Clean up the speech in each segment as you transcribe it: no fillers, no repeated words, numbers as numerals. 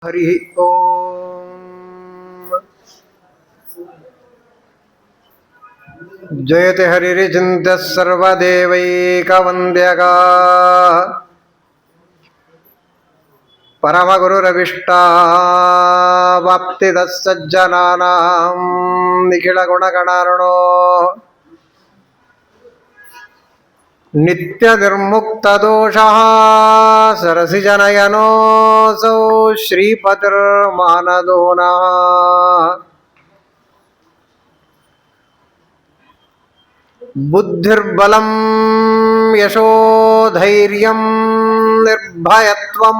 हरि ओम। जयति हरिरिचिन्त्य सर्वदेवैकवन्द्यगा परमगुरुरविष्टावाप्तिदः सज्जनानां निखिलगुणगणार्णो नित्यनिर्मुक्तदोषः सरसिजनयनोऽसौ श्रीपतिर्मानदो नः। बुद्धिर्बलं यशोधैर्यं निर्भयत्वं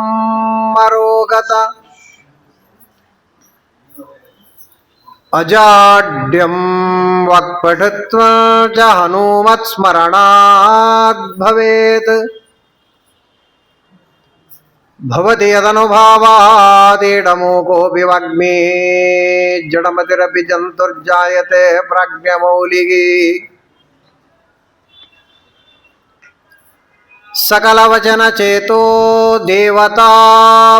मरोगता अजाड्यं वाक्पटुत्वं च हनुमत्स्मरणात् भवेत्। भवति यदनुभावादेडमोकोऽपि वाग्मी जडमतिरपि जन्तुर्जायते प्राज्ञमौलिः। सकलवचन चेतो देवता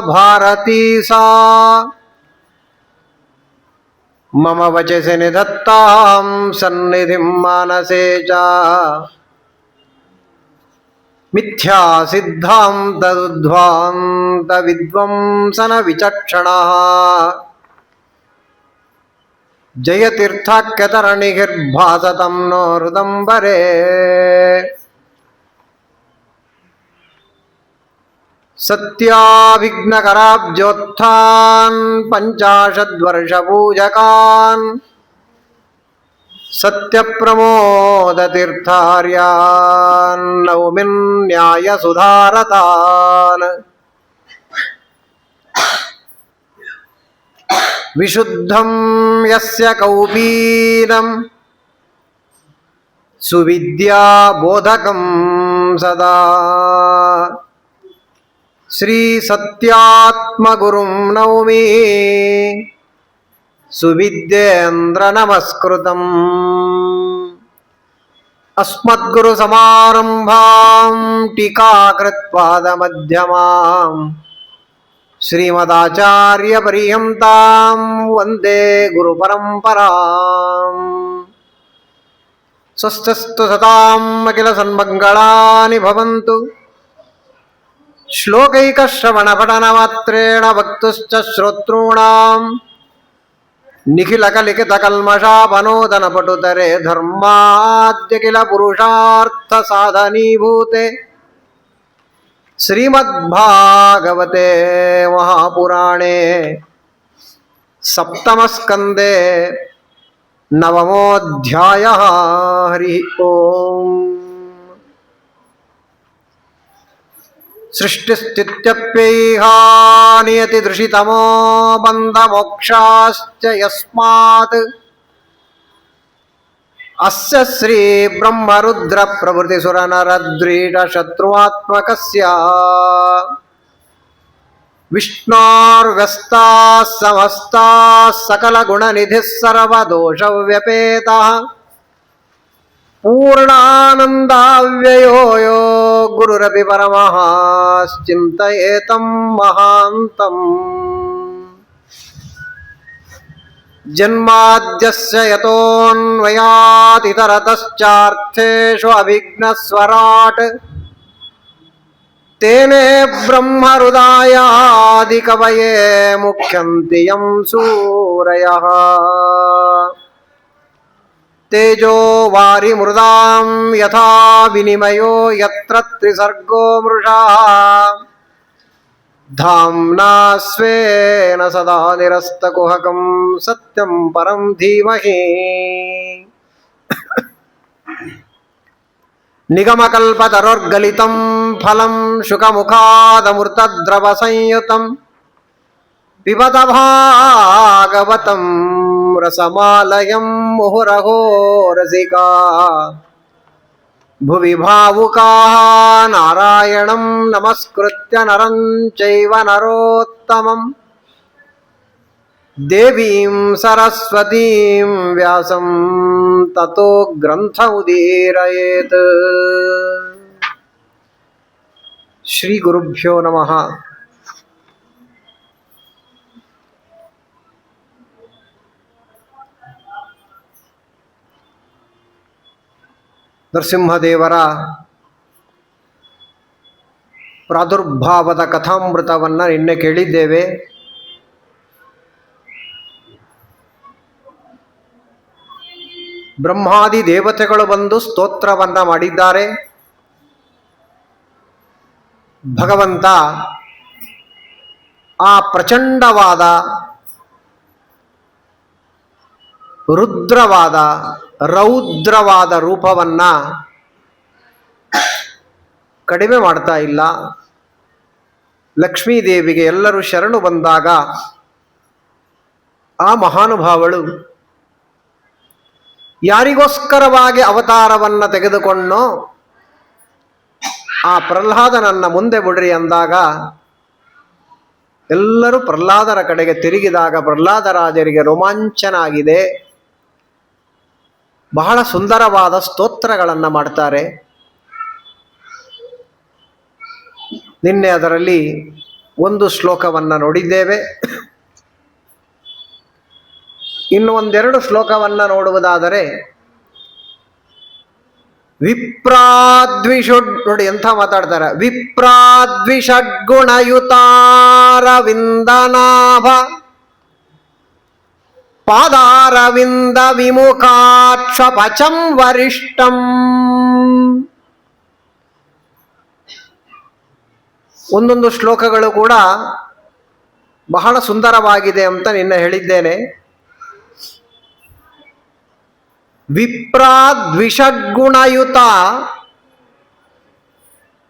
भारती सा मम वचसि निधत्तां सन्निधिं मानसे च। मिथ्या सिद्धान्तदुद्ध्वान्त विद्वंसन विचक्षणः जयतीर्थाख्यतरणिर्भासतं नो हृदम्बरे। सत्याभिघ्नकराब्जोत्थान् पञ्चाशद्वर्षपूजकान् सत्यप्रमोदतीर्थार्यान् नौमिन्यायसुधारतान्। विशुद्धं यस्य कौपीनं सुविद्याबोधकं सदा श्री सत्यात्मगुरुं नौमि सुविद्येन्द्र नमस्कृतम्। अस्मद्गुरुसमारम्भां टीकाकृत्पादमध्यमां श्रीमदाचार्यपर्यन्तां वन्दे गुरुपरम्पराम्। स्वस्तिस्तु सताम् अखिलसन्मङ्गलानि भवन्तु। श्लोकैकश्रवणपठनमात्रेण वक्तुश्च श्रोतॄणां निखिलकलिखितकल्मषापनोदनपटुतरे धर्माद्यखिलपुरुषार्थसाधनीभूते श्रीमद्भागवते महापुराणे सप्तमस्कन्धे नवमोऽध्यायः। हरिः ओम्। सृष्टिस्थित्यप्यैहा नियतिदृशितमो बन्धमोक्षाश्च यस्मात् अस्य श्रीब्रह्मरुद्रप्रभृतिसुरनरद्रीडशत्रुवात्मकस्य विष्णोर्व्यस्ताः समस्ताः सकलगुणनिधिः सर्वदोषव्यपेतः पूर्णानन्दाव्ययो यो गुरुरपि परमः चिन्तयेतं महान्तम्। जन्माद्यस्य यतोऽन्वयादितरतश्चार्थेषु अभिघ्नस्वराट् तेने ब्रह्महृदायादिकवये मुह्यन्ति यं सूरयः। तेजो वारिमृदां यथा विनिमयो यत्र त्रिसर्गो मृषा धाम्ना स्वेन सदा निरस्तकुहकं सत्यं परं धीमहि। निगमकल्पतरोर्गलितं फलं शुकमुखादमृतद्रवसंयुतं पिबत भागवतं रसमालयं मुहुरहो रसिका। भुवि भावुकाः नारायणं नमस्कृत्य नरं चैव नरोत्तमं देवीं सरस्वतीं व्यासं ततो ग्रन्थमुदीरयेत्। श्री गुरुभ्यो नमः। ನರಸಿಂಹದೇವರ ಪ್ರಾದುರ್ಭಾವದ ಕಥಾಮೃತವನ್ನು ನಿನ್ನೆ ಕೇಳಿದ್ದೇವೆ. ಬ್ರಹ್ಮಾದಿ ದೇವತೆಗಳು ಬಂದು ಸ್ತೋತ್ರವನ್ನು ಮಾಡಿದ್ದಾರೆ. ಭಗವಂತ ಆ ಪ್ರಚಂಡವಾದ ರುದ್ರವಾದ ರೌದ್ರವಾದ ರೂಪವನ್ನು ಕಡಿಮೆ ಮಾಡ್ತಾ ಇಲ್ಲ. ಲಕ್ಷ್ಮೀದೇವಿಗೆ ಎಲ್ಲರೂ ಶರಣು ಬಂದಾಗ ಆ ಮಹಾನುಭಾವಳು ಯಾರಿಗೋಸ್ಕರವಾಗಿ ಅವತಾರವನ್ನು ತೆಗೆದುಕೊಂಡು ಆ ಪ್ರಹ್ಲಾದನನ್ನ ಮುಂದೆ ಬಿಡ್ರಿ ಅಂದಾಗ ಎಲ್ಲರೂ ಪ್ರಹ್ಲಾದರ ಕಡೆಗೆ ತಿರುಗಿದಾಗ ಪ್ರಹ್ಲಾದರಾಜರಿಗೆ ರೋಮಾಂಚನ ಆಗಿದೆ. ಬಹಳ ಸುಂದರವಾದ ಸ್ತೋತ್ರಗಳನ್ನು ಮಾಡ್ತಾರೆ. ನಿನ್ನೆ ಅದರಲ್ಲಿ ಒಂದು ಶ್ಲೋಕವನ್ನು ನೋಡಿದ್ದೇವೆ. ಇನ್ನು ಒಂದೆರಡು ಶ್ಲೋಕವನ್ನು ನೋಡುವುದಾದರೆ ವಿಪ್ರಾದ್ವಿಷಡ್ ನೋಡಿ ಎಂಥ ಮಾತಾಡ್ತಾರೆ. ವಿಪ್ರಾದ್ವಿಷಡ್ಗುಣಯುತಾರವಿಂದನಾಭ ಪಾದಾರವಿಂದ ವಿಮುಖಾಕ್ಷಪಚಂ ವರಿಷ್ಠಂ. ಒಂದೊಂದು ಶ್ಲೋಕಗಳು ಕೂಡ ಬಹಳ ಸುಂದರವಾಗಿದೆ ಅಂತ ನಿನ್ನೆ ಹೇಳಿದ್ದೇನೆ. ವಿಪ್ರಾದ್ವಿಷಡ್ಗುಣಯುತ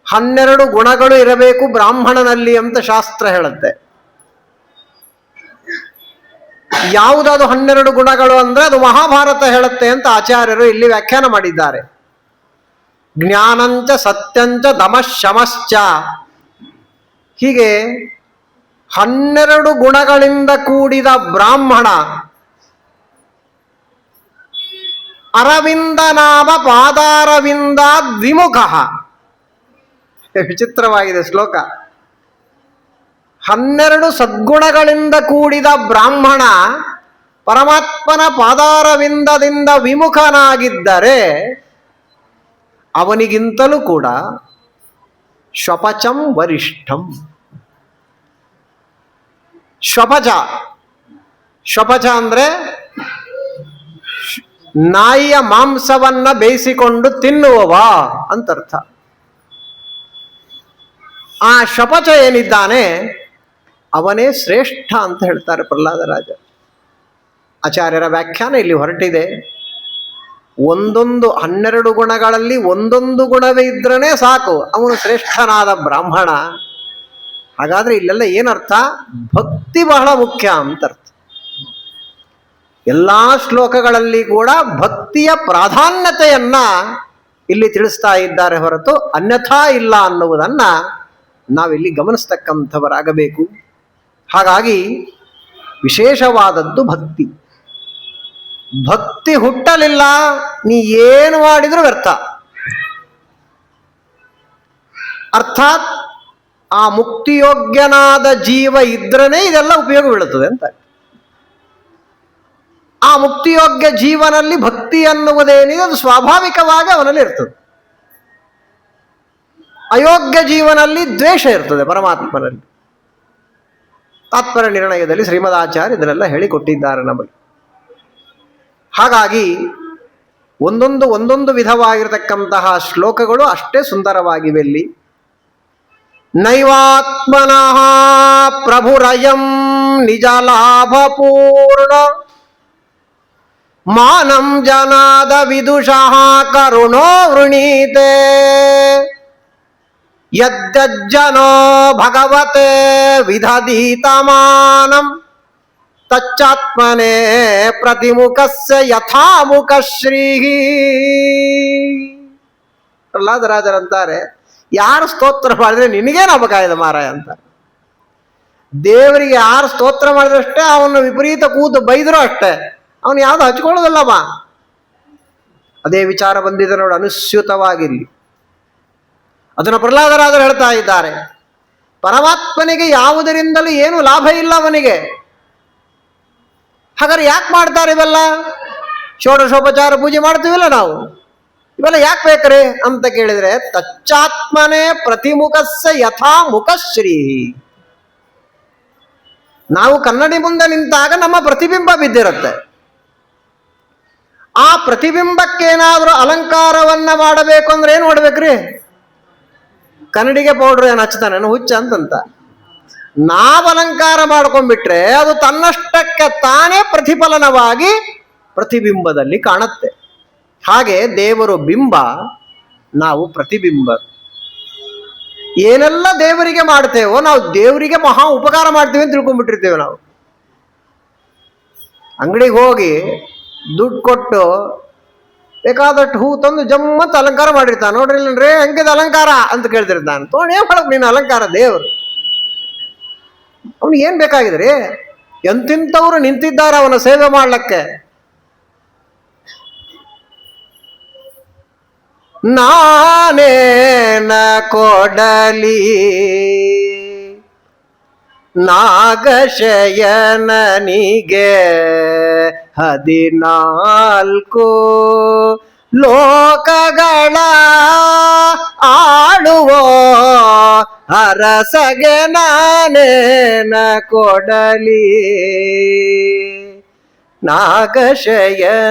12 ಗುಣಗಳು ಇರಬೇಕು ಬ್ರಾಹ್ಮಣನಲ್ಲಿ ಅಂತ ಶಾಸ್ತ್ರ ಹೇಳುತ್ತೆ. ಯಾವುದದು 12 ಗುಣಗಳು ಅಂದ್ರೆ ಅದು ಮಹಾಭಾರತ ಹೇಳುತ್ತೆ ಅಂತ ಆಚಾರ್ಯರು ಇಲ್ಲಿ ವ್ಯಾಖ್ಯಾನ ಮಾಡಿದ್ದಾರೆ. ಜ್ಞಾನಂಚ ಸತ್ಯಂಚ ದಮಃಶಮಶ್ಚ, ಹೀಗೆ 12 ಗುಣಗಳಿಂದ ಕೂಡಿದ ಬ್ರಾಹ್ಮಣ ಅರವಿಂದ ನಾಮ ಪಾದಾರವಿಂದ ದ್ವಿಮುಖ. ವಿಚಿತ್ರವಾಗಿದೆ ಶ್ಲೋಕ. 12 ಸದ್ಗುಣಗಳಿಂದ ಕೂಡಿದ ಬ್ರಾಹ್ಮಣ ಪರಮಾತ್ಮನ ಪಾದಾರವಿಂದದಿಂದ ವಿಮುಖನಾಗಿದ್ದರೆ ಅವನಿಗಿಂತಲೂ ಕೂಡ ಶ್ವಪಚಂ ವರಿಷ್ಠಂ. ಶ್ವಪಚ ಅಂದ್ರೆ ನಾಯಿಯ ಮಾಂಸವನ್ನ ಬೇಯಿಸಿಕೊಂಡು ತಿನ್ನುವವ ಅಂತರ್ಥ. ಆ ಶ್ವಪಚ ಏನಿದ್ದಾನೆ ಅವನೇ ಶ್ರೇಷ್ಠ ಅಂತ ಹೇಳ್ತಾರೆ ಪ್ರಹ್ಲಾದರಾಜ. ಆಚಾರ್ಯರ ವ್ಯಾಖ್ಯಾನ ಇಲ್ಲಿ ಹೊರಟಿದೆ. 12 ಗುಣಗಳಲ್ಲಿ ಒಂದೊಂದು ಗುಣವೇ ಇದ್ರೇ ಸಾಕು ಅವನು ಶ್ರೇಷ್ಠನಾದ ಬ್ರಾಹ್ಮಣ. ಹಾಗಾದ್ರೆ ಇಲ್ಲೆಲ್ಲ ಏನರ್ಥ? ಭಕ್ತಿ ಬಹಳ ಮುಖ್ಯ ಅಂತ ಅರ್ಥ. ಎಲ್ಲ ಶ್ಲೋಕಗಳಲ್ಲಿ ಕೂಡ ಭಕ್ತಿಯ ಪ್ರಾಧಾನ್ಯತೆಯನ್ನ ಇಲ್ಲಿ ತಿಳಿಸ್ತಾ ಇದ್ದಾರೆ ಹೊರತು ಅನ್ಯಥಾ ಇಲ್ಲ ಅನ್ನುವುದನ್ನ ನಾವಿಲ್ಲಿ ಗಮನಿಸ್ತಕ್ಕಂಥವರಾಗಬೇಕು. ಹಾಗಾಗಿ ವಿಶೇಷವಾದದ್ದು ಭಕ್ತಿ. ಭಕ್ತಿ ಹುಟ್ಟಲಿಲ್ಲ, ನೀ ಏನು ಮಾಡಿದ್ರೂ ವ್ಯರ್ಥ. ಅರ್ಥಾತ್ ಆ ಮುಕ್ತಿಯೋಗ್ಯನಾದ ಜೀವ ಇದ್ರನೇ ಇದೆಲ್ಲ ಉಪಯೋಗ ಬೀಳುತ್ತದೆ ಅಂತ. ಆ ಮುಕ್ತಿಯೋಗ್ಯ ಜೀವನಲ್ಲಿ ಭಕ್ತಿ ಅನ್ನುವುದೇನಿದೆ ಅದು ಸ್ವಾಭಾವಿಕವಾಗಿ ಅವನಲ್ಲಿ ಇರ್ತದೆ. ಅಯೋಗ್ಯ ಜೀವನಲ್ಲಿ ದ್ವೇಷ ಇರ್ತದೆ ಪರಮಾತ್ಮನಲ್ಲಿ. ತಾತ್ಪರ್ಯ ನಿರ್ಣಯದಲ್ಲಿ ಶ್ರೀಮದಾಚಾರ್ಯ ಇದನ್ನೆಲ್ಲ ಹೇಳಿಕೊಟ್ಟಿದ್ದಾರೆ ನಮಗೆ. ಹಾಗಾಗಿ ಒಂದೊಂದು ವಿಧವಾಗಿರತಕ್ಕಂತಹ ಶ್ಲೋಕಗಳು ಅಷ್ಟೇ ಸುಂದರವಾಗಿವೆ. ಇಲ್ಲಿ ನೈವಾತ್ಮನಃ ಪ್ರಭುರಯಂ ನಿಜ ಲಾಭಪೂರ್ಣ ಮಾನಂ ಜನಾದ ವಿದುಷಃ ಕರುಣೋ ವೃಣೀತೆ ಯಜ್ಜನೋ ಭಗವತೆ ವಿದಧೀತಮಾನಂ ತಚ್ಚಾತ್ಮನೇ ಪ್ರತಿಮುಖಸ್ಯ ಯಥಾಮುಖ ಶ್ರೀ. ಪ್ರಹ್ಲಾದರಾಜರಂತಾರೆ, ಯಾರು ಸ್ತೋತ್ರ ಮಾಡಿದ್ರೆ ನಿನಗೇನು ಅಪಕಾಯದ ಮಾರಾಯ ಅಂತ. ದೇವರಿಗೆ ಯಾರು ಸ್ತೋತ್ರ ಮಾಡಿದ್ರಷ್ಟೇ, ಅವನು ವಿಪರೀತ ಕೂತು ಬೈದರೂ ಅಷ್ಟೇ, ಅವನು ಯಾವುದು ಹಚ್ಕೊಳ್ಳೋದಲ್ಲಮ್ಮ. ಅದೇ ವಿಚಾರ ಬಂದಿದೆ ನೋಡಿ ಅನುಸ್ಯೂತವಾಗಿರಲಿ. ಅದನ್ನು ಪ್ರಹ್ಲಾದರಾಜರು ಹೇಳ್ತಾ ಇದ್ದಾರೆ. ಪರಮಾತ್ಮನಿಗೆ ಯಾವುದರಿಂದಲೂ ಏನು ಲಾಭ ಇಲ್ಲ ಅವನಿಗೆ. ಹಾಗಾದ್ರೆ ಯಾಕೆ ಮಾಡ್ತಾರೆ ಇವೆಲ್ಲ? ಷೋಡಶೋಪಚಾರ ಪೂಜೆ ಮಾಡ್ತೀವಿಲ್ಲ ನಾವು, ಇವೆಲ್ಲ ಯಾಕೆ ಬೇಕ್ರಿ ಅಂತ ಕೇಳಿದ್ರೆ, ತಚ್ಚಾತ್ಮನೇ ಪ್ರತಿಮುಖಸ್ಸ ಯಥಾ ಮುಖಶ್ರೀ. ನಾವು ಕನ್ನಡಿ ಮುಂದೆ ನಿಂತಾಗ ನಮ್ಮ ಪ್ರತಿಬಿಂಬ ಬಿದ್ದಿರುತ್ತೆ. ಆ ಪ್ರತಿಬಿಂಬಕ್ಕೇನಾದ್ರೂ ಅಲಂಕಾರವನ್ನ ಮಾಡಬೇಕು ಅಂದ್ರೆ ಏನ್ ಮಾಡ್ಬೇಕ್ರಿ? ಕನ್ನಡಿಗೆ ಪೌಡ್ರ್ ಏನು ಹಚ್ತಾನೆ ಹುಚ್ಚ ಅಂತಂತ. ನಾವು ಅಲಂಕಾರ ಮಾಡ್ಕೊಂಡ್ಬಿಟ್ರೆ ಅದು ತನ್ನಷ್ಟಕ್ಕೆ ತಾನೇ ಪ್ರತಿಫಲನವಾಗಿ ಪ್ರತಿಬಿಂಬದಲ್ಲಿ ಕಾಣುತ್ತೆ. ಹಾಗೆ ದೇವರು ಬಿಂಬ, ನಾವು ಪ್ರತಿಬಿಂಬ. ಏನೆಲ್ಲ ದೇವರಿಗೆ ಮಾಡ್ತೇವೋ ನಾವು ದೇವರಿಗೆ ಮಹಾ ಉಪಕಾರ ಮಾಡ್ತೀವಿ ಅಂತ ತಿಳ್ಕೊಂಡ್ಬಿಟ್ಟಿರ್ತೇವೆ. ನಾವು ಅಂಗಡಿಗೆ ಹೋಗಿ ದುಡ್ಡು ಕೊಟ್ಟು ಬೇಕಾದಷ್ಟು ಹೂ ತಂದು ಜಮ್ಮತ್ ಅಲಂಕಾರ ಮಾಡಿರ್ತಾನೆ. ನೋಡ್ರಿ ಇಲ್ಲನ್ರಿ ಹೆಂಗಿದ ಅಲಂಕಾರ ಅಂತ ಕೇಳ್ತಿರ್ತಾನೆ. ತೋಣ ಏನ್ ಮಾಡಕ್ ನೀನು ಅಲಂಕಾರ? ದೇವರು ಅವನಿಗೆ ಏನ್ ಬೇಕಾಗಿದ್ರಿ? ಎಂತಿಂತವ್ರು ನಿಂತಿದ್ದಾರೆ ಅವನ ಸೇವೆ ಮಾಡ್ಲಿಕ್ಕೆ. ನಾನೇನ ಕೊಡಲಿ ನಾಗಶಯನನಿಗೆ 14 ಲೋಕಗಳ ಆಳುವ ಅರಸಗೆ ನಾನೇನ ಕೊಡಲಿ ನಾಗಶಯನನಿಗೆ.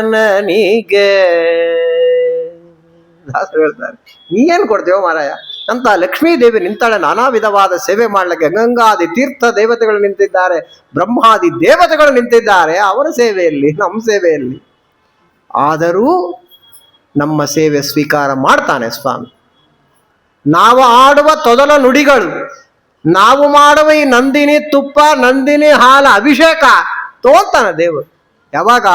ದಾಸರು ಹೇಳ್ತಾರೆ, ನೀ ಏನ್ ಕೊಡ್ತೇವೋ ಮಾರಾಯ ಅಂತ. ಲಕ್ಷ್ಮೀದೇವಿ ನಿಂತಾಳೆ ನಾನಾ ವಿಧವಾದ ಸೇವೆ ಮಾಡ್ಲಿಕ್ಕೆ. ಗಂಗಾದಿ ತೀರ್ಥ ದೇವತೆಗಳು ನಿಂತಿದ್ದಾರೆ, ಬ್ರಹ್ಮಾದಿ ದೇವತೆಗಳು ನಿಂತಿದ್ದಾರೆ ಅವರ ಸೇವೆಯಲ್ಲಿ, ನಮ್ಮ ಸೇವೆಯಲ್ಲಿ. ಆದರೂ ನಮ್ಮ ಸೇವೆ ಸ್ವೀಕಾರ ಮಾಡ್ತಾನೆ ಸ್ವಾಮಿ. ನಾವು ಆಡುವ ತೊದಲ ನುಡಿಗಳು, ನಾವು ಮಾಡುವ ಈ ನಂದಿನಿ ತುಪ್ಪ, ನಂದಿನಿ ಹಾಲ ಅಭಿಷೇಕ ತಗೊಳ್ತಾನೆ ದೇವರು. ಯಾವಾಗ?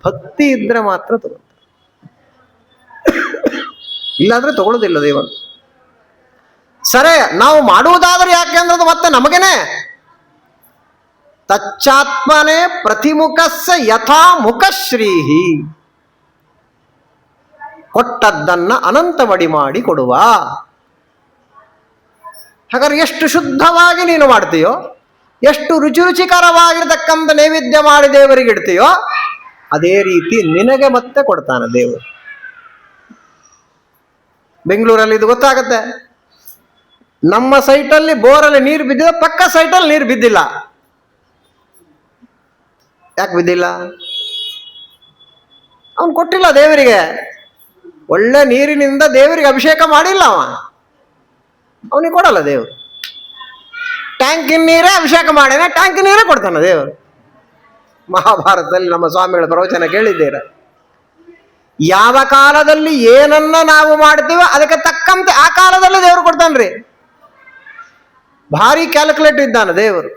ಭಕ್ತಿ ಇದ್ರೆ ಮಾತ್ರ ತಗೊಳ್ತಾನೆ, ಇಲ್ಲಾಂದ್ರೆ ತಗೊಳ್ಳೋದಿಲ್ಲ ದೇವರು. ಸರಿ, ನಾವು ಮಾಡುವುದಾದ್ರೆ ಯಾಕೆ ಅಂದ್ರೆ ಮತ್ತೆ ನಮಗೇನೆ. ತಚ್ಚಾತ್ಮನೇ ಪ್ರತಿಮುಖಸ್ಸ ಯಥಾ ಮುಖಶ್ರೀಹಿ. ಕೊಟ್ಟದ್ದನ್ನ ಅನಂತ ಮಡಿ ಮಾಡಿ ಕೊಡುವ. ಹಾಗಾದ್ರೆ ಎಷ್ಟು ಶುದ್ಧವಾಗಿ ನೀನು ಮಾಡ್ತೀಯೋ, ಎಷ್ಟು ರುಚಿಕರವಾಗಿರ್ತಕ್ಕಂಥ ನೈವೇದ್ಯ ಮಾಡಿ ದೇವರಿಗೆ ಇಡ್ತೀಯೋ, ಅದೇ ರೀತಿ ನಿನಗೆ ಮತ್ತೆ ಕೊಡ್ತಾನೆ ದೇವರು. ಬೆಂಗಳೂರಲ್ಲಿ ಇದು ಗೊತ್ತಾಗತ್ತೆ. ನಮ್ಮ ಸೈಟಲ್ಲಿ ಬೋರಲ್ಲಿ ನೀರು ಬಿದ್ದಿದೆ, ಪಕ್ಕ ಸೈಟಲ್ಲಿ ನೀರು ಬಿದ್ದಿಲ್ಲ. ಯಾಕೆ ಬಿದ್ದಿಲ್ಲ? ಅವನು ಕೊಟ್ಟಿಲ್ಲ ದೇವರಿಗೆ. ಒಳ್ಳೆ ನೀರಿನಿಂದ ದೇವರಿಗೆ ಅಭಿಷೇಕ ಮಾಡಿಲ್ಲ ಅವನಿಗೆ ಕೊಡಲ್ಲ ದೇವರು. ಟ್ಯಾಂಕಿನ ನೀರೇ ಅಭಿಷೇಕ ಮಾಡಿನ, ಟ್ಯಾಂಕಿನ ನೀರೇ ಕೊಡ್ತಾನೆ ದೇವರು. ಮಹಾಭಾರತದಲ್ಲಿ ನಮ್ಮ ಸ್ವಾಮಿಗಳ ಪ್ರವಚನ ಕೇಳಿದ್ದೀರ. ಯಾವ ಕಾಲದಲ್ಲಿ ಏನನ್ನ ನಾವು ಮಾಡ್ತೀವೋ ಅದಕ್ಕೆ ತಕ್ಕಂತೆ ಆ ಕಾಲದಲ್ಲಿ ದೇವರು ಕೊಡ್ತಾನ್ರಿ. ಭಾರಿ ಕ್ಯಾಲ್ಕುಲೇಟ್ ಇದ್ದಾನೆ ದೇವರು.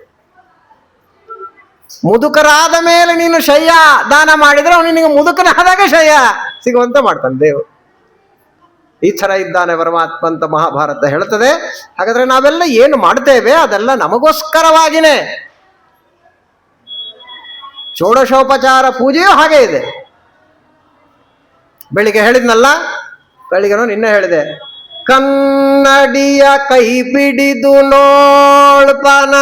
ಮುದುಕರಾದ ಮೇಲೆ ನೀನು ಶಯ್ಯ ದಾನ ಮಾಡಿದ್ರೆ ಅವನು ನಿನಗೆ ಮುದುಕನಾದಾಗ ಶಯ್ಯ ಸಿಗುವಂತ ಮಾಡ್ತಾನೆ ದೇವರು. ಈ ಥರ ಇದ್ದಾನೆ ಪರಮಾತ್ಮ ಅಂತ ಮಹಾಭಾರತ ಹೇಳ್ತದೆ. ಹಾಗಾದ್ರೆ ನಾವೆಲ್ಲ ಏನು ಮಾಡ್ತೇವೆ ಅದೆಲ್ಲ ನಮಗೋಸ್ಕರವಾಗಿನೇ. ಷೋಡಶೋಪಚಾರ ಪೂಜೆಯೂ ಹಾಗೆ ಇದೆ. ಬೆಳಿಗ್ಗೆ ಹೇಳಿದ್ನಲ್ಲ, ಬೆಳಿಗ್ಗೆನೋ ನಿನ್ನೆ ಹೇಳಿದೆ, ಕನ್ನಡಿಯ ಕೈ ಬಿಡಿದು ನೋಳ್ಪನ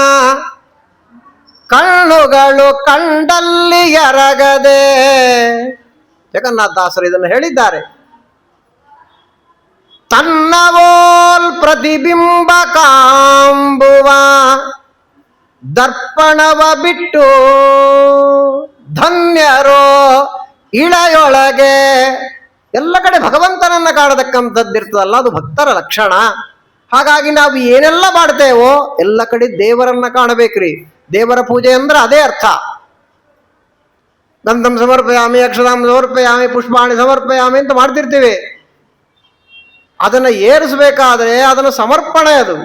ಕಣ್ಣುಗಳು ಕಂಡಲ್ಲಿ ಎರಗದೆ. ಜಗನ್ನಾಥದಾಸರು ಇದನ್ನು ಹೇಳಿದ್ದಾರೆ. ತನ್ನವೋಲ್ ಪ್ರತಿಬಿಂಬ ಕಾಂಬುವ ದರ್ಪಣವ ಬಿಟ್ಟು ಧನ್ಯರೋ ಇಳೆಯೊಳಗೆ. ಎಲ್ಲ ಕಡೆ ಭಗವಂತನನ್ನ ಕಾಣತಕ್ಕಂಥದ್ದಿರ್ತದಲ್ಲ, ಅದು ಭಕ್ತರ ಲಕ್ಷಣ. ಹಾಗಾಗಿ ನಾವು ಏನೆಲ್ಲ ಮಾಡ್ತೇವೋ ಎಲ್ಲ ಕಡೆ ದೇವರನ್ನ ಕಾಣಬೇಕ್ರಿ. ದೇವರ ಪೂಜೆ ಅಂದ್ರೆ ಅದೇ ಅರ್ಥ. ಗಂಧಂ ಸಮರ್ಪಯಾಮಿ, ಅಕ್ಷತಾಂ ಸಮರ್ಪಯಾಮಿ, ಪುಷ್ಪಾಣಿ ಸಮರ್ಪಯಾಮಿ ಅಂತ ಮಾಡ್ತಿರ್ತೀವಿ. ಅದನ್ನು ಏರಿಸಬೇಕಾದ್ರೆ ಅದನ್ನು ಸಮರ್ಪಣೆ, ಅದು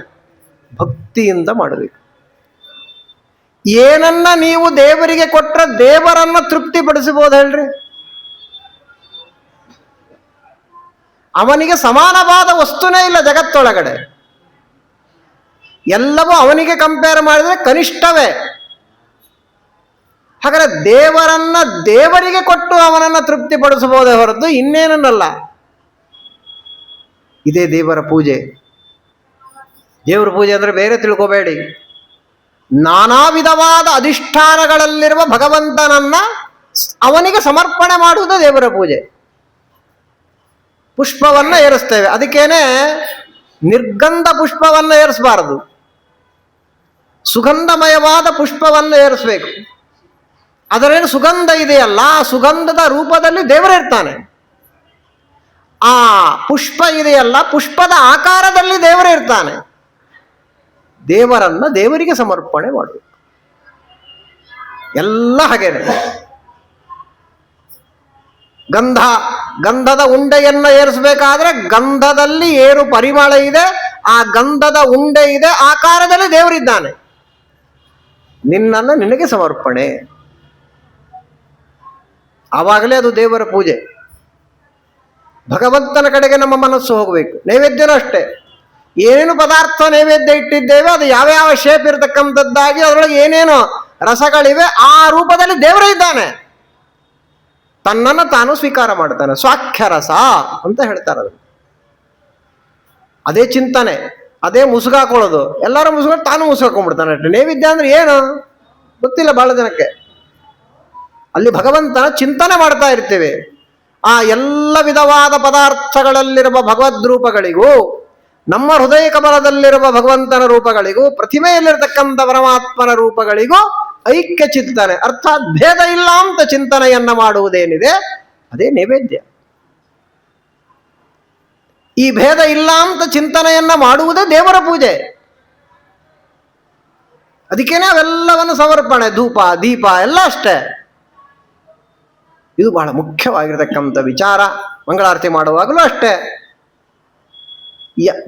ಭಕ್ತಿಯಿಂದ ಮಾಡಬೇಕು. ಏನನ್ನ ನೀವು ದೇವರಿಗೆ ಕೊಟ್ರೆ ದೇವರನ್ನ ತೃಪ್ತಿಪಡಿಸಬಹುದು ಹೇಳ್ರಿ? ಅವನಿಗೆ ಸಮಾನವಾದ ವಸ್ತುನೇ ಇಲ್ಲ ಜಗತ್ತೊಳಗಡೆ. ಎಲ್ಲವೂ ಅವನಿಗೆ ಕಂಪೇರ್ ಮಾಡಿದ್ರೆ ಕನಿಷ್ಠವೇ. ಹಾಗಾದ್ರೆ ದೇವರನ್ನ ದೇವರಿಗೆ ಕೊಟ್ಟು ಅವನನ್ನ ತೃಪ್ತಿಪಡಿಸಬಹುದೇ ಹೊರತು ಇನ್ನೇನನ್ನಲ್ಲ. ಇದೇ ದೇವರ ಪೂಜೆ. ದೇವರ ಪೂಜೆ ಅಂದ್ರೆ ಬೇರೆ ತಿಳ್ಕೋಬೇಡಿ. ನಾನಾ ವಿಧವಾದ ಅಧಿಷ್ಠಾನಗಳಲ್ಲಿರುವ ಭಗವಂತನನ್ನ ಅವನಿಗೆ ಸಮರ್ಪಣೆ ಮಾಡುವುದು ದೇವರ ಪೂಜೆ. ಪುಷ್ಪವನ್ನ ಏರಿಸ್ತೇವೆ. ಅದಕ್ಕೇನೆ ನಿರ್ಗಂಧ ಪುಷ್ಪವನ್ನ ಏರಿಸಬಾರದು, ಸುಗಂಧಮಯವಾದ ಪುಷ್ಪವನ್ನು ಏರಿಸಬೇಕು. ಅದರೇನು ಸುಗಂಧ ಇದೆಯಲ್ಲ, ಆ ಸುಗಂಧದ ರೂಪದಲ್ಲಿ ದೇವರಿರ್ತಾನೆ. ಆ ಪುಷ್ಪ ಇದೆಯಲ್ಲ, ಪುಷ್ಪದ ಆಕಾರದಲ್ಲಿ ದೇವರಿರ್ತಾನೆ. ದೇವರನ್ನ ದೇವರಿಗೆ ಸಮರ್ಪಣೆ ಮಾಡಬೇಕು. ಎಲ್ಲ ಹಾಗೇನೆ. ಗಂಧದ ಉಂಡೆಯನ್ನ ಏರಿಸಬೇಕಾದ್ರೆ ಗಂಧದಲ್ಲಿ ಏನು ಪರಿಮಳ ಇದೆ, ಆ ಗಂಧದ ಉಂಡೆ ಇದೆ, ಆಕಾರದಲ್ಲಿ ದೇವರಿದ್ದಾನೆ. ನಿನ್ನನ್ನು ನಿನಗೆ ಸಮರ್ಪಣೆ, ಆವಾಗಲೇ ಅದು ದೇವರ ಪೂಜೆ. ಭಗವಂತನ ಕಡೆಗೆ ನಮ್ಮ ಮನಸ್ಸು ಹೋಗಬೇಕು. ನೈವೇದ್ಯನೂ ಅಷ್ಟೇ. ಏನೇನು ಪದಾರ್ಥ ನೈವೇದ್ಯ ಇಟ್ಟಿದ್ದೇವೆ, ಅದು ಯಾವ್ಯಾವ ಶೇಪ್ ಇರತಕ್ಕಂಥದ್ದಾಗಿ ಅದರೊಳಗೆ ಏನೇನು ರಸಗಳಿವೆ, ಆ ರೂಪದಲ್ಲಿ ದೇವರೇ ಇದ್ದಾನೆ. ತನ್ನನ್ನು ತಾನು ಸ್ವೀಕಾರ ಮಾಡ್ತಾನೆ. ಸ್ವಾಖ್ಯ ರಸ ಅಂತ ಹೇಳ್ತಾರೆ. ಅದು ಅದೇ ಚಿಂತನೆ, ಅದೇ ಮುಸುಗಾಕೊಳ್ಳೋದು. ಎಲ್ಲರೂ ಮುಸುಕೊಂಡು ತಾನು ಮುಸುಗಾಕೊಂಡ್ಬಿಡ್ತಾನೆ ಅಷ್ಟೇ. ನೈವೇದ್ಯ ಅಂದ್ರೆ ಏನು ಗೊತ್ತಿಲ್ಲ ಬಹಳ ಜನಕ್ಕೆ. ಅಲ್ಲಿ ಭಗವಂತನ ಚಿಂತನೆ ಮಾಡ್ತಾ ಇರ್ತೇವೆ. ಆ ಎಲ್ಲ ವಿಧವಾದ ಪದಾರ್ಥಗಳಲ್ಲಿರುವ ಭಗವದ್ ರೂಪಗಳಿಗೂ, ನಮ್ಮ ಹೃದಯ ಕಮಲದಲ್ಲಿರುವ ಭಗವಂತನ ರೂಪಗಳಿಗೂ, ಪ್ರತಿಮೆಯಲ್ಲಿರತಕ್ಕಂಥ ಪರಮಾತ್ಮನ ರೂಪಗಳಿಗೂ ಐಕ್ಯ ಚಿಂತನೆ, ಅರ್ಥಾತ್ ಭೇದ ಇಲ್ಲ ಅಂತ ಚಿಂತನೆಯನ್ನ ಮಾಡುವುದೇನಿದೆ ಅದೇ ನೈವೇದ್ಯ. ಈ ಭೇದ ಇಲ್ಲ ಅಂತ ಚಿಂತನೆಯನ್ನ ಮಾಡುವುದೇ ದೇವರ ಪೂಜೆ. ಅದಕ್ಕೇನೆ ಅವೆಲ್ಲವನ್ನು ಸಮರ್ಪಣೆ, ಧೂಪ ದೀಪ ಎಲ್ಲ ಅಷ್ಟೇ. ಇದು ಬಹಳ ಮುಖ್ಯವಾಗಿರತಕ್ಕಂಥ ವಿಚಾರ. ಮಂಗಳಾರತಿ ಮಾಡುವಾಗಲೂ ಅಷ್ಟೇ.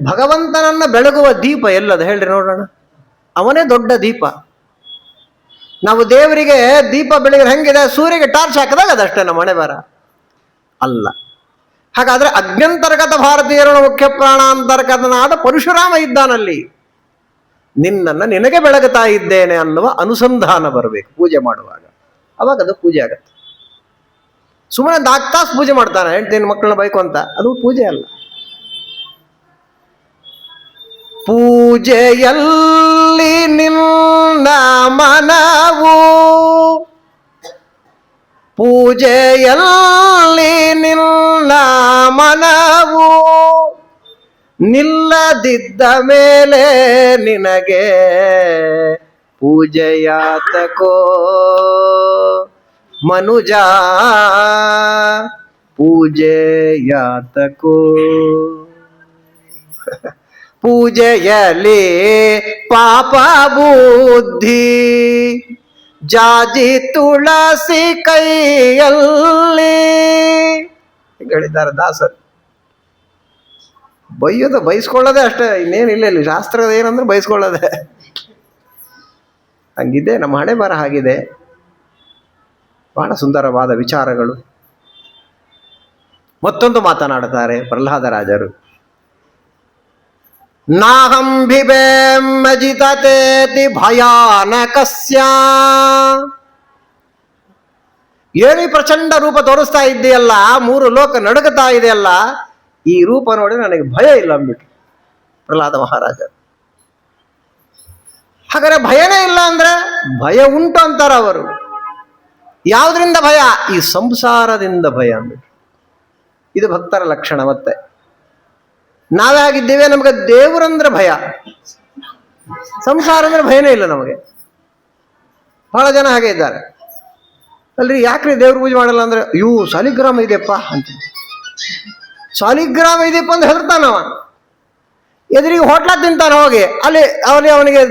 ಭಗವಂತನನ್ನ ಬೆಳಗುವ ದೀಪ ಎಲ್ಲದು ಹೇಳ್ರಿ ನೋಡೋಣ. ಅವನೇ ದೊಡ್ಡ ದೀಪ. ನಾವು ದೇವರಿಗೆ ದೀಪ ಬೆಳಗ್ಗೆ ಹೆಂಗಿದೆ, ಸೂರ್ಯಗೆ ಟಾರ್ಚ್ ಹಾಕಿದಾಗ ಅದಷ್ಟೇ ನಮ್ಮ ಮನೆ ಬರ ಅಲ್ಲ. ಹಾಗಾದ್ರೆ ಅಜ್ಞಂತರ್ಗತ ಭಾರತೀಯರ ಮುಖ್ಯ ಪ್ರಾಣಾಂತರ್ಗತನಾದ ಪರಶುರಾಮ ಇದ್ದಾನಲ್ಲಿ. ನಿನ್ನನ್ನು ನಿನಗೆ ಬೆಳಗುತ್ತಾ ಇದ್ದೇನೆ ಅನ್ನುವ ಅನುಸಂಧಾನ ಬರಬೇಕು ಪೂಜೆ ಮಾಡುವಾಗ. ಅವಾಗ ಅದು ಪೂಜೆ ಆಗತ್ತೆ. ಸುಮ್ಮನೆ ತಾಸು ಪೂಜೆ ಮಾಡ್ತಾನೆ ಹೆಂಡ್ತಿನ ಮಕ್ಕಳನ್ನ ಬೈಕು ಅಂತ, ಅದು ಪೂಜೆ ಅಲ್ಲ. ಪೂಜೆಯಲ್ಲಿ ನಿನ್ನ ಮನವು, ಪೂಜೆಯಲ್ಲಿ ನಿನ್ನ ಮನವು ನಿಲ್ಲದಿದ್ದ ಮೇಲೆ ನಿನಗೆ ಪೂಜೆಯಾತಕೋ ಮನುಜ, ಪೂಜೆಯಾತಕೋ. ಪೂಜೆಯಲಿ ಪಾಪ ಬುದ್ಧಿ ಜಾಜಿ ತುಳಸಿ ಕೈಯಲ್ಲಿ ಹೇಳಿದ್ದಾರೆ ದಾಸರು. ಬೈಯೋದು ಬೈಸ್ಕೊಳ್ಳೋದೆ ಅಷ್ಟೇ, ಇನ್ನೇನಿಲ್ಲ. ಇಲ್ಲಿ ಶಾಸ್ತ್ರದ ಏನಂದ್ರೆ ಬೈಸ್ಕೊಳ್ಳೋದೆ. ಹಂಗಿದೆ ನಮ್ಮ ಹಣೆ ಬರ, ಹಾಗಿದೆ. ಬಹಳ ಸುಂದರವಾದ ವಿಚಾರಗಳು. ಮತ್ತೊಂದು ಮಾತನಾಡುತ್ತಾರೆ ಪ್ರಹ್ಲಾದರಾಜರು. ನಾಹಂ ಬಿಭೇಮಜಿತತೇತಿ ಭಯಾನಕಸ್ಯ. ಏನು ಪ್ರಚಂಡ ರೂಪ ತೋರಿಸ್ತಾ ಇದ್ದೀಯಲ್ಲ, 3 ಲೋಕ ನಡುಗುತ್ತಾ ಇದೆಯಲ್ಲ, ಈ ರೂಪ ನೋಡಿ ನನಗೆ ಭಯ ಇಲ್ಲ ಅಂದ್ಬಿಟ್ಟು ಪ್ರಹ್ಲಾದ ಮಹಾರಾಜ. ಹಾಗಾದ್ರೆ ಭಯನೇ ಇಲ್ಲ ಅಂದ್ರೆ ಭಯ ಉಂಟು ಅಂತಾರ ಅವರು. ಯಾವುದರಿಂದ ಭಯ? ಈ ಸಂಸಾರದಿಂದ ಭಯ ಅಂದ್ಬಿಟ್ಟು. ಇದು ಭಕ್ತರ ಲಕ್ಷಣ. ಮತ್ತೆ ನಾವೇ ಆಗಿದ್ದೇವೆ, ನಮಗೆ ದೇವರಂದ್ರೆ ಭಯ, ಸಂಸಾರ ಅಂದ್ರೆ ಭಯನೇ ಇಲ್ಲ ನಮಗೆ. ಬಹಳ ಜನ ಹಾಗೆ ಇದ್ದಾರೆ. ಅಲ್ರಿ ಯಾಕ್ರಿ ದೇವ್ರ ಪೂಜೆ ಮಾಡಲ್ಲ ಅಂದ್ರೆ, ಸಾಲಿಗ್ರಾಮ ಇದೆಯಪ್ಪ ಅಂತ. ಸಾಲಿಗ್ರಾಮ ಇದೆಯಪ್ಪ ಅಂತ ಹೆದರ್ತಾನವ. ಎದುರಿಗೆ ಹೋಟ್ಲ ತಿಂತಾನೆ ಹೋಗಿ, ಅಲ್ಲಿ ಅವನಿಗೆ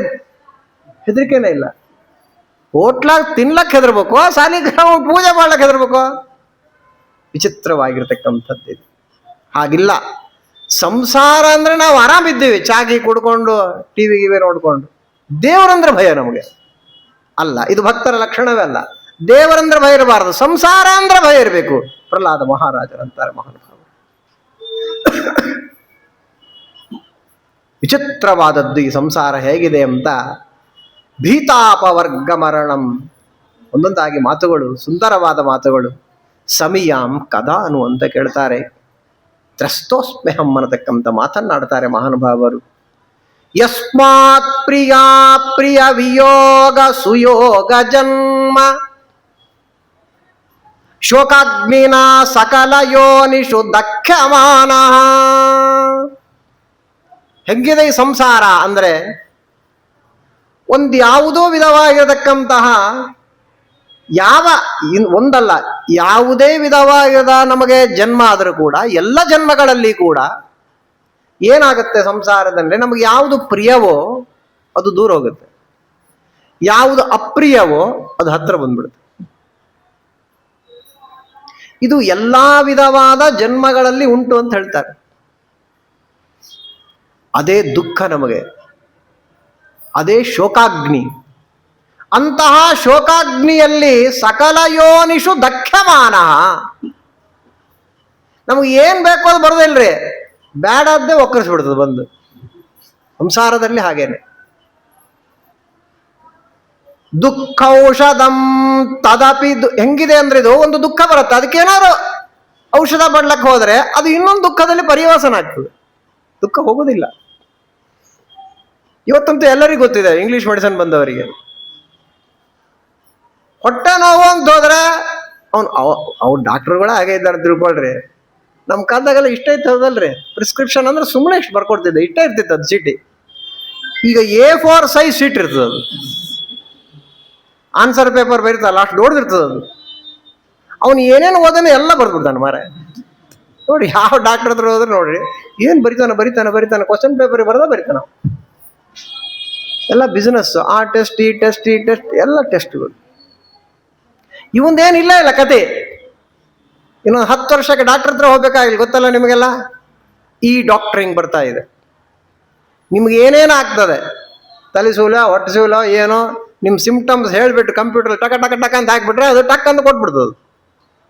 ಹೆದರಿಕೆನೇ ಇಲ್ಲ. ಹೋಟ್ಲಾಗ ತಿನ್ಲಕ್ಕೆ ಹೆದರ್ಬೇಕು, ಸಾಲಿಗ್ರಾಮ ಪೂಜೆ ಮಾಡ್ಲಕ್ಕೆ ಹೆದರ್ಬೇಕು. ವಿಚಿತ್ರವಾಗಿರ್ತಕ್ಕಂಥದ್ದು ಇದು. ಹಾಗಿಲ್ಲ. ಸಂಸಾರ ಅಂದ್ರೆ ನಾವು ಆರಾಮಿದ್ದೀವಿ, ಚಾಗಿ ಕುಡ್ಕೊಂಡು ಟಿವಿ ಗಿವಿ ನೋಡ್ಕೊಂಡು. ದೇವರಂದ್ರೆ ಭಯ ನಮಗೆ ಅಲ್ಲ. ಇದು ಭಕ್ತರ ಲಕ್ಷಣವೇ ಅಲ್ಲ. ದೇವರಂದ್ರೆ ಭಯ ಇರಬಾರದು, ಸಂಸಾರ ಅಂದ್ರೆ ಭಯ ಇರಬೇಕು. ಪ್ರಹ್ಲಾದ ಮಹಾರಾಜರಂತಾರೆ ಮಹಾನುಭಾವ. ವಿಚಿತ್ರವಾದದ್ದು ಈ ಸಂಸಾರ ಹೇಗಿದೆ ಅಂತ. ಭೀತಾಪವರ್ಗ ಮರಣಂ, ಒಂದೊಂದಾಗಿ ಮಾತುಗಳು, ಸುಂದರವಾದ ಮಾತುಗಳು. ಸಮೀಯಾಂ ಕದಾನು ಅಂತ ಕೇಳ್ತಾರೆ. ತ್ರಸ್ತೋಸ್ಮ್ಯಹಂ ಅನ್ನತಕ್ಕಂಥ ಮಾತನ್ನಾಡ್ತಾರೆ ಮಹಾನುಭಾವರು. ಯಸ್ಮಾತ್ ಪ್ರಿಯಾ ಪ್ರಿಯ ವಿಯೋಗ ಸುಯೋಗ ಜನ್ಮ ಶೋಕಾಗ್ನಿನ ಸಕಲ ಯೋನಿಷು ದಖ್ಯಮಾನ. ಹೆಂಗಿದೆ ಈ ಸಂಸಾರ ಅಂದ್ರೆ, ಒಂದು ಯಾವುದೋ ವಿಧವಾಗಿರತಕ್ಕಂತಹ ಒಂದಲ್ಲ ಯಾವುದೇ ವಿಧವಾಗಿರದ ನಮಗೆ ಜನ್ಮ ಆದರೂ ಕೂಡ ಎಲ್ಲ ಜನ್ಮಗಳಲ್ಲಿ ಕೂಡ ಏನಾಗುತ್ತೆ ಸಂಸಾರದಲ್ಲಿ, ನಮಗೆ ಯಾವುದು ಪ್ರಿಯವೋ ಅದು ದೂರ ಹೋಗುತ್ತೆ, ಯಾವುದು ಅಪ್ರಿಯವೋ ಅದು ಹತ್ರ ಬಂದ್ಬಿಡುತ್ತೆ. ಇದು ಎಲ್ಲಾ ವಿಧವಾದ ಜನ್ಮಗಳಲ್ಲಿ ಉಂಟು ಅಂತ ಹೇಳ್ತಾರೆ. ಅದೇ ದುಃಖ ನಮಗೆ, ಅದೇ ಶೋಕಾಗ್ನಿ. ಅಂತಹ ಶೋಕಾಗ್ನಿಯಲ್ಲಿ ಸಕಲ ಯೋನಿಷು ದಖ್ಯಮಾನ. ನಮಗೆ ಏನ್ ಬೇಕೋ ಅದು ಬರೋದಿಲ್ರಿ, ಬೇಡದ್ದೇ ಒಕ್ಕರಿಸ್ಬಿಡ್ತದೆ ಬಂದು. ಸಂಸಾರದಲ್ಲಿ ಹಾಗೇನೆ. ದುಃಖೌಷಧಂ ತದಪಿ ಹೆಂಗಿದೆ ಅಂದ್ರೆ, ಇದು ಒಂದು ದುಃಖ ಬರುತ್ತೆ, ಅದಕ್ಕೇನಾದ್ರು ಔಷಧ ಬಡ್ಲಕ್ಕೆ ಹೋದ್ರೆ ಅದು ಇನ್ನೊಂದು ದುಃಖದಲ್ಲಿ ಪರಿವರ್ತನೆ ಆಗ್ತದೆ, ದುಃಖ ಹೋಗೋದಿಲ್ಲ. ಇವತ್ತಂತೂ ಎಲ್ಲರಿಗೂ ಗೊತ್ತಿದೆ, ಇಂಗ್ಲಿಷ್ ಮೆಡಿಸಿನ್ ಬಂದವರಿಗೆ ಹೊಟ್ಟೆ ನೋವು ಅಂತ ಹೋದ್ರೆ ಅವ್ರು ಡಾಕ್ಟರ್ಗಳು ಹಾಗೆ ಇದ್ದಾರೆ ತಿಳ್ಕೊಳ್ರಿ. ನಮ್ಮ ಕಾಲದಾಗೆಲ್ಲ ಇಷ್ಟ ಇತ್ತು ಹೌದಲ್ರಿ, ಪ್ರಿಸ್ಕ್ರಿಪ್ಷನ್ ಅಂದ್ರೆ ಸುಮ್ಮನೆ ಇಷ್ಟು ಬರ್ಕೊಡ್ತಿದ್ದೆ, ಇಷ್ಟ ಇರ್ತಿತ್ತು ಅದು ಚೀಟಿ. ಈಗ A4 ಸೈಜ್ ಶೀಟ್ ಇರ್ತದೆ, ಅದು ಆನ್ಸರ್ ಪೇಪರ್ ಬರೀತಲ್ಲ ಅಷ್ಟು ದೊಡ್ಡದಿರ್ತದೆ ಅದು. ಅವನು ಏನೇನು ಓದನೆ ಎಲ್ಲ ಬರ್ದ್ಬಿಡ್ತಾನೆ ಮಾರೆ. ನೋಡಿ ಯಾವ ಡಾಕ್ಟರ್ ಹತ್ರ ಹೋದ್ರೆ ನೋಡ್ರಿ ಏನು ಬರಿತಾನೆ ಕ್ವಶನ್ ಪೇಪರ್ ಬರಿತಾನ. ಎಲ್ಲ ಬಿಸ್ನೆಸ್, ಆ ಟೆಸ್ಟ್ ಈ ಟೆಸ್ಟ್ ಎಲ್ಲ ಟೆಸ್ಟ್ಗಳು. ಇವಂದೇನಿಲ್ಲ ಇಲ್ಲ ಕತೆ. ಇನ್ನೊಂದು 10 ವರ್ಷಕ್ಕೆ ಡಾಕ್ಟರ್ ಹತ್ರ ಹೋಗ್ಬೇಕಾಗಿಲ್ಲ, ಗೊತ್ತಲ್ಲ ನಿಮಗೆಲ್ಲ. ಈ ಡಾಕ್ಟ್ರಿಂಗ್ ಬರ್ತಾ ಇದೆ, ನಿಮ್ಗೆ ಏನೇನು ಆಗ್ತದೆ, ತಲೆ ಸೂಲ ಹೊಟ್ಟೆ ಸೂಲ ಏನೋ ನಿಮ್ಮ ಸಿಂಪ್ಟಮ್ಸ್ ಹೇಳ್ಬಿಟ್ಟು ಕಂಪ್ಯೂಟರ್ ಟಕ ಟಕ ಟಕ ಅಂತ ಹಾಕ್ಬಿಟ್ರೆ ಅದು ಟಕ್ ಅಂತ ಕೊಟ್ಬಿಡ್ತದೆ.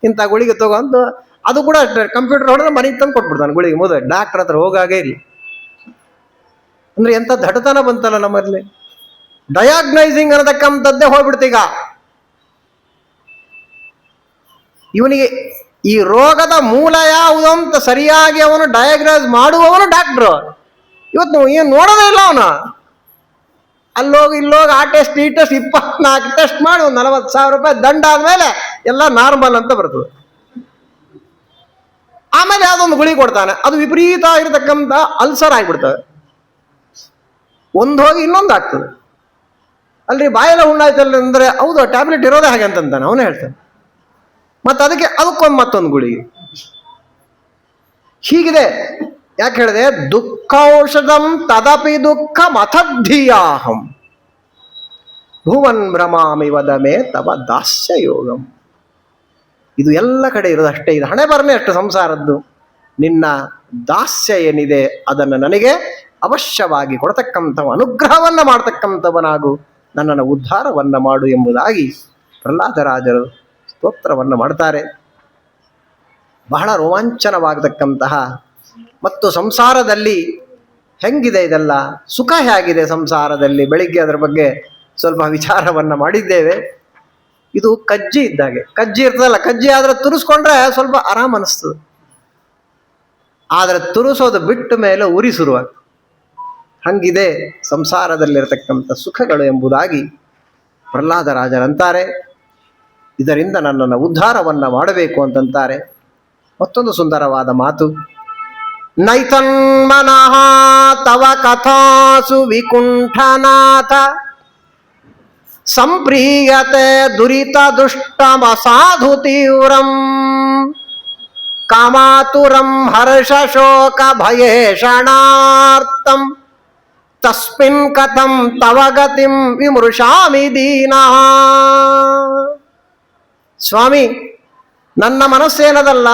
ಇಂಥ ಗುಳಿಗೆ ತಗೊಂಡು ಅದು ಕೂಡ ಅಷ್ಟೇ, ಕಂಪ್ಯೂಟರ್ ಹೊಡೆದ್ರೆ ಮನೆಗೆ ತಂದು ಕೊಟ್ಬಿಡ್ತಾನೆ ಗುಳಿಗೆ. ಮೊದಲು ಡಾಕ್ಟರ್ ಹತ್ರ ಹೋಗಾಗೇ ಇಲ್ಲ. ಅಂದ್ರೆ ಎಂಥ ದಡತನ ಬಂತಲ್ಲ ನಮ್ಮಲ್ಲಿ. ಡಯಾಗ್ನೈಸಿಂಗ್ ಅನ್ನತಕ್ಕಂಥದ್ದೇ ಹೋಗ್ಬಿಡ್ತೀಗ. ಇವನಿಗೆ ಈ ರೋಗದ ಮೂಲ ಯಾವುದು ಅಂತ ಸರಿಯಾಗಿ ಅವನು ಡಯಾಗ್ನೈಸ್ ಮಾಡುವವನು ಡಾಕ್ಟ್ರು. ಇವತ್ತು ಏನು ನೋಡೋದೇ ಇಲ್ಲ ಅವನು. ಅಲ್ಲೋಗಿ ಇಲ್ಲೋಗಿ ಆ ಟೆಸ್ಟ್ ಈ ಟೆಸ್ಟ್ 24 ಟೆಸ್ಟ್ ಮಾಡಿ ಒಂದು 40,000 ರೂಪಾಯಿ ದಂಡ ಆದ್ಮೇಲೆ ಎಲ್ಲ ನಾರ್ಮಲ್ ಅಂತ ಬರ್ತದೆ. ಆಮೇಲೆ ಯಾವುದೊಂದು ಗುಳಿ ಕೊಡ್ತಾನೆ, ಅದು ವಿಪರೀತ ಆಗಿರ್ತಕ್ಕಂಥ ಅಲ್ಸರ್ ಆಗಿಬಿಡ್ತವೆ. ಒಂದು ಹೋಗಿ ಇನ್ನೊಂದು ಆಗ್ತದೆ. ಅಲ್ರಿ ಬಾಯೆಲ್ಲ ಹುಣ್ಣಾಯ್ತಲ್ಲ ಅಂದ್ರೆ, ಹೌದು ಟ್ಯಾಬ್ಲೆಟ್ ಇರೋದೇ ಹಾಗೆ ಅಂತಂತಾನೆ ಅವನೇ ಹೇಳ್ತಾನೆ. ಮತ್ತೆ ಅದಕ್ಕೊಂದು ಮತ್ತೊಂದು ಗುಳಿಗೆ. ಹೀಗಿದೆ. ಯಾಕೆ ಹೇಳಿದೆ, ದುಃಖೌಷಧಂ ತದಪಿ ದುಃಖ ಮಥದ್ಧಿಯಾಹಂ ಭುವನ್ ಭ್ರಮಾಮಿ ವದಮೇ ತವ ದಾಸ್ಯ ಯೋಗಂ. ಇದು ಎಲ್ಲ ಕಡೆ ಇರೋದಷ್ಟೇ, ಇದು ಹಣೆ ಬರನೇ ಅಷ್ಟು ಸಂಸಾರದ್ದು. ನಿನ್ನ ದಾಸ್ಯ ಏನಿದೆ ಅದನ್ನು ನನಗೆ ಅವಶ್ಯವಾಗಿ ಕೊಡತಕ್ಕಂಥವ, ಅನುಗ್ರಹವನ್ನು ಮಾಡತಕ್ಕಂಥವನಾಗು, ನನ್ನನ್ನು ಉದ್ಧಾರವನ್ನು ಮಾಡು ಎಂಬುದಾಗಿ ಪ್ರಹ್ಲಾದರಾಜರು ಸ್ತೋತ್ರವನ್ನು ಮಾಡ್ತಾರೆ. ಬಹಳ ರೋಮಾಂಚನವಾಗತಕ್ಕಂತಹ ಮತ್ತು ಸಂಸಾರದಲ್ಲಿ ಹೆಂಗಿದೆ ಇದೆಲ್ಲ, ಸುಖ ಹೇಗಿದೆ ಸಂಸಾರದಲ್ಲಿ, ಬೆಳಿಗ್ಗೆ ಅದರ ಬಗ್ಗೆ ಸ್ವಲ್ಪ ವಿಚಾರವನ್ನು ಮಾಡಿದ್ದೇವೆ. ಇದು ಕಜ್ಜಿ ಇದ್ದಾಗೆ, ಕಜ್ಜಿ ಇರ್ತದಲ್ಲ, ಕಜ್ಜಿ ಆದರೆ ತುರಿಸ್ಕೊಂಡ್ರೆ ಸ್ವಲ್ಪ ಆರಾಮ ಅನಿಸ್ತದೆ. ಆದರೆ ತುರಿಸೋದು ಬಿಟ್ಟ ಮೇಲೆ ಉರಿ ಶುರುವಾಗ್ತದೆ. ಹಂಗಿದೆ ಸಂಸಾರದಲ್ಲಿರತಕ್ಕಂಥ ಸುಖಗಳು ಎಂಬುದಾಗಿ ಪ್ರಹ್ಲಾದರಾಜರಂತಾರೆ. ಇದರಿಂದ ನನ್ನನ್ನು ಉದ್ಧಾರವನ್ನು ಮಾಡಬೇಕು ಅಂತಂತಾರೆ. ಮತ್ತೊಂದು ಸುಂದರವಾದ ಮಾತು, ನೈತನ್ಮನಃ ತವ ಕಥಾಸು ವಿಕುಂಠನಾಥ ಸಂಪ್ರೀಯತೆ ದುರಿತ ದುಷ್ಟಮಸಾಧು ತೀವ್ರಂ ಕಾಮಾತುರಂ ಹರ್ಷ ಶೋಕ ಭಯೇಷಣಾರ್ಥಂ ತಸ್ಮಿನ್ ಕಥಂ ತವ ಗತಿಂ ವಿಮೃಶಾಮಿ ದೀನಃ. ಸ್ವಾಮಿ, ನನ್ನ ಮನಸ್ಸೇನದಲ್ಲ,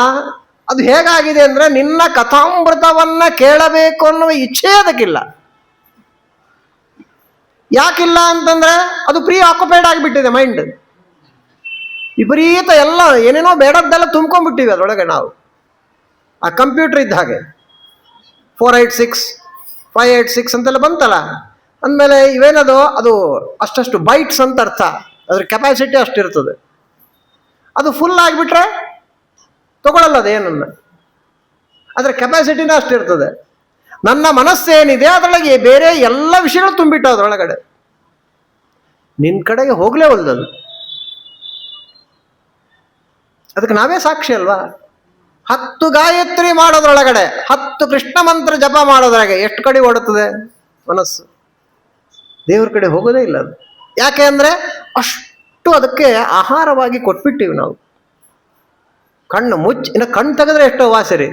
ಅದು ಹೇಗಾಗಿದೆ ಅಂದ್ರೆ ನಿನ್ನ ಕಥಾಮೃತವನ್ನ ಕೇಳಬೇಕು ಅನ್ನುವ ಇಚ್ಛೆ ಅದಕ್ಕಿಲ್ಲ. ಯಾಕಿಲ್ಲ ಅಂತಂದ್ರೆ ಅದು ಪ್ರೀ ಆಕ್ಯುಪೈಡ್ ಆಗಿಬಿಟ್ಟಿದೆ ಮೈಂಡ್. ವಿಪರೀತ ಎಲ್ಲ ಏನೇನೋ ಬೇಡದ್ದೆಲ್ಲ ತುಂಬ್ಕೊಂಡ್ಬಿಟ್ಟಿವಿ ಅದರೊಳಗೆ ನಾವು. ಆ ಕಂಪ್ಯೂಟರ್ ಇದ್ದ ಹಾಗೆ 486 586 ಅಂತೆಲ್ಲ ಬಂತಲ್ಲ, ಅಂದಮೇಲೆ ಇವೇನದು, ಅದು ಅಷ್ಟಷ್ಟು ಬೈಟ್ಸ್ ಅಂತ ಅರ್ಥ, ಅದ್ರ ಕೆಪಾಸಿಟಿ ಅಷ್ಟಿರ್ತದೆ. ಅದು ಫುಲ್ ಆಗಿಬಿಟ್ರೆ ತಗೊಳ್ಳಲ್ಲ ಅದೇನನ್ನ, ಅದರ ಕೆಪಾಸಿಟಿನ ಅಷ್ಟಿರ್ತದೆ. ನನ್ನ ಮನಸ್ಸೇನಿದೆ ಅದರೊಳಗೆ ಬೇರೆ ಎಲ್ಲ ವಿಷಯಗಳು ತುಂಬಿಟ್ಟು ಅದರೊಳಗಡೆ ನಿನ್ನ ಕಡೆಗೆ ಹೋಗ್ಲೇ ಒಲ್ದದು. ಅದಕ್ಕೆ ನಾವೇ ಸಾಕ್ಷಿ ಅಲ್ವಾ? 10 ಗಾಯತ್ರಿ ಮಾಡೋದ್ರೊಳಗಡೆ 10 ಕೃಷ್ಣ ಮಂತ್ರ ಜಪ ಮಾಡೋದ್ರಾಗೆ ಎಷ್ಟು ಕಡೆ ಓಡುತ್ತದೆ ಮನಸ್ಸು? ದೇವ್ರ ಕಡೆ ಹೋಗೋದೇ ಇಲ್ಲ ಅದು. ಯಾಕೆ ಅಂದರೆ ಅಷ್ಟು ಅದಕ್ಕೆ ಆಹಾರವಾಗಿ ಕೊಟ್ಬಿಟ್ಟಿವಿ ನಾವು. ಕಣ್ಣು ಮುಚ್ಚಿ, ಇನ್ನು ಕಣ್ಣು ತೆಗೆದ್ರೆ ಎಷ್ಟೋ ವಾಸರಿ.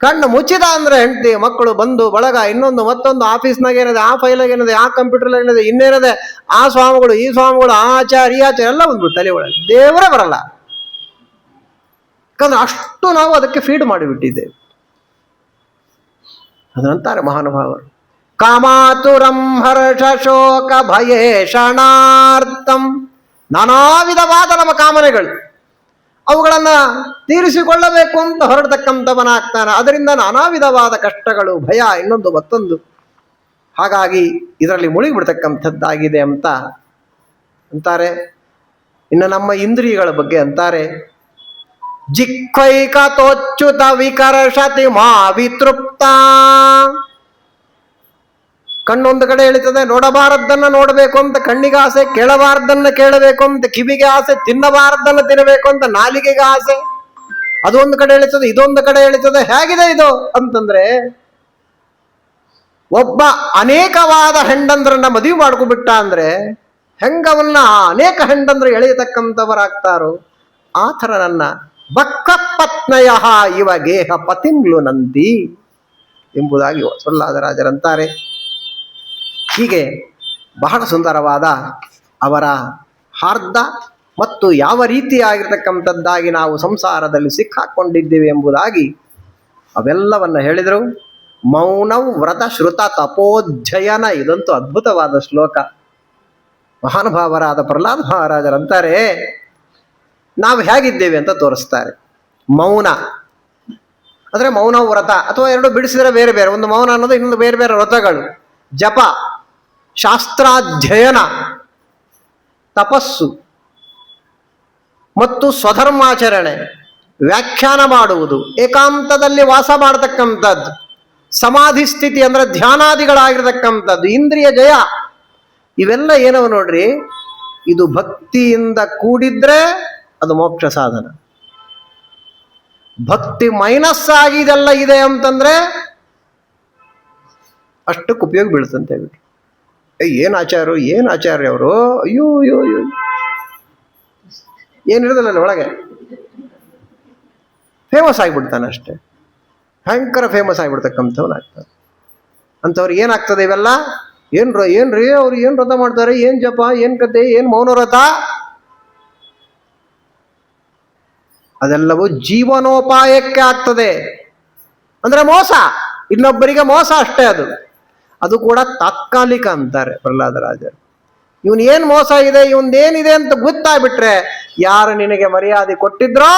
ಕಣ್ಣು ಮುಚ್ಚಿದ ಅಂದರೆ ಹೆಂಡತಿ ಮಕ್ಕಳು ಬಂದು ಬಳಗ ಇನ್ನೊಂದು ಮತ್ತೊಂದು, ಆಫೀಸ್ನಾಗ ಏನಿದೆ, ಆ ಫೈಲಾಗ ಏನಿದೆ, ಆ ಕಂಪ್ಯೂಟರ್ನಾಗ ಏನಿದೆ, ಇನ್ನೇನಿದೆ, ಆ ಸ್ವಾಮಿಗಳು ಈ ಸ್ವಾಮಿಗಳು, ಆ ಆಚಾರ ಈ ಆಚಾರ ಎಲ್ಲ ಒಂದು ತಲೆ ಒಳಗೆ ದೇವರೇ ಬರಲ್ಲ. ಯಾಕಂದ್ರೆ ಅಷ್ಟು ನಾವು ಅದಕ್ಕೆ ಫೀಡ್ ಮಾಡಿಬಿಟ್ಟಿದ್ದೇವೆ. ಅದರಂತಾರೆ ಮಹಾನುಭಾವರು, ಕಾಮಾತುರಂ ಹರ್ಷ ಶೋಕ ಭಯೇಷಣಾರ್ಥಂ. ನಾನಾ ವಿಧವಾದ ನಮ್ಮ ಕಾಮನೆಗಳು, ಅವುಗಳನ್ನ ತೀರಿಸಿಕೊಳ್ಳಬೇಕು ಅಂತ ಹೊರಡ್ತಕ್ಕಂಥವನಾಗ್ತಾನೆ. ಅದರಿಂದ ನಾನಾ ವಿಧವಾದ ಕಷ್ಟಗಳು, ಭಯ, ಇನ್ನೊಂದು ಮತ್ತೊಂದು. ಹಾಗಾಗಿ ಇದರಲ್ಲಿ ಮುಳುಗಿಬಿಡ್ತಕ್ಕಂಥದ್ದಾಗಿದೆ ಅಂತ ಅಂತಾರೆ. ಇನ್ನು ನಮ್ಮ ಇಂದ್ರಿಯಗಳ ಬಗ್ಗೆ ಅಂತಾರೆ, ಜಿಕ್ವೈಕತೋಚ್ಯುತ ವಿಕರ್ಷತಿ ಮಾ ವಿತೃಪ್ತ. ಕಣ್ಣೊಂದು ಕಡೆ ಎಳಿತದೆ, ನೋಡಬಾರದ್ದನ್ನ ನೋಡಬೇಕು ಅಂತ ಕಣ್ಣಿಗೆ ಆಸೆ, ಕೇಳಬಾರದನ್ನ ಕೇಳಬೇಕು ಅಂತ ಕಿವಿಗೆ ಆಸೆ, ತಿನ್ನಬಾರದನ್ನ ತಿನ್ನಬೇಕು ಅಂತ ನಾಲಿಗೆಗೆ ಆಸೆ. ಅದೊಂದು ಕಡೆ ಎಳಿತದೆ, ಇದೊಂದು ಕಡೆ ಎಳಿತದೆ. ಹೇಗಿದೆ ಇದು ಅಂತಂದ್ರೆ, ಒಬ್ಬ ಅನೇಕವಾದ ಹೆಂಡಂದ್ರನ್ನ ಮದುವೆ ಮಾಡ್ಕೊಬಿಟ್ಟ ಅಂದ್ರೆ ಹೆಂಗವನ್ನ ಅನೇಕ ಹೆಂಡಂದ್ರು ಎಳೆಯತಕ್ಕಂಥವರಾಗ್ತಾರೋ ಆ ಥರ ನನ್ನ ಬಕ್ಕ ಪತ್ನಯ ಇವ ಗೇಹ ಪತಿಂಗ್ಲು ನಂದಿ ಎಂಬುದಾಗಿ ಸೊಲ್ಲಾದರಾಜರಂತಾರೆ. ಹೀಗೆ ಬಹಳ ಸುಂದರವಾದ ಅವರ ಹಾರ್ದ ಮತ್ತು ಯಾವ ರೀತಿಯಾಗಿರ್ತಕ್ಕಂಥದ್ದಾಗಿ ನಾವು ಸಂಸಾರದಲ್ಲಿ ಸಿಕ್ಕಾಕೊಂಡಿದ್ದೇವೆ ಎಂಬುದಾಗಿ ಅವೆಲ್ಲವನ್ನು ಹೇಳಿದರು. ಮೌನಂ ವ್ರತ ಶ್ರುತ ತಪೋಜ್ಜಯನ, ಇದಂತೂ ಅದ್ಭುತವಾದ ಶ್ಲೋಕ. ಮಹಾನುಭಾವರಾದ ಪ್ರಹ್ಲಾದ ಮಹಾರಾಜರಂತಾರೆ, ನಾವು ಹೇಗಿದ್ದೇವೆ ಅಂತ ತೋರಿಸ್ತಾರೆ. ಮೌನ ಅಂದರೆ ಮೌನ ವ್ರತ, ಅಥವಾ ಎರಡು ಬಿಡಿಸಿದರೆ ಬೇರೆ ಬೇರೆ. ಒಂದು ಮೌನ ಅನ್ನೋದು, ಇನ್ನೊಂದು ಬೇರೆ ಬೇರೆ ವ್ರತಗಳು. ಜಪ, ಶಾಸ್ತ್ರಾಧ್ಯಯನ, ತಪಸ್ಸು ಮತ್ತು ಸ್ವಧರ್ಮಾಚರಣೆ, ವ್ಯಾಖ್ಯಾನ ಮಾಡುವುದು, ಏಕಾಂತದಲ್ಲಿ ವಾಸ ಮಾಡತಕ್ಕಂಥದ್ದು, ಸಮಾಧಿ ಸ್ಥಿತಿ ಅಂದರೆ ಧ್ಯಾನಾದಿಗಳಾಗಿರ್ತಕ್ಕಂಥದ್ದು, ಇಂದ್ರಿಯ ಜಯ. ಇವೆಲ್ಲ ಏನವ ನೋಡ್ರಿ, ಇದು ಭಕ್ತಿಯಿಂದ ಕೂಡಿದ್ರೆ ಅದು ಮೋಕ್ಷ ಸಾಧನ. ಭಕ್ತಿ ಮೈನಸ್ ಆಗಿ ಇದೆಲ್ಲ ಇದೆ ಅಂತಂದ್ರೆ ಅಷ್ಟಕ್ಕೆ ಉಪಯೋಗ ಬೀಳ್ತಂತೆ. ಏನು ಆಚಾರ್ಯ ಅವರು, ಅಯ್ಯೋ ಅಯ್ಯೋ ಅಯ್ಯೋ ಏನಿರೋದಿಲ್ಲ ಒಳಗೆ, ಫೇಮಸ್ ಆಗಿಬಿಡ್ತಾನೆ ಅಷ್ಟೇ. ಭಯಂಕರ ಫೇಮಸ್ ಆಗಿಬಿಡ್ತಕ್ಕಂಥವ್ನಾಗ್ತಾನೆ. ಅಂಥವ್ರಿಗೆ ಏನಾಗ್ತದೆ ಇವೆಲ್ಲ? ಏನ್ರಿ ಅವ್ರು ಏನು ವ್ರತ ಮಾಡ್ತಾರೆ, ಏನು ಜಪ, ಏನು ಕತೆ, ಏನು ಮೌನವ್ರತ, ಅದೆಲ್ಲವೂ ಜೀವನೋಪಾಯಕ್ಕೆ ಆಗ್ತದೆ. ಅಂದ್ರೆ ಮೋಸ, ಇನ್ನೊಬ್ಬರಿಗೆ ಮೋಸ ಅಷ್ಟೇ. ಅದು ಕೂಡ ತಾತ್ಕಾಲಿಕ ಅಂತಾರೆ ಪ್ರಹ್ಲಾದರಾಜರು. ಇವನ್ ಏನು ಮೋಸ ಇದೆ, ಇವನ್ದೇನಿದೆ ಅಂತ ಗೊತ್ತಾಗ್ಬಿಟ್ರೆ ಯಾರು ನಿನಗೆ ಮರ್ಯಾದೆ ಕೊಟ್ಟಿದ್ರೋ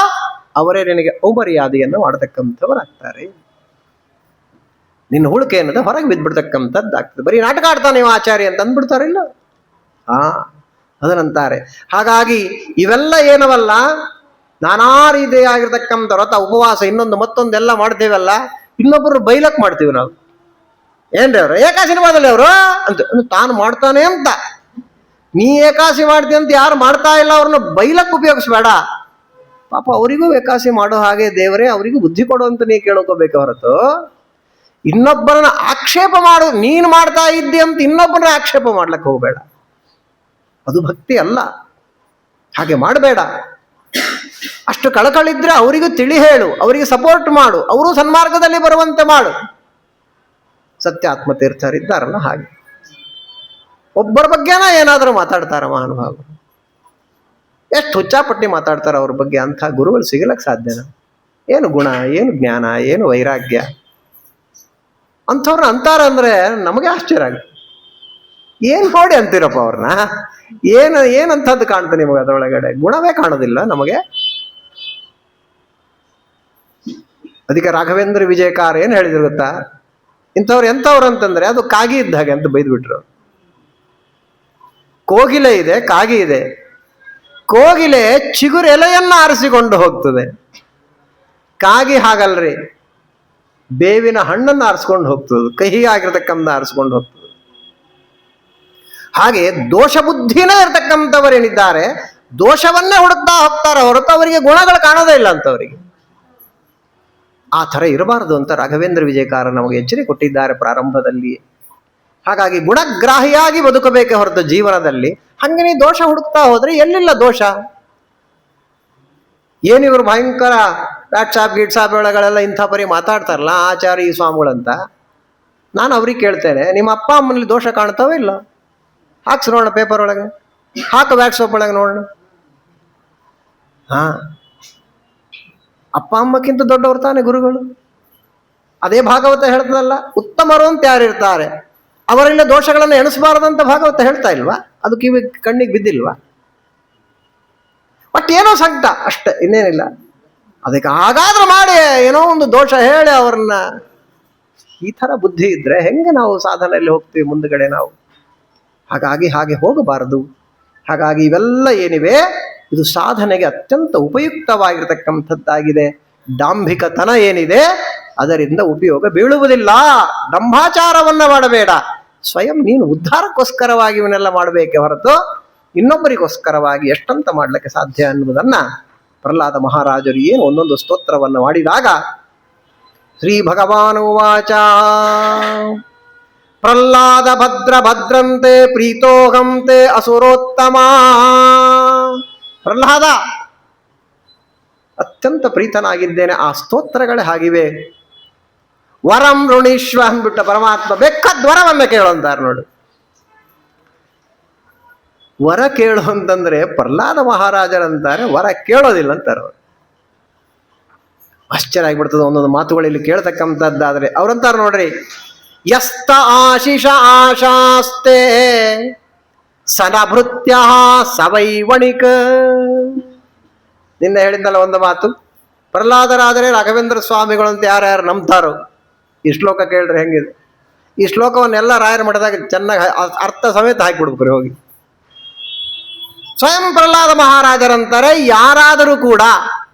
ಅವರೇ ನಿನಗೆ ಅವಮರ್ಯಾದೆಯನ್ನು ಮಾಡತಕ್ಕಂಥವರಾಗ್ತಾರೆ. ನಿನ್ನ ಹುಳುಕೆ ಅನ್ನೋದು ಹೊರಗೆ ಬಿದ್ದ್ಬಿಡ್ತಕ್ಕಂಥದ್ದಾಗ್ತದೆ. ಬರೀ ನಾಟಕ ಆಡ್ತಾನೆ ನೀವು ಆಚಾರ್ಯ ಅಂತ ಅಂದ್ಬಿಡ್ತಾರಿಲ್ಲ. ಅದನ್ನಂತಾರೆ. ಹಾಗಾಗಿ ಇವೆಲ್ಲ ಏನವಲ್ಲ, ನಾನಾ ರೀತಿಯಾಗಿರ್ತಕ್ಕಂಥ ವ್ರತ, ಉಪವಾಸ, ಇನ್ನೊಂದು ಮತ್ತೊಂದೆಲ್ಲ ಮಾಡ್ತೇವಲ್ಲ, ಇನ್ನೊಬ್ಬರು ಬೈಲಕ್ ಮಾಡ್ತೀವಿ ನಾವು. ಏನ್ರಿ ಅವರು ಏಕಾಶಿನ ಮಾಡಲಿ ಅವರು ಅಂತ ತಾನು ಮಾಡ್ತಾನೆ ಅಂತ. ನೀ ಏಕಾಶಿ ಮಾಡ್ತೀಯ ಅಂತ ಯಾರು ಮಾಡ್ತಾ ಇಲ್ಲ ಅವ್ರನ್ನ ಬೈಲಕ್ ಉಪಯೋಗಿಸ್ಬೇಡ. ಪಾಪ ಅವರಿಗೂ ಏಕಾಶಿ ಮಾಡೋ ಹಾಗೆ ದೇವರೇ ಅವರಿಗೂ ಬುದ್ಧಿ ಕೊಡು ಅಂತ ನೀ ಕೇಳ್ಕೋಬೇಕು ಹೊರತು ಇನ್ನೊಬ್ಬರನ್ನ ಆಕ್ಷೇಪ ಮಾಡು. ನೀನು ಮಾಡ್ತಾ ಇದ್ದಿ ಅಂತ ಇನ್ನೊಬ್ಬರನ್ನ ಆಕ್ಷೇಪ ಮಾಡ್ಲಿಕ್ಕೆ ಹೋಗಬೇಡ. ಅದು ಭಕ್ತಿ ಅಲ್ಲ. ಹಾಗೆ ಮಾಡಬೇಡ. ಅಷ್ಟು ಕಳಕಳಿದ್ರೆ ಅವರಿಗೂ ತಿಳಿ ಹೇಳು, ಅವರಿಗೆ ಸಪೋರ್ಟ್ ಮಾಡು, ಅವರು ಸನ್ಮಾರ್ಗದಲ್ಲಿ ಬರುವಂತೆ ಮಾಡು. ಸತ್ಯ ಆತ್ಮತೀರ್ಥರಿದ್ದಾರಲ್ಲ ಹಾಗೆ ಒಬ್ಬರ ಬಗ್ಗೆನ ಏನಾದರೂ ಮಾತಾಡ್ತಾರ ಮಹಾನುಭಾವರು. ಎಷ್ಟು ಹುಚ್ಚಾಪಟ್ಟಿ ಮಾತಾಡ್ತಾರ ಅವ್ರ ಬಗ್ಗೆ. ಅಂಥ ಗುರುಗಳು ಸಿಗಲಕ್ಕೆ ಸಾಧ್ಯನ? ಏನು ಗುಣ, ಏನು ಜ್ಞಾನ, ಏನು ವೈರಾಗ್ಯ ಅಂಥವ್ರನ್ನ ಅಂತಾರಂದ್ರೆ ನಮಗೆ ಆಶ್ಚರ್ಯ ಆಗುತ್ತೆ. ಏನು ನೋಡಿ ಅಂತೀರಪ್ಪ ಅವ್ರನ್ನ? ಏನಂಥದ್ದು ಕಾಣ್ತದೆ ನಿಮಗೆ ಅದರೊಳಗಡೆ? ಗುಣವೇ ಕಾಣೋದಿಲ್ಲ ನಮಗೆ. ಅದಕ್ಕೆ ರಾಘವೇಂದ್ರ ವಿಜಯಕಾರ ಏನು ಹೇಳಿದ್ರು ಗೊತ್ತಾ? ಇಂಥವ್ರು ಎಂಥವ್ರು ಅಂತಂದ್ರೆ ಅದು ಕಾಗಿ ಇದ್ದ ಹಾಗೆ ಅಂತ ಬೈದ್ಬಿಟ್ರು. ಕೋಗಿಲೆ ಇದೆ, ಕಾಗಿ ಇದೆ. ಕೋಗಿಲೆ ಚಿಗುರು ಎಲೆಯನ್ನ ಆರಿಸಿಕೊಂಡು ಹೋಗ್ತದೆ. ಕಾಗಿ ಹಾಗಲ್ರಿ, ಬೇವಿನ ಹಣ್ಣನ್ನು ಆರಿಸ್ಕೊಂಡು ಹೋಗ್ತದೆ, ಕಹಿ ಆಗಿರ್ತಕ್ಕಂಥ ಆರಿಸ್ಕೊಂಡು ಹೋಗ್ತದೆ. ಹಾಗೆ ದೋಷ ಬುದ್ಧಿನೇ ಇರ್ತಕ್ಕಂಥವರೇನಿದ್ದಾರೆ ದೋಷವನ್ನೇ ಹುಡುಕ್ತಾ ಹೋಗ್ತಾರೆ ಹೊರತು ಅವರಿಗೆ ಗುಣಗಳು ಕಾಣೋದೇ ಇಲ್ಲ ಅಂತವರಿಗೆ. ಆ ಥರ ಇರಬಾರದು ಅಂತ ರಾಘವೇಂದ್ರ ವಿಜಯಕಾರ ನಮಗೆ ಎಚ್ಚರಿಕೆ ಕೊಟ್ಟಿದ್ದಾರೆ ಪ್ರಾರಂಭದಲ್ಲಿ. ಹಾಗಾಗಿ ಗುಣಗ್ರಾಹಿಯಾಗಿ ಬದುಕಬೇಕೆ ಹೊರತು ಜೀವನದಲ್ಲಿ. ಹಂಗೆ ನೀ ದೋಷ ಹುಡುಕ್ತಾ ಹೋದ್ರೆ ಎಲ್ಲಿಲ್ಲ ದೋಷ. ಏನಿವರು ಭಯಂಕರ ವ್ಯಾಟ್ಸಾಪ್ ಗಿಟ್ಸಾಪ್ ಒಳಗಳೆಲ್ಲ ಇಂಥ ಪರಿ ಮಾತಾಡ್ತಾರಲ್ಲ ಆಚಾರ್ಯ ಸ್ವಾಮಿಗಳಂತ, ನಾನು ಅವ್ರಿಗೆ ಕೇಳ್ತೇನೆ, ನಿಮ್ಮ ಅಪ್ಪ ಅಮ್ಮನಲ್ಲಿ ದೋಷ ಕಾಣ್ತಾವೋ ಇಲ್ಲ? ಹಾಕ್ಸಿ ನೋಡೋಣ ಪೇಪರ್ ಒಳಗೆ, ಹಾಕು ವ್ಯಾಟ್ಸಪ್ ಒಳಗೆ ನೋಡೋಣ. ಅಪ್ಪ ಅಮ್ಮಕ್ಕಿಂತ ದೊಡ್ಡವರು ತಾನೆ ಗುರುಗಳು. ಅದೇ ಭಾಗವತ ಹೇಳ್ತದಲ್ಲ, ಉತ್ತಮರು ಅಂತ ಯಾರಿರ್ತಾರೆ ಅವರೆಲ್ಲ ದೋಷಗಳನ್ನು ಎಣಿಸಬಾರದಂತ ಭಾಗವತ ಹೇಳ್ತಾ ಇಲ್ವಾ? ಅದು ಕಿವಿ ಕಣ್ಣಿಗೆ ಬಿದ್ದಿಲ್ವಾ? ಬಟ್ ಏನೋ ಸಂಕಟ ಅಷ್ಟೆ, ಇನ್ನೇನಿಲ್ಲ. ಅದಕ್ಕೆ ಹಾಗಾದ್ರೂ ಮಾಡಿ ಏನೋ ಒಂದು ದೋಷ ಹೇಳಿ ಅವ್ರನ್ನ, ಈ ಥರ ಬುದ್ಧಿ ಇದ್ರೆ ಹೆಂಗೆ ನಾವು ಸಾಧನೆಯಲ್ಲಿ ಹೋಗ್ತೀವಿ ಮುಂದುಗಡೆ ನಾವು? ಹಾಗಾಗಿ ಹಾಗೆ ಹೋಗಬಾರದು. ಹಾಗಾಗಿ ಇವೆಲ್ಲ ಏನಿವೆ ಇದು ಸಾಧನೆಗೆ ಅತ್ಯಂತ ಉಪಯುಕ್ತವಾಗಿರ್ತಕ್ಕಂಥದ್ದಾಗಿದೆ. ಡಾಂಭಿಕತನ ಏನಿದೆ ಅದರಿಂದ ಉಪಯೋಗ ಬೀಳುವುದಿಲ್ಲ. ಡಂಭಾಚಾರವನ್ನ ಮಾಡಬೇಡ. ಸ್ವಯಂ ನೀನು ಉದ್ಧಾರಕ್ಕೋಸ್ಕರವಾಗಿ ಇವನ್ನೆಲ್ಲ ಮಾಡಬೇಕೆ ಹೊರತು ಇನ್ನೊಬ್ಬರಿಗೋಸ್ಕರವಾಗಿ ಎಷ್ಟಂತ ಮಾಡಲಿಕ್ಕೆ ಸಾಧ್ಯ ಅನ್ನುವುದನ್ನ ಪ್ರಹ್ಲಾದ ಮಹಾರಾಜರು ಏನು ಒಂದೊಂದು ಸ್ತೋತ್ರವನ್ನು ಮಾಡಿದಾಗ ಶ್ರೀ ಭಗವಾನ್ ಉವಾಚ ಪ್ರಹ್ಲಾದ ಭದ್ರ ಭದ್ರಂತೆ ಪ್ರೀತೋಹಂತೆ ಅಸುರೋತ್ತಮ. ಪ್ರಹ್ಲಾದ ಅತ್ಯಂತ ಪ್ರೀತನಾಗಿದ್ದೇನೆ, ಆ ಸ್ತೋತ್ರಗಳೇ ಹಾಗಿವೆ. ವರಂ ಋಣೀಶ್ವ ಅಂದ್ಬಿಟ್ಟ ಪರಮಾತ್ಮ, ಬೇಕಾದ ವರವನ್ನ ಕೇಳು ಅಂತಾರೆ ನೋಡಿ. ವರ ಕೇಳು ಅಂತಂದ್ರೆ ಪ್ರಹ್ಲಾದ ಮಹಾರಾಜರಂತಾರೆ ವರ ಕೇಳೋದಿಲ್ಲ ಅಂತಾರೆ ಅವರು. ಆಶ್ಚರ್ಯ ಆಗಿಬಿಡ್ತದೆ ಒಂದೊಂದು ಮಾತುಗಳಲ್ಲಿ ಕೇಳ್ತಕ್ಕಂಥದ್ದಾದ್ರೆ. ಅವ್ರಂತಾರೆ ನೋಡ್ರಿ, ಯಸ್ತ ಆಶಿಷ ಆಶಾಸ್ತೆ ಸನಭೃತ್ಯ ಸವೈವಣಿಕ. ನಿನ್ನೆ ಹೇಳಿದ್ನಲ್ಲ ಒಂದು ಮಾತು, ಪ್ರಹ್ಲಾದರಾದರೆ ರಾಘವೇಂದ್ರ ಸ್ವಾಮಿಗಳು ಅಂತ ಯಾರ್ಯಾರು ನಂಬ್ತಾರೋ ಈ ಶ್ಲೋಕ ಕೇಳ್ರಿ ಹೆಂಗಿದೆ. ಈ ಶ್ಲೋಕವನ್ನೆಲ್ಲ ರಾಯರ ಮಠದಾಗ ಚೆನ್ನಾಗಿ ಅರ್ಥ ಸಮೇತ ಹಾಕಿಬಿಡ್ಬೇಕ್ರಿ ಹೋಗಿ. ಸ್ವಯಂ ಪ್ರಹ್ಲಾದ ಮಹಾರಾಜರಂತಾರೆ, ಯಾರಾದರೂ ಕೂಡ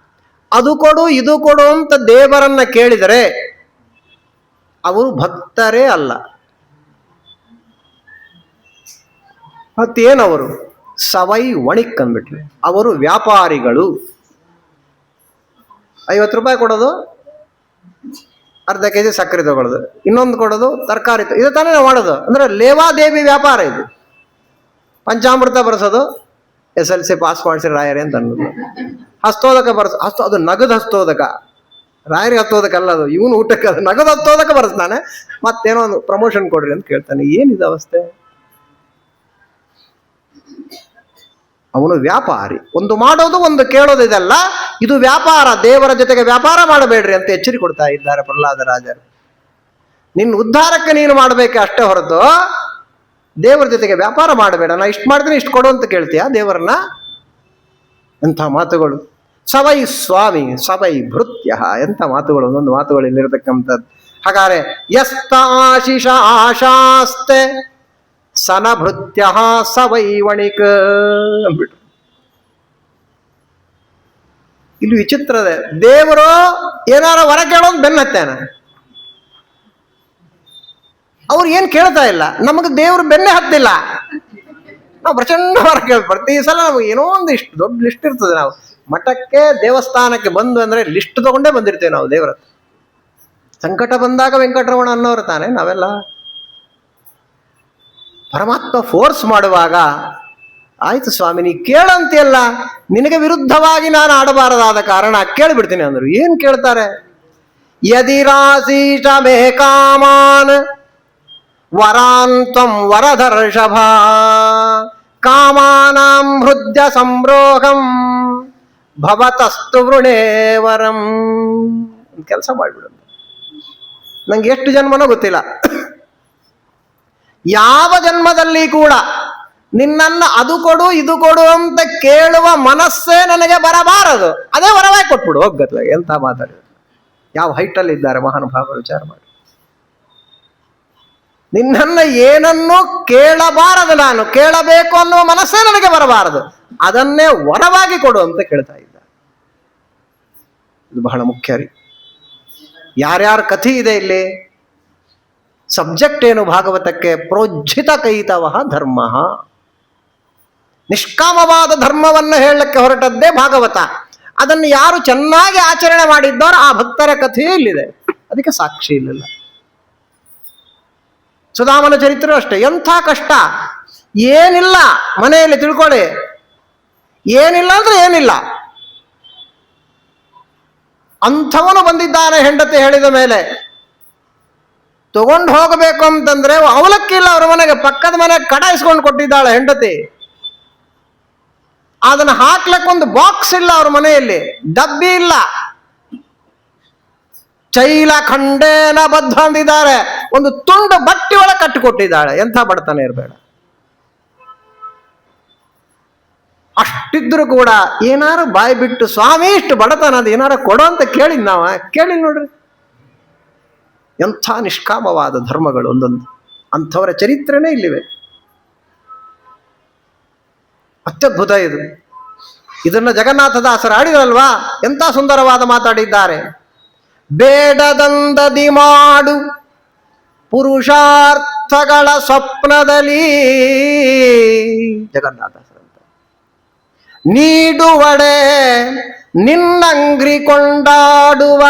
ಅದು ಕೊಡು ಇದು ಕೊಡು ಅಂತ ದೇವರನ್ನ ಕೇಳಿದರೆ ಅವರು ಭಕ್ತರೇ ಅಲ್ಲ. ಮತ್ತೇನವರು? ಸವೈ ವಣಿಕ್ ಅಂದ್ಬಿಟ್ರೆ ಅವರು ವ್ಯಾಪಾರಿಗಳು. 50 ರೂಪಾಯಿ ಕೊಡೋದು, ಅರ್ಧ ಕೆಜಿ ಸಕ್ಕರೆ ತಗೊಳ್ಳೋದು, ಇನ್ನೊಂದು ಕೊಡೋದು ತರಕಾರಿ, ಇದು ತಾನೇ ನಾವು ಮಾಡೋದು. ಅಂದ್ರೆ ಲೇವಾದೇವಿ ವ್ಯಾಪಾರ ಇದು. ಪಂಚಾಮೃತ ಬರೆಸೋದು, SLC ಪಾಸ್ ಮಾಡಿಸಿ ರಾಯರೇ ಅಂತ ಅನ್ನೋದು. ಹಸ್ತೋದಕ ಅದು ನಗದು ಹಸ್ತೋದಕ, ರಾಯರಿಗೆ ಹತ್ತೋದಕ್ಕೆ ಅಲ್ಲ ಅದು, ಇವನು ಊಟಕ್ಕೆ ಅದು ನಗದು ಹತ್ತೋದಕ ಬರೆಸ್ತಾನೆ. ಮತ್ತೇನೋ ಒಂದು ಪ್ರಮೋಷನ್ ಕೊಡ್ರಿ ಅಂತ ಕೇಳ್ತಾನೆ. ಏನಿದೆ ಅವಸ್ಥೆ? ಅವನು ವ್ಯಾಪಾರಿ. ಒಂದು ಮಾಡೋದು ಒಂದು ಕೇಳೋದು, ಇದೆಲ್ಲ ಇದು ವ್ಯಾಪಾರ. ದೇವರ ಜೊತೆಗೆ ವ್ಯಾಪಾರ ಮಾಡಬೇಡ್ರಿ ಅಂತ ಎಚ್ಚರಿಕೆ ಕೊಡ್ತಾ ಇದ್ದಾರೆ ಪ್ರಹ್ಲಾದರಾಜರು. ನಿನ್ನ ಉದ್ಧಾರಕ್ಕೆ ನೀನು ಮಾಡಬೇಕೆ ಅಷ್ಟೇ ಹೊರತು ದೇವರ ಜೊತೆಗೆ ವ್ಯಾಪಾರ ಮಾಡಬೇಡ. ನಾ ಇಷ್ಟು ಮಾಡಿದ್ರೆ ಇಷ್ಟು ಕೊಡು ಅಂತ ಕೇಳ್ತೀಯ ದೇವರನ್ನ? ಎಂಥ ಮಾತುಗಳು! ಸವೈ ಸ್ವಾಮಿ ಸವೈ ಭೃತ್ಯ, ಎಂಥ ಮಾತುಗಳು, ಒಂದೊಂದು ಮಾತುಗಳು ಇಲ್ಲಿರತಕ್ಕಂಥದ್ದು. ಹಾಗಾದ್ರೆ ಯಸ್ತ ಆಶಿಷ ಆಶಾಸ್ತೆ ಸನಭೃತ್ಯ ಸವೈ ವಣಿಕ ಅಂದ್ಬಿಟ್ರು. ಇಲ್ಲಿ ವಿಚಿತ್ರದೆ, ದೇವರು ಏನಾರ ವರ ಕೇಳೋದು ಬೆನ್ನತ್ತೇನ, ಅವ್ರು ಏನ್ ಕೇಳ್ತಾ ಇಲ್ಲ. ನಮಗೆ ದೇವರು ಬೆನ್ನೆ ಹತ್ತಿಲ್ಲ. ನಾವು ಪ್ರಚಂಡ ವರ ಕೇಳಿ ಪ್ರತಿ ಸಲ ನಮಗೆ ಏನೋ ಒಂದು ಇಷ್ಟು ದೊಡ್ಡ ಲಿಸ್ಟ್ ಇರ್ತದೆ. ನಾವು ಮಠಕ್ಕೆ ದೇವಸ್ಥಾನಕ್ಕೆ ಬಂದು ಅಂದ್ರೆ ಲಿಸ್ಟ್ ತಗೊಂಡೇ ಬಂದಿರ್ತೇವೆ ನಾವು ದೇವರ. ಸಂಕಟ ಬಂದಾಗ ವೆಂಕಟರಮಣ ಅನ್ನೋರು ತಾನೆ ನಾವೆಲ್ಲ. ಪರಮಾತ್ಮ ಫೋರ್ಸ್ ಮಾಡುವಾಗ, ಆಯ್ತು ಸ್ವಾಮಿ ನೀ ಕೇಳಂತೆಯಲ್ಲ, ನಿನಗೆ ವಿರುದ್ಧವಾಗಿ ನಾನು ಆಡಬಾರದಾದ ಕಾರಣ ಕೇಳಿಬಿಡ್ತೀನಿ ಅಂದ್ರು. ಏನ್ ಕೇಳ್ತಾರೆ? ಯದಿರಾಸೀಷ ಮೇ ಕಾಮಾನ್ ವರಾನ್ ತ್ವಂ ವರದರ್ಷಭ ಕಾಮಾನಾಂ ಹೃದ್ಯ ಸಂರೋಹಂ ಭವತಸ್ತು ವೃಣೇವರಂ. ಕೆಲಸ ಮಾಡಿಬಿಡು, ನಂಗೆ ಎಷ್ಟು ಜನ್ಮನೋ ಗೊತ್ತಿಲ್ಲ, ಯಾವ ಜನ್ಮದಲ್ಲಿ ಕೂಡ ನಿನ್ನನ್ನು ಅದು ಕೊಡು ಇದು ಕೊಡು ಅಂತ ಕೇಳುವ ಮನಸ್ಸೇ ನನಗೆ ಬರಬಾರದು. ಅದೇ ವರವಾಗಿ ಕೊಟ್ಬಿಡು ಹೋಗತ್ಲಾಗ. ಎಂತ ಮಾತಾಡಿದ್ರು, ಯಾವ ಹೈಟಲ್ಲಿ ಇದ್ದಾರೆ ಮಹಾನುಭಾವರು, ವಿಚಾರ ಮಾಡಿ. ನಿನ್ನನ್ನ ಏನನ್ನೂ ಕೇಳಬಾರದು, ನಾನು ಕೇಳಬೇಕು ಅನ್ನುವ ಮನಸ್ಸೇ ನನಗೆ ಬರಬಾರದು, ಅದನ್ನೇ ವರವಾಗಿ ಕೊಡು ಅಂತ ಕೇಳ್ತಾ ಇದ್ದ. ಇದು ಬಹಳ ಮುಖ್ಯ ರೀ. ಯಾರ್ಯಾರ ಕಥೆ ಇದೆ ಇಲ್ಲಿ? ಸಬ್ಜೆಕ್ಟ್ ಏನು ಭಾಗವತಕ್ಕೆ? ಪ್ರೋಜ್ಜಿತ ಕೈತವ ಧರ್ಮ. ನಿಷ್ಕಾಮವಾದ ಧರ್ಮವನ್ನು ಹೇಳಕ್ಕೆ ಹೊರಟದ್ದೇ ಭಾಗವತ. ಅದನ್ನು ಯಾರು ಚೆನ್ನಾಗಿ ಆಚರಣೆ ಮಾಡಿದ್ದಾರೋ ಆ ಭಕ್ತರ ಕಥೆಯೇ ಇಲ್ಲಿದೆ. ಅದಕ್ಕೆ ಸಾಕ್ಷಿ ಇಲ್ಲಿಲ್ಲ. ಸುಧಾಮನ ಚರಿತ್ರೆ ಅಷ್ಟೇ. ಎಂಥ ಕಷ್ಟ, ಏನಿಲ್ಲ ಮನೆಯಲ್ಲಿ ತಿಳ್ಕೊಳ್ಳಿ, ಏನಿಲ್ಲ ಅಂದ್ರೆ ಏನಿಲ್ಲ. ಅಂಥವನು ಬಂದಿದ್ದಾನೆ ಹೆಂಡತಿ ಹೇಳಿದ ಮೇಲೆ. ತಗೊಂಡು ಹೋಗಬೇಕು ಅಂತಂದ್ರೆ ಅವಲಕ್ಕಿ ಇಲ್ಲ ಅವ್ರ ಮನೆಗೆ, ಪಕ್ಕದ ಮನೆಗೆ ಕಡಾಯಿಸ್ಕೊಂಡು ಕೊಟ್ಟಿದ್ದಾಳೆ ಹೆಂಡತಿ. ಅದನ್ನು ಹಾಕ್ಲಕ್ಕೊಂದು ಬಾಕ್ಸ್ ಇಲ್ಲ ಅವ್ರ ಮನೆಯಲ್ಲಿ, ಡಬ್ಬಿ ಇಲ್ಲ. ಚೈಲ ಖಂಡೇನ ಬದ್ಧ ಅಂದಿದ್ದಾರೆ, ಒಂದು ತುಂಡು ಬಟ್ಟೆ ಒಳಗೆ ಕಟ್ಟಿಕೊಟ್ಟಿದ್ದಾಳೆ. ಎಂಥ ಬಡತನ ಇರಬೇಡ. ಅಷ್ಟಿದ್ರು ಕೂಡ ಏನಾರು ಬಾಯಿ ಬಿಟ್ಟು ಸ್ವಾಮಿ ಇಷ್ಟು ಬಡತನ ಅದು ಏನಾರು ಕೊಡೋ ಅಂತ ಕೇಳಿದ್ ನಾವ ಕೇಳಿ ನೋಡ್ರಿ. ಎಂಥ ನಿಷ್ಕಾಮವಾದ ಧರ್ಮಗಳು ಒಂದೊಂದು, ಅಂಥವರ ಚರಿತ್ರೆನೇ ಇಲ್ಲಿವೆ. ಅತ್ಯದ್ಭುತ ಇದು. ಇದನ್ನ ಜಗನ್ನಾಥದಾಸರು ಆಡಿದ್ರಲ್ವಾ, ಎಂಥ ಸುಂದರವಾದ ಮಾತಾಡಿದ್ದಾರೆ. ಬೇಡದಂದದಿ ಮಾಡು ಪುರುಷಾರ್ಥಗಳ ಸ್ವಪ್ನದಲ್ಲಿ, ಜಗನ್ನಾಥದಾಸರು ನೀಡುವಡೆ ನಿನ್ನಂಗ್ರಿ ಕೊಂಡಾಡುವ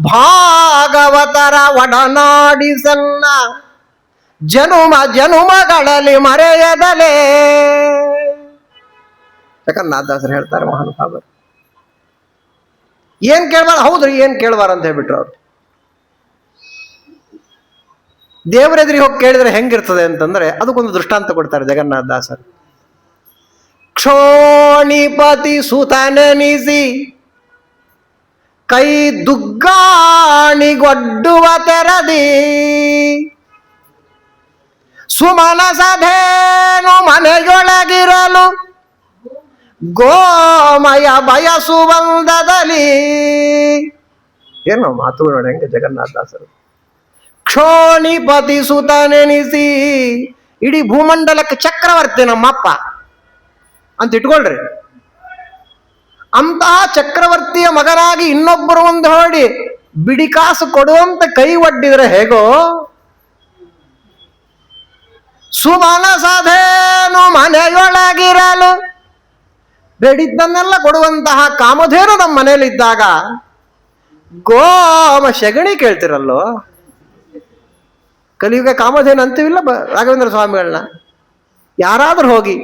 ಭಾಗವತರ ಒಡನಾಡಿಸನ್ನ ಜನುಮ ಜನುಮಗಳಲ್ಲಿ ಮರೆಯದಲೇ. ಜಗನ್ನಾಥದಾಸರು ಹೇಳ್ತಾರೆ, ಮಹಾನುಭಾವರು. ಏನ್ ಕೇಳ್ಬಾರ, ಹೌದ್ರಿ ಏನ್ ಕೇಳ್ಬಾರ ಅಂತ ಹೇಳ್ಬಿಟ್ರು ಅವ್ರು. ದೇವರೆದುರಿಗೆ ಹೋಗಿ ಕೇಳಿದ್ರೆ ಹೆಂಗಿರ್ತದೆ ಅಂತಂದ್ರೆ ಅದಕ್ಕೊಂದು ದೃಷ್ಟಾಂತ ಕೊಡ್ತಾರೆ ಜಗನ್ನಾಥದಾಸರು. ಕ್ಷೋಣಿಪತಿ ಸುತನೆನಿಸಿ ಕೈ ದುಗ್ಗಾಣಿಗೊಡ್ಡುವ ತೆರದಿ ಸುಮನಸಧೇನು ಮನೆಯೊಳಗಿರಲು ಗೋಮಯ ಬಯಸುವಂದದಲ್ಲಿ. ಏನು ಮಾತು ನೋಡಿ ಹೆಂಗೆ ಜಗನ್ನಾಥದಾಸರು. ಕ್ಷೋಣಿಪತಿ ಸುತನೆನಿಸಿ, ಇಡೀ ಭೂಮಂಡಲಕ್ಕೆ ಚಕ್ರವರ್ತಿ ನಮ್ಮಪ್ಪ ಅಂತ ಇಟ್ಕೊಳ್ರಿ. ಅಂತಹ ಚಕ್ರವರ್ತಿಯ ಮಗನಾಗಿ ಇನ್ನೊಬ್ಬರು ಒಂದು ಹೊರಡಿ ಬಿಡಿಕಾಸು ಕೊಡುವಂತ ಕೈ ಒಡ್ಡಿದ್ರೆ ಹೇಗೋ, ಸುಮನಸಧೇನು ಮನೆಯೊಳಗಿರಲು ಬೇಡಿದ್ದನ್ನೆಲ್ಲ ಕೊಡುವಂತಹ ಕಾಮಧೇನು ನಮ್ಮ ಮನೆಯಲ್ಲಿದ್ದಾಗ ಗೋಮ ಸೆಗಣಿ ಕೇಳ್ತಿರಲ್ಲೋ. ಕಲಿಯುಗ ಕಾಮಧೇನು ಅಂತೀವಿಲ್ಲ ರಾಘವೇಂದ್ರ ಸ್ವಾಮಿಗಳನ್ನ. ಯಾರಾದ್ರೂ ಹೋಗಿ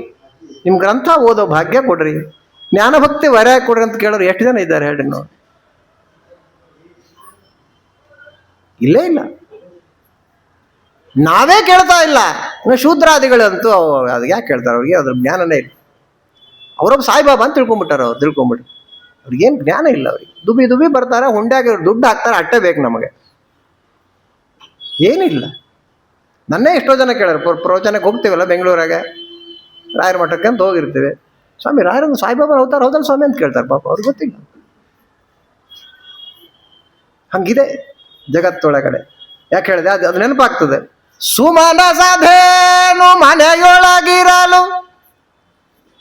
ನಿಮ್ ಗ್ರಂಥ ಓದೋ ಭಾಗ್ಯ ಕೊಡ್ರಿ, ಜ್ಞಾನಭಕ್ತಿ ವರ ಕೊಡ್ರಿ ಅಂತ ಕೇಳೋರು ಎಷ್ಟು ಜನ ಇದ್ದಾರೆ ಹೇಳ್ರಿ ನೋಡಿ. ಇಲ್ಲೇ ಇಲ್ಲ. ನಾವೇ ಕೇಳ್ತಾ ಇಲ್ಲ. ಶೂದ್ರಾದಿಗಳಂತೂ ಅದು ಯಾಕೆ ಕೇಳ್ತಾರೆ? ಅವ್ರಿಗೆ ಅದ್ರ ಜ್ಞಾನನೇ ಇಲ್ಲ. ಅವರೊಬ್ಬ ಸಾಯಿಬಾಬಾ ಅಂತ ತಿಳ್ಕೊಂಡ್ಬಿಟ್ಟಾರ. ಅವ್ರು ತಿಳ್ಕೊಂಬಿಟ್ಟು ಅವ್ರಿಗೇನು ಜ್ಞಾನ ಇಲ್ಲ. ಅವ್ರಿಗೆ ದುಬಿ ದುಬಿ ಬರ್ತಾರೆ, ಹುಂಡ್ಯಾಗ ದುಡ್ಡು ಹಾಕ್ತಾರೆ, ಅಟ್ಟೆ ಬೇಕು ನಮಗೆ, ಏನಿಲ್ಲ. ನನ್ನೇ ಎಷ್ಟೋ ಜನ ಕೇಳಾರ. ಪ್ರವಚನಕ್ಕೆ ಹೋಗ್ತೀವಲ್ಲ ಬೆಂಗಳೂರಾಗ, ರಾಯರ ಮಠಕ್ಕೆ ಅಂತ ಹೋಗಿರ್ತೀವಿ. ಸ್ವಾಮಿ ರಾಯರನ್ನು ಸಾಯಿಬಾಬಾ ಹೋಗ್ತಾರೆ, ಹೌದಲ್ಲ ಸ್ವಾಮಿ ಅಂತ ಕೇಳ್ತಾರೆ. ಪಾಪ ಅವ್ರಿಗೆ ಗೊತ್ತಿಲ್ಲ. ಹಂಗಿದೆ ಜಗತ್ತೊಳಗಡೆ. ಯಾಕೆ ಹೇಳಿದೆ? ಅದು ನೆನಪಾಗ್ತದೆ. ಸುಮನಸಧೇನು ಮನೆಯೊಳಗಿರಲು.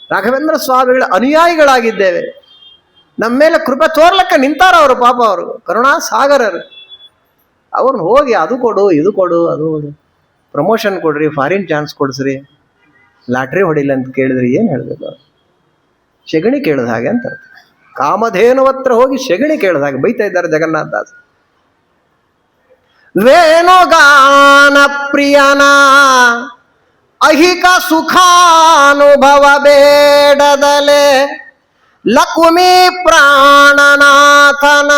ರಾಘವೇಂದ್ರ ಸ್ವಾಮಿಗಳ ಅನುಯಾಯಿಗಳಾಗಿದ್ದೇವೆ. ನಮ್ಮ ಮೇಲೆ ಕೃಪೆ ತೋರ್ಲಕ್ಕೆ ನಿಂತಾರ ಅವರು. ಪಾಪ ಅವರು ಕರುಣಾ ಸಾಗರರು. ಅವ್ರನ್ನ ಹೋಗಿ ಅದು ಕೊಡು ಇದು ಕೊಡು, ಅದು ಪ್ರಮೋಷನ್ ಕೊಡ್ರಿ, ಫಾರಿನ್ ಚಾನ್ಸ್ ಕೊಡಿಸ್ರಿ, ಲಾಟ್ರಿ ಹೊಡಿಲ್ಲ ಅಂತ ಕೇಳಿದ್ರಿ ಏನು ಹೇಳಬೇಕು? ಸೆಗಣಿ ಕೇಳಿದ ಹಾಗೆ ಅಂತ. ಕಾಮಧೇನು ಹತ್ರ ಹೋಗಿ ಸೆಗಣಿ ಕೇಳಿದ ಹಾಗೆ ಬೈತಾ ಇದ್ದಾರೆ ಜಗನ್ನಾಥದಾಸ. ವೇಣುಗಾನ ಪ್ರಿಯನ ಅಹಿಕ ಸುಖಾನುಭವ ಬೇಡದಲೆ ಲಕುಮಿ ಪ್ರಾಣನಾಥನ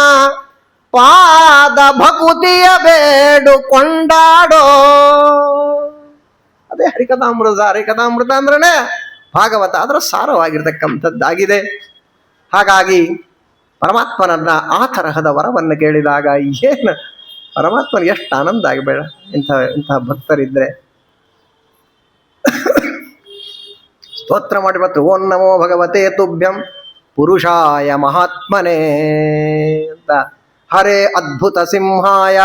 ಪಾದ ಭಕುತಿಯ ಬೇಡು ಕೊಂಡಾಡೋ. ಅದೇ ಹರಿಕಥಾಮೃತ. ಹರಿಕಥಾಮೃತ ಅಂದ್ರೆ ಭಾಗವತ, ಅದರ ಸಾರವಾಗಿರ್ತಕ್ಕಂಥದ್ದಾಗಿದೆ. ಹಾಗಾಗಿ ಪರಮಾತ್ಮನನ್ನ ಆ ತರಹದ ವರವನ್ನು ಕೇಳಿದಾಗ ಏನು ಪರಮಾತ್ಮನ ಎಷ್ಟು ಆನಂದ ಆಗಬೇಡ. ಇಂಥ ಭಕ್ತರಿದ್ರೆ ಸ್ತೋತ್ರ ಮಾಡಿ ಬತ್ತು. ಓಂ ನಮೋ ಭಗವತೆ ತುಭ್ಯಂ ಪುರುಷಾಯ ಮಹಾತ್ಮನೇ ಅಂತ. ಹರೇ ಅದ್ಭುತ ಸಿಂಹಾಯ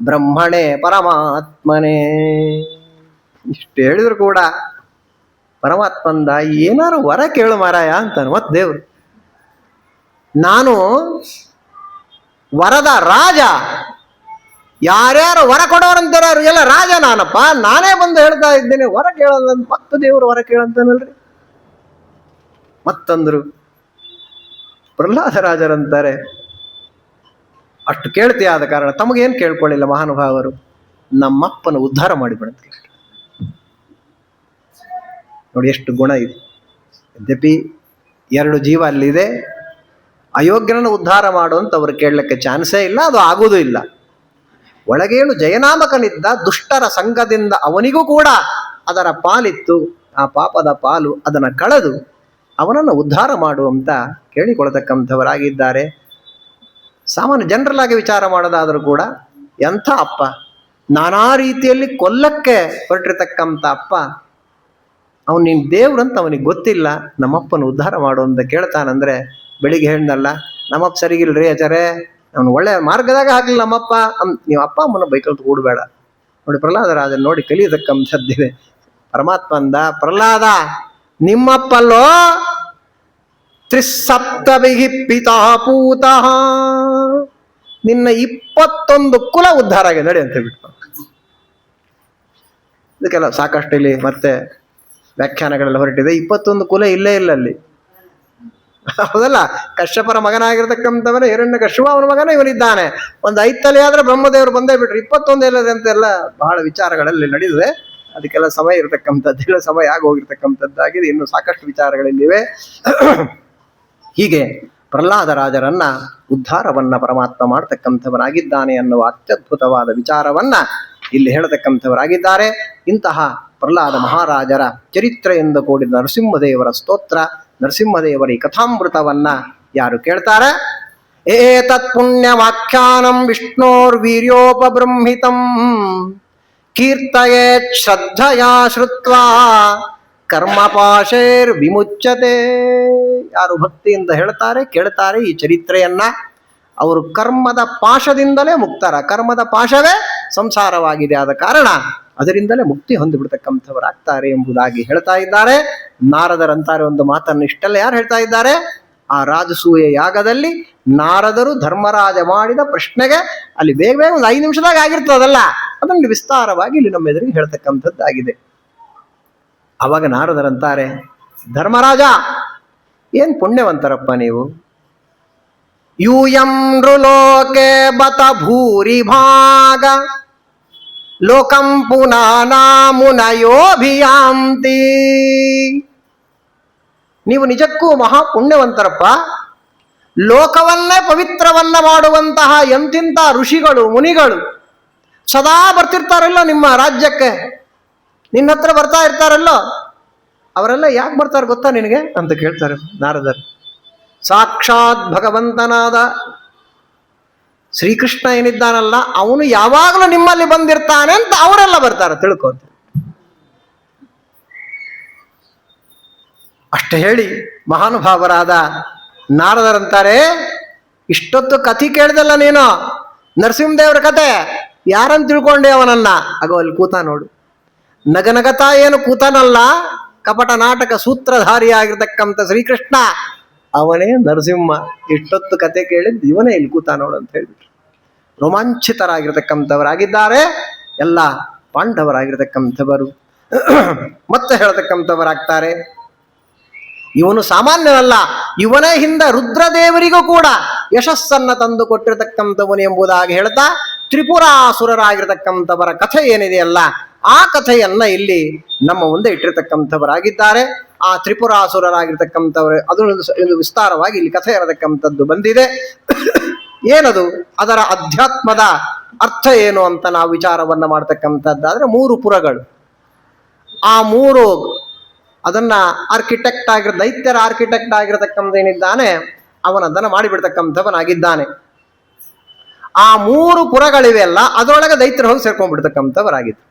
ಬ್ರಹ್ಮಣೇ ಪರಮಾತ್ಮನೇ. ಇಷ್ಟು ಹೇಳಿದ್ರು ಕೂಡ ಪರಮಾತ್ಮಂದ ಏನಾರು ವರ ಕೇಳು ಮಾರಾಯ ಅಂತಾನೆ. ಮತ್ತೆ ದೇವ್ರು, ನಾನು ವರದ ರಾಜ, ಯಾರ್ಯಾರು ವರ ಕೊಡೋರಂತಾರ ಅವ್ರಿಗೆಲ್ಲ ರಾಜ ನಾನಪ್ಪ, ನಾನೇ ಬಂದು ಹೇಳ್ತಾ ಇದ್ದೇನೆ ವರ ಕೇಳೋದಂತ. ಮತ್ತೆ ದೇವರು ವರ ಕೇಳಂತಾನಲ್ರಿ. ಮತ್ತಂದ್ರು. ಪ್ರಹ್ಲಾದರಾಜರಂತಾರೆ, ಅಷ್ಟು ಕೇಳ್ತಿಯಾದ ಕಾರಣ ತಮಗೇನು ಕೇಳ್ಕೊಳ್ಳಿಲ್ಲ ಮಹಾನುಭಾವರು, ನಮ್ಮಪ್ಪನ ಉದ್ಧಾರ ಮಾಡಿಬಿಡಂತ. ನೋಡಿ ಎಷ್ಟು ಗುಣ ಇದೆ. ಯದ್ಯಪಿ 2 ಜೀವ ಅಲ್ಲಿದೆ, ಅಯೋಗ್ಯನನ್ನು ಉದ್ಧಾರ ಮಾಡುವಂತ ಅವರು ಕೇಳಲಿಕ್ಕೆ ಚಾನ್ಸೇ ಇಲ್ಲ, ಅದು ಆಗುವುದೂ ಇಲ್ಲ. ಒಳಗೇಳು ಜಯನಾಮಕನಿದ್ದ, ದುಷ್ಟರ ಸಂಘದಿಂದ ಅವನಿಗೂ ಕೂಡ ಅದರ ಪಾಲಿತ್ತು, ಆ ಪಾಪದ ಪಾಲು ಅದನ್ನು ಕಳೆದು ಅವನನ್ನು ಉದ್ಧಾರ ಮಾಡುವಂತ ಕೇಳಿಕೊಳ್ತಕ್ಕಂಥವರಾಗಿದ್ದಾರೆ. ಸಾಮಾನ್ಯ ಜನರಲ್ ಆಗಿ ವಿಚಾರ ಮಾಡೋದಾದರೂ ಕೂಡ ಎಂಥ ಅಪ್ಪ, ನಾನಾ ರೀತಿಯಲ್ಲಿ ಕೊಲ್ಲಕ್ಕೆ ಹೊರಟಿರ್ತಕ್ಕಂಥ ಅಪ್ಪ, ಅವನು ನೀನು ದೇವ್ರಂತ ಅವನಿಗೆ ಗೊತ್ತಿಲ್ಲ, ನಮ್ಮಪ್ಪನ ಉದ್ಧಾರ ಮಾಡು ಅಂತ ಕೇಳ್ತಾನಂದ್ರೆ, ಬೆಳಿಗ್ಗೆ ಹೇಳ್ದಲ್ಲ ನಮ್ಮಪ್ಪ ಸರಿಗಿಲ್ರಿ ಆಚಾರೆ, ಅವನು ಒಳ್ಳೆ ಮಾರ್ಗದಾಗ ಹಾಕಲಿಲ್ಲ ನಮ್ಮಪ್ಪ ನೀವು ಅಪ್ಪ ಅಮ್ಮನ ಬೈಕಲ್ತು ಕೂಡಬೇಡ. ನೋಡಿ ಪ್ರಹ್ಲಾದರಾಜನ್ ನೋಡಿ ಕಲಿಯತಕ್ಕಂಥದ್ದಿದೆ. ಪರಮಾತ್ಮ ಅಂದ, ಪ್ರಹ್ಲಾದ ನಿಮ್ಮಪ್ಪಲ್ಲೋ ತ್ರಿಸಪ್ತಭಿಃ ಪಿತಃ ಪೂತಃ, ನಿನ್ನ 21 ಕುಲ ಉದ್ಧಾರ ಆಗಿದೆ ನಡಿ ಅಂತ ಹೇಳ್ಬಿಟ್ಟು. ಇದಕ್ಕೆಲ್ಲ ಸಾಕಷ್ಟು ಇಲ್ಲಿ ಮತ್ತೆ ವ್ಯಾಖ್ಯಾನಗಳೆಲ್ಲ ಹೊರಟಿದೆ. 21 ಕುಲ ಇಲ್ಲೇ ಇಲ್ಲ ಅಲ್ಲಿ, ಹೌದಲ್ಲ. ಕಶ್ಯಪರ ಮಗನಾಗಿರ್ತಕ್ಕಂಥವನೇ ಹಿರಣ್ಯಕಶಿಪು, ಅವನ ಮಗನ ಇವನಿದ್ದಾನೆ. ಒಂದು 5 ತಲೆ ಆದ್ರೆ ಬ್ರಹ್ಮದೇವರು ಬಂದೇ ಬಿಟ್ರು, 21 ಎಲ್ಲದೆ ಅಂತೆಲ್ಲ ಬಹಳ ವಿಚಾರಗಳಲ್ಲಿ ನಡೆದಿದೆ. ಅದಕ್ಕೆಲ್ಲ ಸಮಯ ಇರತಕ್ಕಂಥದ್ದೆಲ್ಲ ಸಮಯ ಆಗಿ ಹೋಗಿರ್ತಕ್ಕಂಥದ್ದಾಗಿದೆ. ಇನ್ನು ಸಾಕಷ್ಟು ವಿಚಾರಗಳಲ್ಲಿವೆ. ಹೀಗೆ ಪ್ರಹ್ಲಾದರಾಜರನ್ನ ಉದ್ಧಾರವನ್ನ ಪರಮಾತ್ಮ ಮಾಡತಕ್ಕಂಥವನಾಗಿದ್ದಾನೆ ಅನ್ನುವ ಅತ್ಯದ್ಭುತವಾದ ವಿಚಾರವನ್ನ ಇಲ್ಲಿ ಹೇಳತಕ್ಕಂಥವರಾಗಿದ್ದಾರೆ. ಇಂತಹ ಪ್ರಹ್ಲಾದ ಮಹಾರಾಜರ ಚರಿತ್ರೆಯಿಂದ ಕೂಡಿದ ನರಸಿಂಹದೇವರ ಸ್ತೋತ್ರ, ನರಸಿಂಹದೇವರ ಈ ಕಥಾಮೃತವನ್ನ ಯಾರು ಕೇಳ್ತಾರೆ, ಏತತ್ ಪುಣ್ಯವಾಖ್ಯಾನಂ ವಿಷ್ಣೋರ್ವೀರ್ಯೋಪಬೃಂಹಿತಂ ಕೀರ್ತಯೇತ್ ಶ್ರದ್ಧಯಾ ಶ್ರುತ್ವಾ ಕರ್ಮಪಾಶೇರ್ ವಿಮುಚ್ಯತೆ. ಯಾರು ಭಕ್ತಿಯಿಂದ ಹೇಳ್ತಾರೆ ಕೇಳ್ತಾರೆ ಈ ಚರಿತ್ರೆಯನ್ನ, ಅವರು ಕರ್ಮದ ಪಾಶದಿಂದಲೇ ಮುಕ್ತರ. ಕರ್ಮದ ಪಾಶವೇ ಸಂಸಾರವಾಗಿದೆ, ಆದ ಕಾರಣ ಅದರಿಂದಲೇ ಮುಕ್ತಿ ಹೊಂದಿಬಿಡ್ತಕ್ಕಂಥವರಾಗ್ತಾರೆ ಎಂಬುದಾಗಿ ಹೇಳ್ತಾ ಇದ್ದಾರೆ. ನಾರದರಂತಾರೆ ಒಂದು ಮಾತನ್ನು, ಇಷ್ಟೆಲ್ಲ ಯಾರು ಹೇಳ್ತಾ ಇದ್ದಾರೆ, ಆ ರಾಜಸೂಯ ಯಾಗದಲ್ಲಿ ನಾರದರು ಧರ್ಮರಾಜ ಮಾಡಿದ ಪ್ರಶ್ನೆಗೆ ಅಲ್ಲಿ ಬೇಗ ಬೇಗ ಒಂದು 5 ನಿಮಿಷದಾಗ ಆಗಿರ್ತದಲ್ಲ, ಅದನ್ನು ವಿಸ್ತಾರವಾಗಿ ಇಲ್ಲಿ ನಮ್ಮ ಎದುರಿಗೆ ಹೇಳ್ತಕ್ಕಂಥದ್ದಾಗಿದೆ. ಅವಾಗ ನಾರದರಂತಾರೆ, ಧರ್ಮರಾಜ ಏನ್ ಪುಣ್ಯವಂತರಪ್ಪ ನೀವು, ಯೂಯಂ ನೃಲೋಕೆ ಬತ ಭೂರಿ ಭಾಗ ಲೋಕಂ ಪುನಾನಾ ಮುನಯೋಭಿಯಾಂತಿ. ನೀವು ನಿಜಕ್ಕೂ ಮಹಾ ಪುಣ್ಯವಂತರಪ್ಪ. ಲೋಕವನ್ನೇ ಪವಿತ್ರವನ್ನ ಮಾಡುವಂತಹ ಎಂತಿಂತ ಋಷಿಗಳು ಮುನಿಗಳು ಸದಾ ಬರ್ತಿರ್ತಾರಲ್ಲ ನಿಮ್ಮ ರಾಜ್ಯಕ್ಕೆ, ನಿನ್ನ ಹತ್ರ ಬರ್ತಾ ಇರ್ತಾರಲ್ಲೋ, ಅವರೆಲ್ಲ ಯಾಕೆ ಬರ್ತಾರೆ ಗೊತ್ತಾ ನಿನಗೆ ಅಂತ ಕೇಳ್ತಾರೆ ನಾರದರು. ಸಾಕ್ಷಾತ್ ಭಗವಂತನಾದ ಶ್ರೀಕೃಷ್ಣ ಏನಿದ್ದಾನಲ್ಲ, ಅವನು ಯಾವಾಗಲೂ ನಿಮ್ಮಲ್ಲಿ ಬಂದಿರ್ತಾನೆ ಅಂತ ಅವರೆಲ್ಲ ಬರ್ತಾರೆ, ತಿಳ್ಕೋತ. ಅಷ್ಟು ಹೇಳಿ ಮಹಾನುಭಾವರಾದ ನಾರದರಂತಾರೆ, ಇಷ್ಟೊತ್ತು ಕಥೆ ಕೇಳಿದಲ್ಲ ನೀನು, ನರಸಿಂಹದೇವರ ಕತೆ, ಯಾರನ್ನು ತಿಳ್ಕೊಂಡೆ ಅವನನ್ನ? ಆಗ ಅಲ್ಲಿ ಕೂತ ನೋಡು, ನಗನಗತಾ ಏನು ಕೂತನಲ್ಲ, ಕಪಟ ನಾಟಕ ಸೂತ್ರಧಾರಿಯಾಗಿರ್ತಕ್ಕಂಥ ಶ್ರೀಕೃಷ್ಣ ಅವನೇ ನರಸಿಂಹ. ಇಷ್ಟೊತ್ತು ಕತೆ ಕೇಳಿದ್ದು ಇವನೇ ಇಲ್ಲಿ ಕೂತ ನೋಡು ಅಂತ ಹೇಳ್ಬಿಟ್ರು. ರೋಮಾಂಚಿತರಾಗಿರ್ತಕ್ಕಂಥವರಾಗಿದ್ದಾರೆ ಎಲ್ಲ ಪಾಂಡವರಾಗಿರ್ತಕ್ಕಂಥವರು. ಮತ್ತೆ ಹೇಳ್ತಕ್ಕಂಥವರಾಗ್ತಾರೆ, ಇವನು ಸಾಮಾನ್ಯನಲ್ಲ, ಇವನೇ ಹಿಂದೆ ರುದ್ರದೇವರಿಗೂ ಕೂಡ ಯಶಸ್ಸನ್ನ ತಂದು ಕೊಟ್ಟಿರತಕ್ಕಂಥವನು ಎಂಬುದಾಗಿ ಹೇಳ್ತಾ ತ್ರಿಪುರಾಸುರರಾಗಿರ್ತಕ್ಕಂಥವರ ಕಥೆ ಏನಿದೆಯಲ್ಲ, ಆ ಕಥೆಯನ್ನ ಇಲ್ಲಿ ನಮ್ಮ ಮುಂದೆ ಇಟ್ಟಿರ್ತಕ್ಕಂಥವರಾಗಿದ್ದಾರೆ. ಆ ತ್ರಿಪುರಾಸುರರಾಗಿರ್ತಕ್ಕಂಥವರು ಅದು ವಿಸ್ತಾರವಾಗಿ ಇಲ್ಲಿ ಕಥೆ ಇರತಕ್ಕಂಥದ್ದು ಬಂದಿದೆ. ಏನದು, ಅದರ ಅಧ್ಯಾತ್ಮದ ಅರ್ಥ ಏನು ಅಂತ ನಾವು ವಿಚಾರವನ್ನ ಮಾಡ್ತಕ್ಕಂಥದ್ದಾದ್ರೆ, 3 ಪುರಗಳು, ಆ 3 ಅದನ್ನ ದೈತ್ಯರ ಆರ್ಕಿಟೆಕ್ಟ್ ಆಗಿರತಕ್ಕಂಥೇನಿದ್ದಾನೆ ಅವನದನ್ನು ಮಾಡಿಬಿಡ್ತಕ್ಕಂಥವನಾಗಿದ್ದಾನೆ. ಆ 3 ಪುರಗಳಿವೆ ಅಲ್ಲ, ಅದರೊಳಗೆ ದೈತ್ಯರು ಹೋಗಿ ಸೇರ್ಕೊಂಡ್ಬಿಡ್ತಕ್ಕಂಥವರಾಗಿತ್ತು.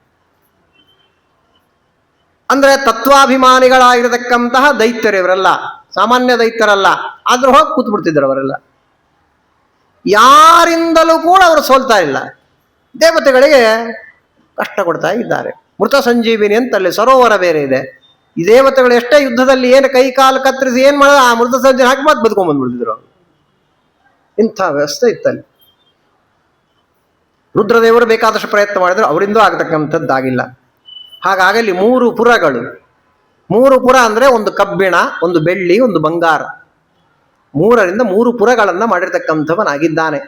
ಅಂದ್ರೆ ತತ್ವಾಭಿಮಾನಿಗಳಾಗಿರತಕ್ಕಂತಹ ದೈತ್ಯರು ಇವರೆಲ್ಲ, ಸಾಮಾನ್ಯ ದೈತ್ಯರಲ್ಲ. ಆದ್ರೂ ಹೋಗಿ ಕೂತ್ ಬಿಡ್ತಿದ್ರು ಅವರೆಲ್ಲ. ಯಾರಿಂದಲೂ ಕೂಡ ಅವರು ಸೋಲ್ತಾ ಇಲ್ಲ, ದೇವತೆಗಳಿಗೆ ಕಷ್ಟ ಕೊಡ್ತಾ ಇದ್ದಾರೆ. ಮೃತ ಸಂಜೀವಿನಿ ಅಂತ ಅಲ್ಲಿ ಸರೋವರ ಬೇರೆ ಇದೆ. ಈ ದೇವತೆಗಳು ಎಷ್ಟೇ ಯುದ್ಧದಲ್ಲಿ ಏನು ಕೈ ಕಾಲು ಕತ್ತರಿಸಿ ಏನ್ ಮಾಡೋದು, ಆ ಮೃತ ಸಂಜೀವಿನಿ ಹಾಕಿ ಮತ್ತೆ ಬದುಕೊಂಡ್ ಬಂದ್ಬಿಡ್ತಿದ್ರು ಅವರು. ಇಂಥ ವ್ಯವಸ್ಥೆ ಇತ್ತಲ್ಲಿ. ರುದ್ರದೇವರು ಬೇಕಾದಷ್ಟು ಪ್ರಯತ್ನ ಮಾಡಿದ್ರು, ಅವರಿಂದೂ ಆಗತಕ್ಕಂಥದ್ದಾಗಿಲ್ಲ. ಹಾಗಾಗಲಿ 3 ಪುರಗಳು, 3 ಪುರ ಅಂದ್ರೆ ಒಂದು ಕಬ್ಬಿಣ, ಒಂದು ಬೆಳ್ಳಿ, ಒಂದು ಬಂಗಾರ, 3ರಿಂದ 3 ಪುರಗಳನ್ನ ಮಾಡಿರ್ತಕ್ಕಂಥವನಾಗಿದ್ದಾನೆ.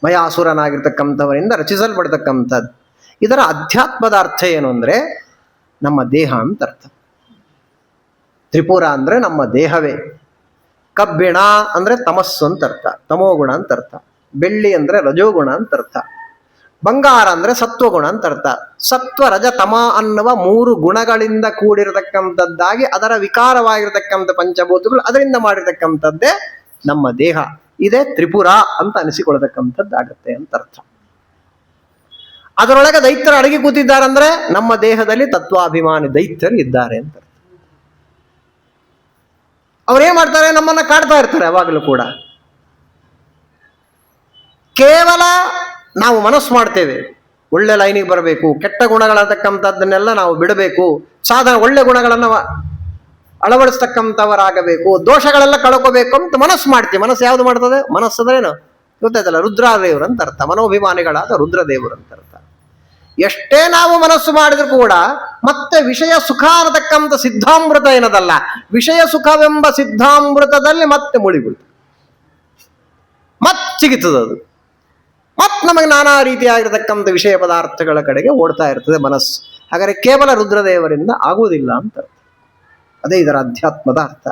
ಮಯಾಸುರನಾಗಿರ್ತಕ್ಕಂಥವನಿಂದ ರಚಿಸಲ್ಪಡ್ತಕ್ಕಂಥದ್ದು. ಇದರ ಅಧ್ಯಾತ್ಮದ ಅರ್ಥ ಏನು ಅಂದ್ರೆ ನಮ್ಮ ದೇಹ ಅಂತ ಅರ್ಥ. ತ್ರಿಪುರ ಅಂದ್ರೆ ನಮ್ಮ ದೇಹವೇ. ಕಬ್ಬಿಣ ಅಂದ್ರೆ ತಮಸ್ಸು ಅಂತ ಅರ್ಥ, ತಮೋಗುಣ ಅಂತ ಅರ್ಥ. ಬೆಳ್ಳಿ ಅಂದ್ರೆ ರಜೋಗುಣ ಅಂತ ಅರ್ಥ. ಬಂಗಾರ ಅಂದ್ರೆ ಸತ್ವಗುಣ ಅಂತ ಅರ್ಥ. ಸತ್ವ, ರಜ, ತಮ ಅನ್ನುವ 3 ಗುಣಗಳಿಂದ ಕೂಡಿರತಕ್ಕಂಥದ್ದಾಗಿ ಅದರ ವಿಕಾರವಾಗಿರತಕ್ಕಂಥ ಪಂಚಭೂತಗಳು ಅದರಿಂದ ಮಾಡಿರ್ತಕ್ಕಂಥದ್ದೇ ನಮ್ಮ ದೇಹ. ಇದೇ ತ್ರಿಪುರ ಅಂತ ಅನಿಸಿಕೊಳ್ಳತಕ್ಕಂಥದ್ದಾಗತ್ತೆ ಅಂತ ಅರ್ಥ. ಅದರೊಳಗೆ ದೈತ್ಯರು ಅಡಗಿ ಕೂತಿದ್ದಾರಂದ್ರೆ ನಮ್ಮ ದೇಹದಲ್ಲಿ ತತ್ವಾಭಿಮಾನಿ ದೈತ್ಯರು ಇದ್ದಾರೆ ಅಂತ. ಅವ್ರೇನ್ ಮಾಡ್ತಾರೆ, ನಮ್ಮನ್ನ ಕಾಡ್ತಾ ಇರ್ತಾರೆ ಯಾವಾಗಲೂ ಕೂಡ. ಕೇವಲ ನಾವು ಮನಸ್ಸು ಮಾಡ್ತೇವೆ, ಒಳ್ಳೆ ಲೈನಿಗೆ ಬರಬೇಕು, ಕೆಟ್ಟ ಗುಣಗಳತಕ್ಕಂಥದ್ದನ್ನೆಲ್ಲ ನಾವು ಬಿಡಬೇಕು, ಒಳ್ಳೆ ಗುಣಗಳನ್ನು ಅಳವಡಿಸ್ತಕ್ಕಂಥವರಾಗಬೇಕು, ದೋಷಗಳೆಲ್ಲ ಕಳ್ಕೋಬೇಕು ಅಂತ ಮನಸ್ಸು ಮಾಡ್ತೀವಿ. ಮನಸ್ಸು ಯಾವುದು ಮಾಡ್ತದೆ? ಮನಸ್ಸಂದ್ರೇನು ಗೊತ್ತಾಯ್ತಲ್ಲ, ರುದ್ರದೇವರು ಅಂತ ಅರ್ಥ. ಮನೋಭಿಮಾನಿಗಳಾದ ರುದ್ರದೇವರು ಅಂತ ಅರ್ಥ. ಎಷ್ಟೇ ನಾವು ಮನಸ್ಸು ಮಾಡಿದ್ರು ಕೂಡ ಮತ್ತೆ ವಿಷಯ ಸುಖ ಅನ್ನತಕ್ಕಂಥ ಸಿದ್ಧಾಮೃತ ಏನದಲ್ಲ, ವಿಷಯ ಸುಖವೆಂಬ ಸಿದ್ಧಾಮೃತದಲ್ಲಿ ಮತ್ತೆ ಮುಳಿಬಿಡ್ತು, ಸಿಗಿತದದು. ಮತ್ತೆ ನಮಗೆ ನಾನಾ ರೀತಿಯಾಗಿರತಕ್ಕಂಥ ವಿಷಯ ಪದಾರ್ಥಗಳ ಕಡೆಗೆ ಓಡ್ತಾ ಇರ್ತದೆ ಮನಸ್ಸು. ಹಾಗಾದರೆ ಕೇವಲ ರುದ್ರದೇವರಿಂದ ಆಗುವುದಿಲ್ಲ ಅಂತ. ಅದೇ ಇದರ ಅಧ್ಯಾತ್ಮದ ಅರ್ಥ.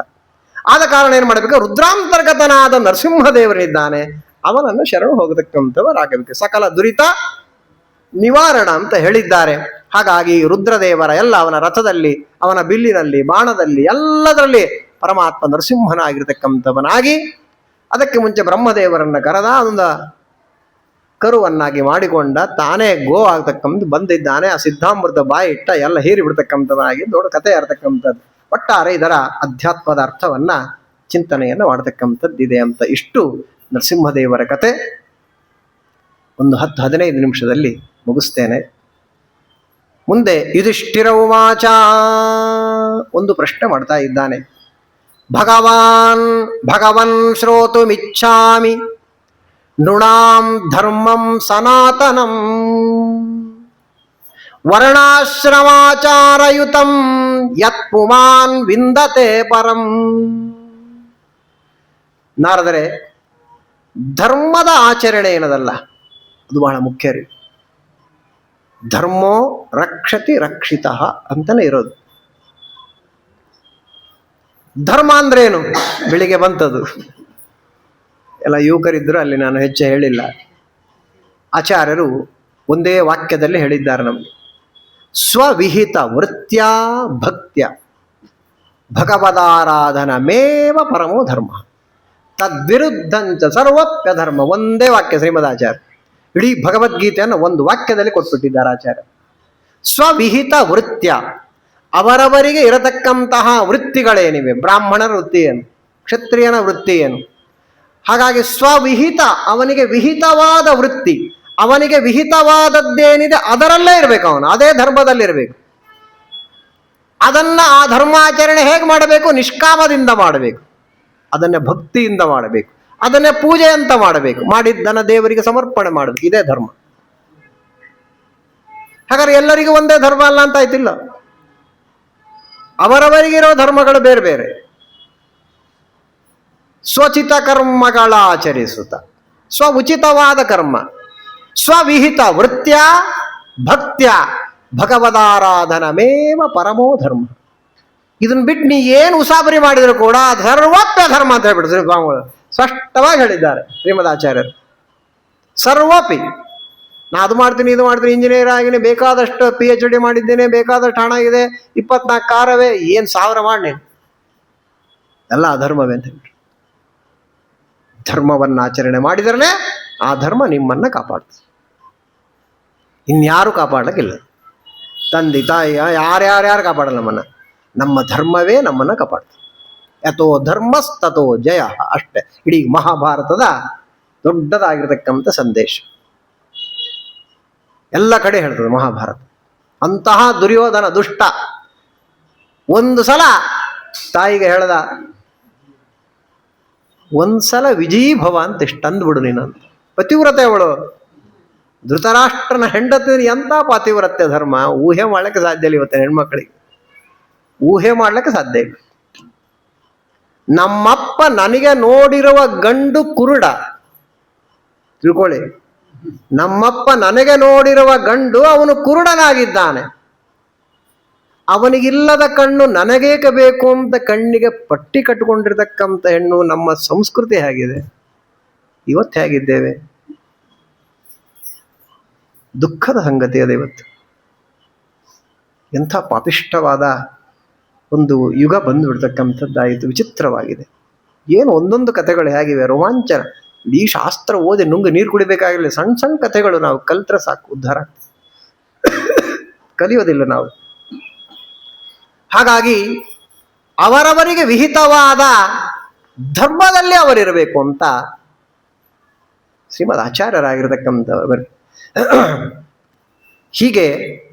ಆದ ಕಾರಣ ಏನು ಮಾಡಬೇಕು? ರುದ್ರಾಂತರ್ಗತನಾದ ನರಸಿಂಹದೇವರಿದ್ದಾನೆ, ಅವನನ್ನು ಶರಣು ಹೋಗತಕ್ಕಂಥವರಾಗಬೇಕು. ಸಕಲ ದುರಿತ ನಿವಾರಣ ಅಂತ ಹೇಳಿದ್ದಾರೆ. ಹಾಗಾಗಿ ರುದ್ರದೇವರ ಎಲ್ಲ ಅವನ ರಥದಲ್ಲಿ, ಅವನ ಬಿಲ್ಲಿನಲ್ಲಿ, ಬಾಣದಲ್ಲಿ, ಎಲ್ಲದರಲ್ಲಿ ಪರಮಾತ್ಮ ನರಸಿಂಹನಾಗಿರ್ತಕ್ಕಂಥವನಾಗಿ, ಅದಕ್ಕೆ ಮುಂಚೆ ಬ್ರಹ್ಮದೇವರನ್ನ ಕರೆದ ಒಂದು ಕರುವನ್ನಾಗಿ ಮಾಡಿಕೊಂಡ, ತಾನೇ ಗೋ ಆಗ್ತಕ್ಕಂಥ ಬಂದಿದ್ದಾನೆ. ಆ ಸಿದ್ಧಾಮೃತ ಬಾಯಿ ಇಟ್ಟ ಎಲ್ಲ ಹೀರಿ ಬಿಡ್ತಕ್ಕಂಥವನಾಗಿ ದೊಡ್ಡ ಕಥೆ ಇರತಕ್ಕಂಥದ್ದು. ಒಟ್ಟಾರೆ ಇದರ ಅಧ್ಯಾತ್ಮದ ಅರ್ಥವನ್ನ ಚಿಂತನೆಯನ್ನು ಮಾಡತಕ್ಕಂಥದ್ದಿದೆ ಅಂತ. ಇಷ್ಟು ನರಸಿಂಹದೇವರ ಕತೆ. ಒಂದು 10-15 ನಿಮಿಷದಲ್ಲಿ ಮುಗಿಸ್ತೇನೆ. ಮುಂದೆ ಯುಧಿಷ್ಠಿರ ಉವಾಚ ಒಂದು ಪ್ರಶ್ನೆ ಮಾಡ್ತಾ ಇದ್ದಾನೆ. ಭಗವನ್ ಶ್ರೋತುಮಿಚ್ಛಾಮಿ ನೃಣಾಂ ಧರ್ಮಂ ಸನಾತನಂ ವರ್ಣಾಶ್ರಮಾಚಾರಯುತಂ ಯತ್ ಪುಮಾನ್ ವಿಂದತೆ ಪರಂ. ನಾರದರೆ, ಧರ್ಮದ ಆಚರಣೆ ಏನದಲ್ಲ ಅದು ಬಹಳ ಮುಖ್ಯ ರೀ. ಧರ್ಮೋ ರಕ್ಷತಿ ರಕ್ಷಿತ ಅಂತಲೇ ಇರೋದು. ಧರ್ಮ ಅಂದ್ರೇನು? ಬೆಳಿಗ್ಗೆ ಬಂತದು, ಎಲ್ಲ ಯುವಕರಿದ್ರು, ಅಲ್ಲಿ ನಾನು ಹೆಚ್ಚು ಹೇಳಿಲ್ಲ. ಆಚಾರ್ಯರು ಒಂದೇ ವಾಕ್ಯದಲ್ಲಿ ಹೇಳಿದ್ದಾರೆ ನಮಗೆ. ಸ್ವವಿಹಿತ ವೃತ್ಯ ಭಕ್ತ್ಯ ಭಗವದಾರಾಧನಮೇವ ಪರಮೋ ಧರ್ಮ ತದ್ವಿರುದ್ಧಂಚ ಸರ್ವಪ್ಯ ಧರ್ಮ. ಒಂದೇ ವಾಕ್ಯ ಶ್ರೀಮದಾಚಾರ್ಯ. ಇಡೀ ಭಗವದ್ಗೀತೆಯನ್ನು ಒಂದು ವಾಕ್ಯದಲ್ಲಿ ಕೊಟ್ಬಿಟ್ಟಿದ್ದಾರೆ ಆಚಾರ್ಯ. ಸ್ವವಿಹಿತ ವೃತ್ಯ, ಅವರವರಿಗೆ ಇರತಕ್ಕಂತಹ ವೃತ್ತಿಗಳೇನಿವೆ. ಬ್ರಾಹ್ಮಣರ ವೃತ್ತಿ ಏನು, ಕ್ಷತ್ರಿಯನ ವೃತ್ತಿ ಏನು. ಹಾಗಾಗಿ ಸ್ವವಿಹಿತ, ಅವನಿಗೆ ವಿಹಿತವಾದ ವೃತ್ತಿ, ಅವನಿಗೆ ವಿಹಿತವಾದದ್ದೇನಿದೆ ಅದರಲ್ಲೇ ಇರಬೇಕು. ಅವನು ಅದೇ ಧರ್ಮದಲ್ಲಿರಬೇಕು. ಅದನ್ನ, ಆ ಧರ್ಮಾಚರಣೆ ಹೇಗೆ ಮಾಡಬೇಕು? ನಿಷ್ಕಾಮದಿಂದ ಮಾಡಬೇಕು, ಅದನ್ನೇ ಭಕ್ತಿಯಿಂದ ಮಾಡಬೇಕು, ಅದನ್ನೇ ಪೂಜೆ ಅಂತ ಮಾಡಬೇಕು, ಮಾಡಿದ್ದನ್ನ ದೇವರಿಗೆ ಸಮರ್ಪಣೆ ಮಾಡಬೇಕು. ಇದೇ ಧರ್ಮ. ಹಾಗಾದ್ರೆ ಎಲ್ಲರಿಗೂ ಒಂದೇ ಧರ್ಮ ಅಲ್ಲ ಅಂತ ಆಯ್ತಿಲ್ಲ. ಅವರವರಿಗಿರೋ ಧರ್ಮಗಳು ಬೇರೆ ಬೇರೆ. ಸ್ವಚಿತ ಕರ್ಮಗಳ ಆಚರಿಸುತ್ತ, ಸ್ವ ಉಚಿತವಾದ ಕರ್ಮ, ಸ್ವವಿಹಿತ ವೃತ್ಯ ಭಕ್ತ್ಯ ಭಗವದಾರಾಧನಮೇವ ಪರಮೋ ಧರ್ಮ. ಇದನ್ನ ಬಿಟ್ಟು ನೀ ಏನು ಉಸಾಬರಿ ಮಾಡಿದ್ರು ಕೂಡ ಸರ್ವಪ್ಯ ಧರ್ಮ ಅಂತ ಹೇಳ್ಬಿಡ್ತಾರೆ ಸ್ವಾಮಿಗಳು. ಸ್ಪಷ್ಟವಾಗಿ ಹೇಳಿದ್ದಾರೆ ಶ್ರೀಮದಾಚಾರ್ಯರು. ಸರ್ವಪಿ, ನಾ ಅದು ಮಾಡ್ತೀನಿ, ಇದು ಮಾಡ್ತೀನಿ, ಇಂಜಿನಿಯರ್ ಆಗಿನಿ, ಬೇಕಾದಷ್ಟು PhD ಮಾಡಿದ್ದೇನೆ, ಬೇಕಾದಷ್ಟು ಹಣ ಇದೆ, 24 ಕಾರವೇ, ಏನು 1000 ಮಾಡಿ ಎಲ್ಲ ಅಧರ್ಮವೇ ಅಂತ ಹೇಳ್ಬಿಟ್ಟು. ಧರ್ಮವನ್ನು ಆಚರಣೆ ಮಾಡಿದ್ರೆ ಆ ಧರ್ಮ ನಿಮ್ಮನ್ನ ಕಾಪಾಡ್ತದೆ, ಇನ್ಯಾರು ಕಾಪಾಡಲಿಕ್ಕಿಲ್ಲ. ತಂದೆ ತಾಯಿ ಯಾರ್ಯಾರು ಕಾಪಾಡಲ್ಲ ನಮ್ಮನ್ನ. ನಮ್ಮ ಧರ್ಮವೇ ನಮ್ಮನ್ನ ಕಾಪಾಡ್ತದೆ. ಯಥೋ ಧರ್ಮಸ್ತಥೋ ಜಯ. ಅಷ್ಟೇ ಇಡೀ ಮಹಾಭಾರತದ ದೊಡ್ಡದಾಗಿರ್ತಕ್ಕಂಥ ಸಂದೇಶ. ಎಲ್ಲ ಕಡೆ ಹೇಳ್ತದೆ ಮಹಾಭಾರತ. ಅಂತಹ ದುರ್ಯೋಧನ ದುಷ್ಟ ಒಂದು ಸಲ ತಾಯಿಗೆ ಹೇಳ್ದ, ಒಂದ್ಸಲ ವಿಜಯೀಭವ ಅಂತ ಇಷ್ಟು ಅಂದ್ಬಿಡು ನೀನು ಅಂತ. ಪತಿವ್ರತೆ ಅವಳು. ಧೃತರಾಷ್ಟ್ರನ ಹೆಂಡತಿ ಎಂಥ ಪಾತಿವ್ರತ್ಯ ಧರ್ಮ, ಊಹೆ ಮಾಡ್ಲಿಕ್ಕೆ ಸಾಧ್ಯ ಇಲ್ಲ ಇವತ್ತಿನ ಹೆಣ್ಮಕ್ಳಿಗೆ, ಊಹೆ ಮಾಡ್ಲಿಕ್ಕೆ ಸಾಧ್ಯ ಇಲ್ಲ. ನಮ್ಮಪ್ಪ ನನಗೆ ನೋಡಿರುವ ಗಂಡು ಕುರುಡ, ತಿಳ್ಕೊಳ್ಳಿ. ನಮ್ಮಪ್ಪ ನನಗೆ ನೋಡಿರುವ ಗಂಡು ಅವನು ಕುರುಡನಾಗಿದ್ದಾನೆ. ಅವನಿಗಿಲ್ಲದ ಕಣ್ಣು ನನಗೇಕೆ ಬೇಕು ಅಂತ ಕಣ್ಣಿಗೆ ಪಟ್ಟಿ ಕಟ್ಟಿಕೊಂಡಿರ್ತಕ್ಕಂಥ ಹೆಣ್ಣು ನಮ್ಮ ಸಂಸ್ಕೃತಿ ಹೇಗಿದೆ, ಇವತ್ತು ಹೇಗಿದ್ದೇವೆ? ದುಃಖದ ಸಂಗತಿ ಅದು ಇವತ್ತು. ಎಂಥ ಪಾಪಿಷ್ಟವಾದ ಒಂದು ಯುಗ ಬಂದುಬಿಡ್ತಕ್ಕಂಥದ್ದಾಯಿತು. ವಿಚಿತ್ರವಾಗಿದೆ. ಏನು ಒಂದೊಂದು ಕಥೆಗಳು ಹೇಗಿವೆ, ರೋಮಾಂಚನ. ಈ ಶಾಸ್ತ್ರ ಓದಿ ನುಂಗು ನೀರು ಕುಡಿಬೇಕಾಗಿಲ್ಲ. ಸಣ್ಣ ಸಣ್ಣ ಕಥೆಗಳು ನಾವು ಕಲ್ತ್ರೆ ಸಾಕು, ಉದ್ಧಾರ. ಕಲಿಯೋದಿಲ್ಲ ನಾವು. ಹಾಗಾಗಿ ಅವರವರಿಗೆ ವಿಹಿತವಾದ ಧರ್ಮದಲ್ಲಿ ಅವರಿರಬೇಕು ಅಂತ ಶ್ರೀಮದ್ ಆಚಾರ್ಯರಾಗಿರ್ತಕ್ಕಂಥವರು ಹೀಗೆ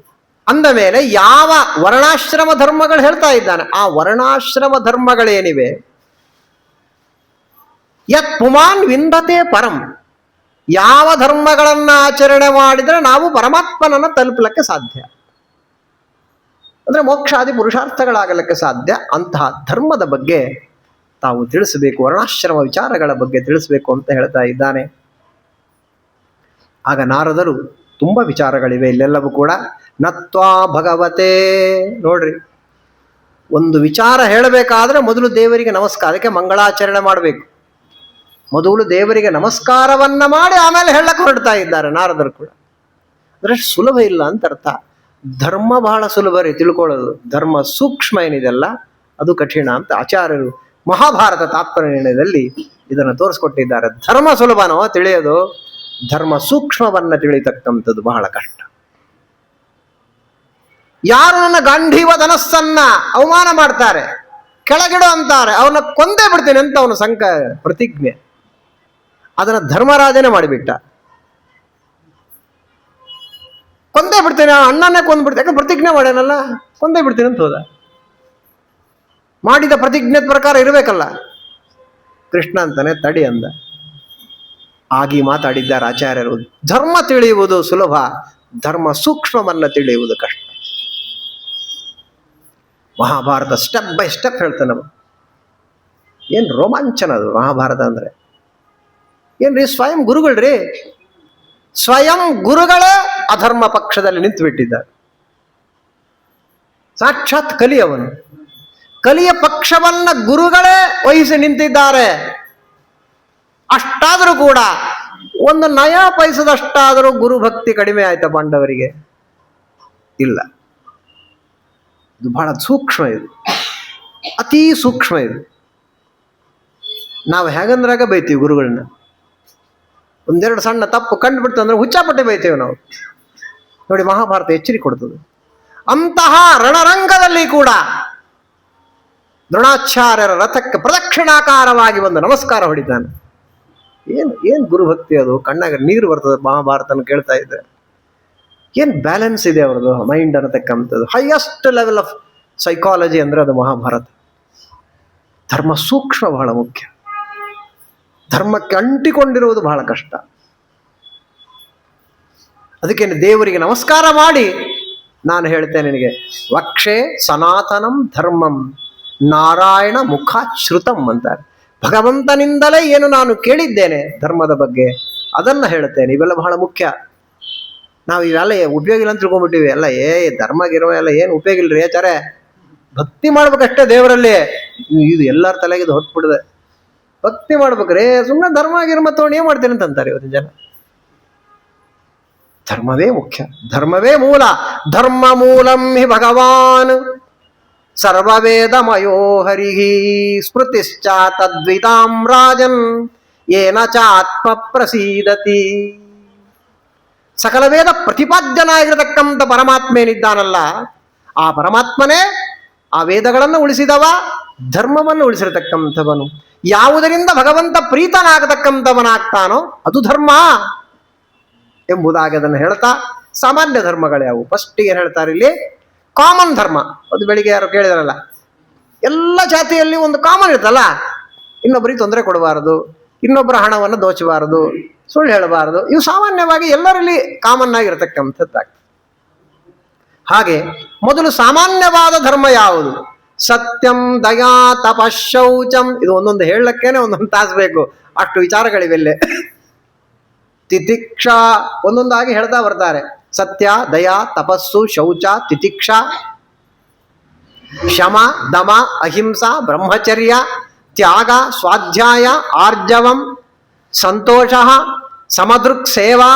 ಅಂದ ಮೇಲೆ ಯಾವ ವರ್ಣಾಶ್ರಮ ಧರ್ಮಗಳು ಹೇಳ್ತಾ ಇದ್ದಾನೆ, ಆ ವರ್ಣಾಶ್ರಮ ಧರ್ಮಗಳೇನಿವೆ, ಯತ್ ಪುಮಾನ್ ವಿಂದತೆ ಪರಂ, ಯಾವ ಧರ್ಮಗಳನ್ನ ಆಚರಣೆ ಮಾಡಿದ್ರೆ ನಾವು ಪರಮಾತ್ಮನನ್ನು ತಲುಪಲಿಕ್ಕೆ ಸಾಧ್ಯ, ಅಂದ್ರೆ ಮೋಕ್ಷಾದಿ ಪುರುಷಾರ್ಥಗಳಾಗಲಿಕ್ಕೆ ಸಾಧ್ಯ, ಅಂತಹ ಧರ್ಮದ ಬಗ್ಗೆ ತಾವು ತಿಳಿಸಬೇಕು, ವರ್ಣಾಶ್ರಮ ವಿಚಾರಗಳ ಬಗ್ಗೆ ತಿಳಿಸಬೇಕು ಅಂತ ಹೇಳ್ತಾ ಇದ್ದಾನೆ. ಆಗ ನಾರದರು ತುಂಬ ವಿಚಾರಗಳಿವೆ ಇಲ್ಲೆಲ್ಲವೂ ಕೂಡ. ನತ್ವಾ ಭಗವತೆ, ನೋಡ್ರಿ, ಒಂದು ವಿಚಾರ ಹೇಳಬೇಕಾದ್ರೆ ಮೊದಲು ದೇವರಿಗೆ ನಮಸ್ಕಾರ, ಅದಕ್ಕೆ ಮಂಗಳಾಚರಣೆ ಮಾಡಬೇಕು. ಮೊದಲು ದೇವರಿಗೆ ನಮಸ್ಕಾರವನ್ನ ಮಾಡಿ ಆಮೇಲೆ ಹೇಳಕ್ಕೆ ಹೊರಡ್ತಾ ಇದ್ದಾರೆ ನಾರದರು ಕೂಡ. ಅಂದ್ರೆ ಸುಲಭ ಇಲ್ಲ ಅಂತ ಅರ್ಥ. ಧರ್ಮ ಬಹಳ ಸುಲಭ ರೀ ತಿಳ್ಕೊಳ್ಳೋದು, ಧರ್ಮ ಸೂಕ್ಷ್ಮ ಏನಿದೆಲ್ಲ ಅದು ಕಠಿಣ ಅಂತ ಆಚಾರ್ಯರು ಮಹಾಭಾರತ ತಾತ್ಪರ್ಯ ನಿರ್ಣಯದಲ್ಲಿ ಇದನ್ನು ತೋರಿಸ್ಕೊಟ್ಟಿದ್ದಾರೆ. ಧರ್ಮ ಸುಲಭನೋ ತಿಳಿಯೋದು, ಧರ್ಮ ಸೂಕ್ಷ್ಮವನ್ನ ತಿಳಿತಕ್ಕಂಥದ್ದು ಬಹಳ ಕಷ್ಟ. ಯಾರು ನನ್ನ ಗಾಂಧೀವ ಧನಸ್ಸನ್ನ ಅವಮಾನ ಮಾಡ್ತಾರೆ, ಕೆಳಗಿಡು ಅಂತಾರೆ, ಅವನ್ನ ಕೊಂದೇ ಬಿಡ್ತೇನೆ ಅಂತ ಅವನು ಪ್ರತಿಜ್ಞೆ, ಅದನ್ನ ಧರ್ಮರಾಜನೇ ಮಾಡಿಬಿಟ್ಟ. ಕೊಂದೇ ಬಿಡ್ತೇನೆ, ಅಣ್ಣನ್ನೇ ಕೊಂದ್ಬಿಡ್ತೇನೆ, ಯಾಕೆ ಪ್ರತಿಜ್ಞೆ ಮಾಡ್ಯಾನಲ್ಲ, ಕೊಂದೇ ಬಿಡ್ತೇನೆ ಅಂತ ಹೋದ. ಮಾಡಿದ ಪ್ರತಿಜ್ಞೆ ಪ್ರಕಾರ ಇರಬೇಕಲ್ಲ. ಕೃಷ್ಣ ಅಂತಾನೆ ತಡಿ ಅಂದ. ಆಗಿ ಮಾತಾಡಿದ್ದಾರೆ ಆಚಾರ್ಯರು. ಧರ್ಮ ತಿಳಿಯುವುದು ಸುಲಭ, ಧರ್ಮ ಸೂಕ್ಷ್ಮವನ್ನ ತಿಳಿಯುವುದು ಕಷ್ಟ. ಮಹಾಭಾರತ ಸ್ಟೆಪ್ ಬೈ ಸ್ಟೆಪ್ ಹೇಳ್ತಾನೆ. ಏನ್ ರೋಮಾಂಚನ ಅದು ಮಹಾಭಾರತ ಅಂದ್ರೆ. ಏನ್ರಿ ಸ್ವಯಂ ಗುರುಗಳ್ರಿ, ಸ್ವಯಂ ಗುರುಗಳೇ ಅಧರ್ಮ ಪಕ್ಷದಲ್ಲಿ ನಿಂತು ಬಿಟ್ಟಿದ್ದಾರೆ. ಸಾಕ್ಷಾತ್ ಕಲಿಯವನು, ಕಲಿಯ ಪಕ್ಷವನ್ನ ಗುರುಗಳೇ ವಹಿಸಿ ನಿಂತಿದ್ದಾರೆ. ಅಷ್ಟಾದರೂ ಕೂಡ ಒಂದು ನಯ ಪೈಸದಷ್ಟಾದರೂ ಗುರುಭಕ್ತಿ ಕಡಿಮೆ ಆಯ್ತಾ ಪಾಂಡವರಿಗೆ? ಇಲ್ಲ. ಇದು ಬಹಳ ಸೂಕ್ಷ್ಮ, ಇದು ಅತೀ ಸೂಕ್ಷ್ಮ. ಇದು ನಾವು ಹೇಗಂದ್ರಾಗ ಬೈತೀವಿ ಗುರುಗಳನ್ನ. ಒಂದೆರಡು ಸಣ್ಣ ತಪ್ಪು ಕಂಡುಬಿಡ್ತು ಅಂದ್ರೆ ಹುಚ್ಚಾಪಟ್ಟೆ ಬೈತೇವೆ ನಾವು. ನೋಡಿ, ಮಹಾಭಾರತ ಎಚ್ಚರಿಕೆ ಕೊಡ್ತದೆ. ಅಂತಹ ರಣರಂಗದಲ್ಲಿ ಕೂಡ ದ್ರೋಣಾಚಾರ್ಯರ ರಥಕ್ಕೆ ಪ್ರದಕ್ಷಿಣಾಕಾರವಾಗಿ ಒಂದು ನಮಸ್ಕಾರ ಹೊಡಿತಾನೆ. ಏನು ಗುರುಭಕ್ತಿ ಅದು, ಕಣ್ಣಾಗ ನೀರು ಬರ್ತದೆ ಮಹಾಭಾರತನ ಕೇಳ್ತಾ ಇದ್ದೆ. ಏನು ಬ್ಯಾಲೆನ್ಸ್ ಇದೆ ಅವ್ರದ್ದು ಮೈಂಡ್ ಅನ್ನತಕ್ಕಂಥದ್ದು. ಹೈಯೆಸ್ಟ್ ಲೆವೆಲ್ ಆಫ್ ಸೈಕಾಲಜಿ ಅಂದ್ರೆ ಅದು ಮಹಾಭಾರತ. ಧರ್ಮ ಸೂಕ್ಷ್ಮ ಬಹಳ ಮುಖ್ಯ. ಧರ್ಮಕ್ಕೆ ಅಂಟಿಕೊಂಡಿರುವುದು ಬಹಳ ಕಷ್ಟ. ಅದಕ್ಕೆ ದೇವರಿಗೆ ನಮಸ್ಕಾರ ಮಾಡಿ ನಾನು ಹೇಳ್ತೇನೆ ನಿನಗೆ, ವಕ್ಷೆ ಸನಾತನಂ ಧರ್ಮಂ ನಾರಾಯಣ ಮುಖಾಶ್ರುತಂ ಅಂತಾರೆ. ಭಗವಂತನಿಂದಲೇ ಏನು ನಾನು ಕೇಳಿದ್ದೇನೆ ಧರ್ಮದ ಬಗ್ಗೆ ಅದನ್ನ ಹೇಳ್ತೇನೆ. ಇವೆಲ್ಲ ಬಹಳ ಮುಖ್ಯ. ನಾವು ಇವೆಲ್ಲ ಉಪಯೋಗ ಇಲ್ಲ ಅಂತ ತಿಳ್ಕೊಂಡ್ಬಿಟ್ಟಿವಿ. ಎಲ್ಲ ಧರ್ಮ ಗಿರ್ಮ ಎಲ್ಲ ಏನು ಉಪಯೋಗ ಇಲ್ರಿ ಆಚಾರೆ. ಭಕ್ತಿ ಮಾಡ್ಬೇಕಷ್ಟೇ ದೇವರಲ್ಲಿ. ಇದು ಎಲ್ಲರ ತಲೆಗೆ ಇದು ಹೊಟ್ಬಿಡಿದೆ. ಭಕ್ತಿ ಮಾಡ್ಬೇಕ್ರೆ, ಸುಮ್ಮನೆ ಧರ್ಮ ಗಿರ್ಮ ತಗೊಂಡು ಏನ್ ಮಾಡ್ತೇನೆ ಅಂತಾರೆ ಇವತ್ತಿನ ಜನ. ಧರ್ಮವೇ ಮುಖ್ಯ, ಧರ್ಮವೇ ಮೂಲ. ಧರ್ಮ ಮೂಲಂ ಹಿ ಭಗವಾನ್ ಸರ್ವವೇದಮಯೋ ಹರಿಹಿ ಸ್ಮೃತಿಶ್ಚ ತದ್ವಿತಾಂ ರಾಜನ್ ಏನ ಚಾತ್ಮ ಪ್ರಸೀದತಿ. ಸಕಲ ವೇದ ಪ್ರತಿಪಾದ್ಯನಾಗಿರತಕ್ಕಂಥ ಪರಮಾತ್ಮ ಏನಿದ್ದಾನಲ್ಲ, ಆ ಪರಮಾತ್ಮನೇ ಆ ವೇದಗಳನ್ನು ಉಳಿಸಿದವ, ಧರ್ಮವನ್ನು ಉಳಿಸಿರತಕ್ಕಂಥವನು. ಯಾವುದರಿಂದ ಭಗವಂತ ಪ್ರೀತನಾಗತಕ್ಕಂಥವನಾಗ್ತಾನೋ ಅದು ಧರ್ಮ ಎಂಬುದಾಗಿ ಅದನ್ನು ಹೇಳ್ತಾ, ಸಾಮಾನ್ಯ ಧರ್ಮಗಳ್ಯಾವು ಫಸ್ಟ್ ಏನು ಹೇಳ್ತಾರೆ ಇಲ್ಲಿ? ಕಾಮನ್ ಧರ್ಮ. ಅದು ಬೆಳಿಗ್ಗೆ ಯಾರು ಕೇಳಿದಾರಲ್ಲ, ಎಲ್ಲ ಜಾತಿಯಲ್ಲಿ ಒಂದು ಕಾಮನ್ ಇರ್ತಲ್ಲ, ಇನ್ನೊಬ್ಬರಿಗೆ ತೊಂದರೆ ಕೊಡಬಾರದು, ಇನ್ನೊಬ್ಬರ ಹಣವನ್ನು ದೋಚಬಾರದು, ಸುಳ್ಳು ಹೇಳಬಾರದು. ಇವು ಸಾಮಾನ್ಯವಾಗಿ ಎಲ್ಲರಲ್ಲಿ ಕಾಮನ್ ಆಗಿರತಕ್ಕಂಥದ್ದಾಗ್ತದೆ. ಹಾಗೆ ಮೊದಲು ಸಾಮಾನ್ಯವಾದ ಧರ್ಮ ಯಾವುದು? ಸತ್ಯಂ, ದಯಾ, ತಪಶೌಚಂ. ಇದು ಒಂದೊಂದು ಹೇಳಕ್ಕೇನೆ ಒಂದೊಂದು ತಾಸು ಬೇಕು, ಅಷ್ಟು ವಿಚಾರಗಳಿವೆಲ್ಲೇ. ತಿತಿಕ್ಷಾ, ಒಂದೊಂದಾಗಿ ಹೇಳ್ತಾ ಬರ್ತಾರೆ. ಸತ್ಯ, ದಯಾ, ತಪಸ್ಸು, ಶೌಚ, ತಿತಿಕ್ಷಾ, ಶಮ, ದಮ, ಅಹಿಂಸಾ, ಬ್ರಹ್ಮಚರ್ಯ, ತ್ಯಾಗ, ಸ್ವಾಧ್ಯಾಯ, ಆರ್ಜವಂ, ಸಂತೋಷ, ಸಮದೃಕ್ ಸೇವಾ.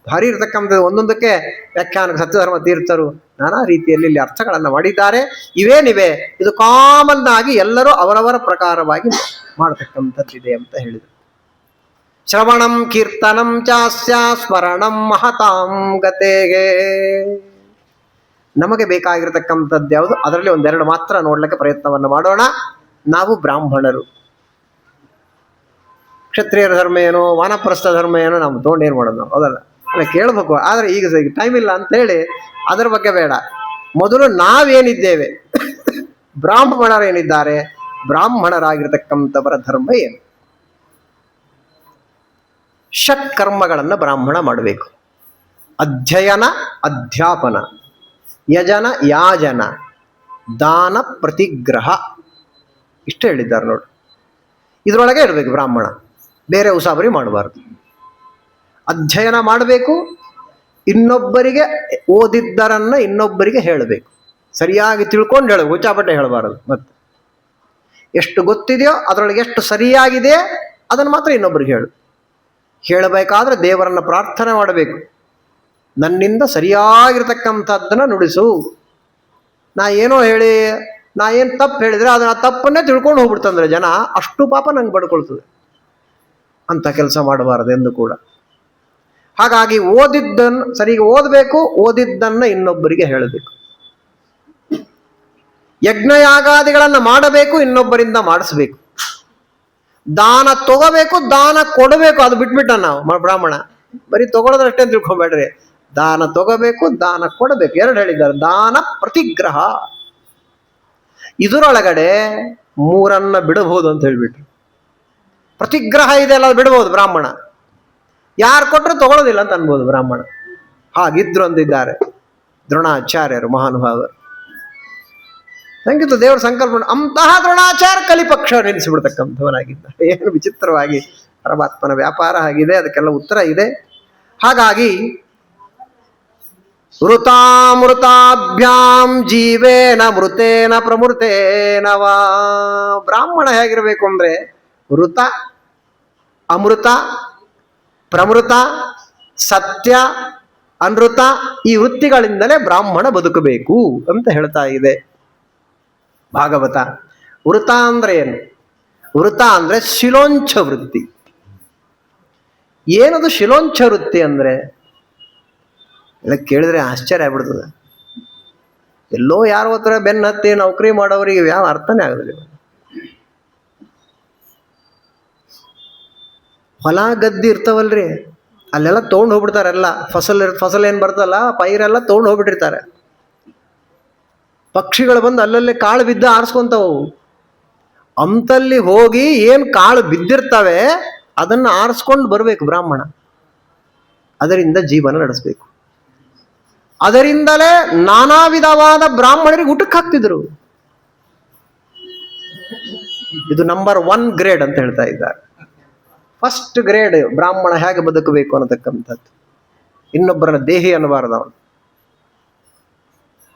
ಭಾರಿ ಇರತಕ್ಕಂಥದ್ದು. ಒಂದೊಂದಕ್ಕೆ ವ್ಯಾಖ್ಯಾನ ಸತ್ಯಧರ್ಮ ತೀರ್ಥರು ನಾನಾ ರೀತಿಯಲ್ಲಿ ಇಲ್ಲಿ ಅರ್ಥಗಳನ್ನು ಮಾಡಿದ್ದಾರೆ. ಇವೇನಿವೆ ಇದು ಕಾಮನ್ ಆಗಿ ಎಲ್ಲರೂ ಅವರವರ ಪ್ರಕಾರವಾಗಿ ಮಾಡತಕ್ಕಂಥದ್ದಿದೆ ಅಂತ ಹೇಳಿದರು. ಶ್ರವಣಂ ಕೀರ್ತನಂ ಚಾಸ್ಯ ಸ್ಮರಣಂ ಮಹತಾಂ ಗತೆಗೆ. ನಮಗೆ ಬೇಕಾಗಿರತಕ್ಕಂಥದ್ದು ಯಾವುದು? ಅದರಲ್ಲಿ ಒಂದೆರಡು ಮಾತ್ರ ನೋಡ್ಲಿಕ್ಕೆ ಪ್ರಯತ್ನವನ್ನು ಮಾಡೋಣ. ನಾವು ಬ್ರಾಹ್ಮಣರು, ಕ್ಷತ್ರಿಯರ ಧರ್ಮ ಏನು, ವಾನಪ್ರಸ್ಥ ಧರ್ಮ ಏನು, ನಾವು ತೊಗೊಂಡು ಏನು ಮಾಡೋದು? ಹೌದಲ್ಲ, ಅಲ್ಲ ಕೇಳಬೇಕು. ಆದರೆ ಈಗ ಟೈಮ್ ಇಲ್ಲ ಅಂತೇಳಿ ಅದರ ಬಗ್ಗೆ ಬೇಡ. ಮೊದಲು ನಾವೇನಿದ್ದೇವೆ, ಬ್ರಾಹ್ಮಣರೇನಿದ್ದಾರೆ, ಬ್ರಾಹ್ಮಣರಾಗಿರ್ತಕ್ಕಂಥವರ ಧರ್ಮ ಏನು? ಷಟ್ಕರ್ಮಗಳನ್ನು ಬ್ರಾಹ್ಮಣ ಮಾಡಬೇಕು. ಅಧ್ಯಯನ, ಅಧ್ಯಾಪನ, ಯಜನ, ಯಾಜನ, ದಾನ, ಪ್ರತಿಗ್ರಹ. ಇಷ್ಟು ಹೇಳಿದ್ದಾರೆ ನೋಡಿ. ಇದರೊಳಗೆ ಇರಬೇಕು ಬ್ರಾಹ್ಮಣ, ಬೇರೆ ಉಸಾಬರಿ ಮಾಡಬಾರ್ದು. ಅಧ್ಯಯನ ಮಾಡಬೇಕು, ಇನ್ನೊಬ್ಬರಿಗೆ ಓದಿದ್ದರನ್ನು ಇನ್ನೊಬ್ಬರಿಗೆ ಹೇಳಬೇಕು, ಸರಿಯಾಗಿ ತಿಳ್ಕೊಂಡು ಹೇಳಬೇಕು, ಹುಚ್ಚಾಪಟ್ಟೆ ಹೇಳಬಾರದು. ಮತ್ತೆ ಎಷ್ಟು ಗೊತ್ತಿದೆಯೋ ಅದರೊಳಗೆ ಎಷ್ಟು ಸರಿಯಾಗಿದೆ ಅದನ್ನು ಮಾತ್ರ ಇನ್ನೊಬ್ಬರಿಗೆ ಹೇಳಬೇಕಾದ್ರೆ ದೇವರನ್ನು ಪ್ರಾರ್ಥನೆ ಮಾಡಬೇಕು, ನನ್ನಿಂದ ಸರಿಯಾಗಿರ್ತಕ್ಕಂಥದ್ದನ್ನು ನುಡಿಸು. ನಾ ಏನೋ ಹೇಳಿ, ನಾ ಏನು ತಪ್ಪು ಹೇಳಿದರೆ ಅದನ್ನು ತಪ್ಪನ್ನೇ ತಿಳ್ಕೊಂಡು ಹೋಗ್ಬಿಡ್ತಂದ್ರೆ ಜನ, ಅಷ್ಟು ಪಾಪ ನಂಗೆ ಬಡ್ಕೊಳ್ತದೆ. ಅಂತ ಕೆಲಸ ಮಾಡಬಾರದು ಎಂದು ಕೂಡ. ಹಾಗಾಗಿ ಓದಿದ್ದನ್ನು ಸರಿಗೆ ಓದಬೇಕು, ಓದಿದ್ದನ್ನು ಇನ್ನೊಬ್ಬರಿಗೆ ಹೇಳಬೇಕು. ಯಜ್ಞಯಾಗಾದಿಗಳನ್ನು ಮಾಡಬೇಕು, ಇನ್ನೊಬ್ಬರಿಂದ ಮಾಡಿಸ್ಬೇಕು. ದಾನ ತಗೋಬೇಕು, ದಾನ ಕೊಡಬೇಕು. ಅದು ಬಿಟ್ಬಿಟ್ಟ ನಾವು ಬ್ರಾಹ್ಮಣ ಬರೀ ತಗೊಳ್ಳೋದಷ್ಟೇ ತಿಳ್ಕೊಬೇಡ್ರಿ. ದಾನ ತಗೋಬೇಕು, ದಾನ ಕೊಡಬೇಕು. ಎರಡು ಹೇಳಿದ್ದಾರೆ, ದಾನ, ಪ್ರತಿಗ್ರಹ. ಇದರೊಳಗಡೆ ಮೂರನ್ನ ಬಿಡಬಹುದು ಅಂತ ಹೇಳ್ಬಿಟ್ರು. ಪ್ರತಿಗ್ರಹ ಇದೆಲ್ಲ ಬಿಡಬಹುದು ಬ್ರಾಹ್ಮಣ. ಯಾರು ಕೊಟ್ಟರು ತಗೊಳ್ಳೋದಿಲ್ಲ ಅಂತ ಅನ್ಬೋದು ಬ್ರಾಹ್ಮಣ. ಹಾಗಿದ್ರು ಅಂದಿದ್ದಾರೆ ದ್ರೋಣಾಚಾರ್ಯರು, ಮಹಾನುಭಾವರು. ಸಂಗೀತ ದೇವರ ಸಂಕಲ್ಪ. ಅಂತಹ ದ್ರೋಣಾಚಾರ್ಯ ಕಲಿಪಕ್ಷ ನೆನೆಸಿಬಿಡ್ತಕ್ಕಂಥವನಾಗಿದ್ದ. ಏನು ವಿಚಿತ್ರವಾಗಿ ಪರಮಾತ್ಮನ ವ್ಯಾಪಾರ ಆಗಿದೆ, ಅದಕ್ಕೆಲ್ಲ ಉತ್ತರ ಇದೆ. ಹಾಗಾಗಿ ವೃತಾಮೃತಾಭ್ಯಾಂ ಜೀವೇನ ಮೃತೇನ ಪ್ರಮೃತೇನವಾ. ಬ್ರಾಹ್ಮಣ ಹೇಗಿರಬೇಕು ಅಂದ್ರೆ ವೃತ, ಅಮೃತ, ಪ್ರಮೃತ, ಸತ್ಯ, ಅನೃತ, ಈ ವೃತ್ತಿಗಳಿಂದಲೇ ಬ್ರಾಹ್ಮಣ ಬದುಕಬೇಕು ಅಂತ ಹೇಳ್ತಾ ಇದೆ ಭಾಗವತ. ವೃತ ಅಂದ್ರೆ ಏನು? ವೃತ ಅಂದ್ರೆ ಶಿಲೋಂಚ ವೃತ್ತಿ. ಏನದು ಶಿಲೋಂಚ ವೃತ್ತಿ ಅಂದ್ರೆ? ಎಲ್ಲ ಕೇಳಿದ್ರೆ ಆಶ್ಚರ್ಯ ಆಗ್ಬಿಡ್ತದೆ. ಎಲ್ಲೋ ಯಾರೋ ಹತ್ರ ಬೆನ್ನ ಹತ್ತಿ ನೌಕರಿ ಮಾಡೋರಿಗೆ ಯಾವ ಅರ್ಥನೇ ಆಗೋದಿಲ್ಲ. ಹೊಲ ಗದ್ದಿ ಇರ್ತಾವಲ್ರಿ, ಅಲ್ಲೆಲ್ಲ ತೊಗೊಂಡು ಹೋಗ್ಬಿಡ್ತಾರೆಲ್ಲ. ಫಸಲ್ ಏನು ಬರ್ತಲ್ಲ, ಪೈರೆಲ್ಲ ತೊಗೊಂಡು ಹೋಗ್ಬಿಟ್ಟಿರ್ತಾರೆ. ಪಕ್ಷಿಗಳು ಬಂದು ಅಲ್ಲಲ್ಲೇ ಕಾಳು ಬಿದ್ದ ಆರಿಸ್ಕೊಂತವು. ಅಂತಲ್ಲಿ ಹೋಗಿ ಏನು ಕಾಳು ಬಿದ್ದಿರ್ತವೆ ಅದನ್ನು ಆರಿಸ್ಕೊಂಡು ಬರಬೇಕು ಬ್ರಾಹ್ಮಣ. ಅದರಿಂದ ಜೀವನ ನಡೆಸಬೇಕು. ಅದರಿಂದಲೇ ನಾನಾ ವಿಧವಾದ ಬ್ರಾಹ್ಮಣರಿಗೆ ಊಟಕ್ಕೆ ಹಾಕ್ತಿದ್ರು. ಇದು ನಂಬರ್ 1 ಗ್ರೇಡ್ ಅಂತ ಹೇಳ್ತಾ ಇದ್ದಾರೆ. ಫಸ್ಟ್ ಗ್ರೇಡ್ ಬ್ರಾಹ್ಮಣ ಹೇಗೆ ಬದುಕಬೇಕು ಅನ್ನತಕ್ಕಂಥದ್ದು. ಇನ್ನೊಬ್ಬರನ್ನ ದೇಹಿ ಅನ್ನಬಾರದು ಅವನು.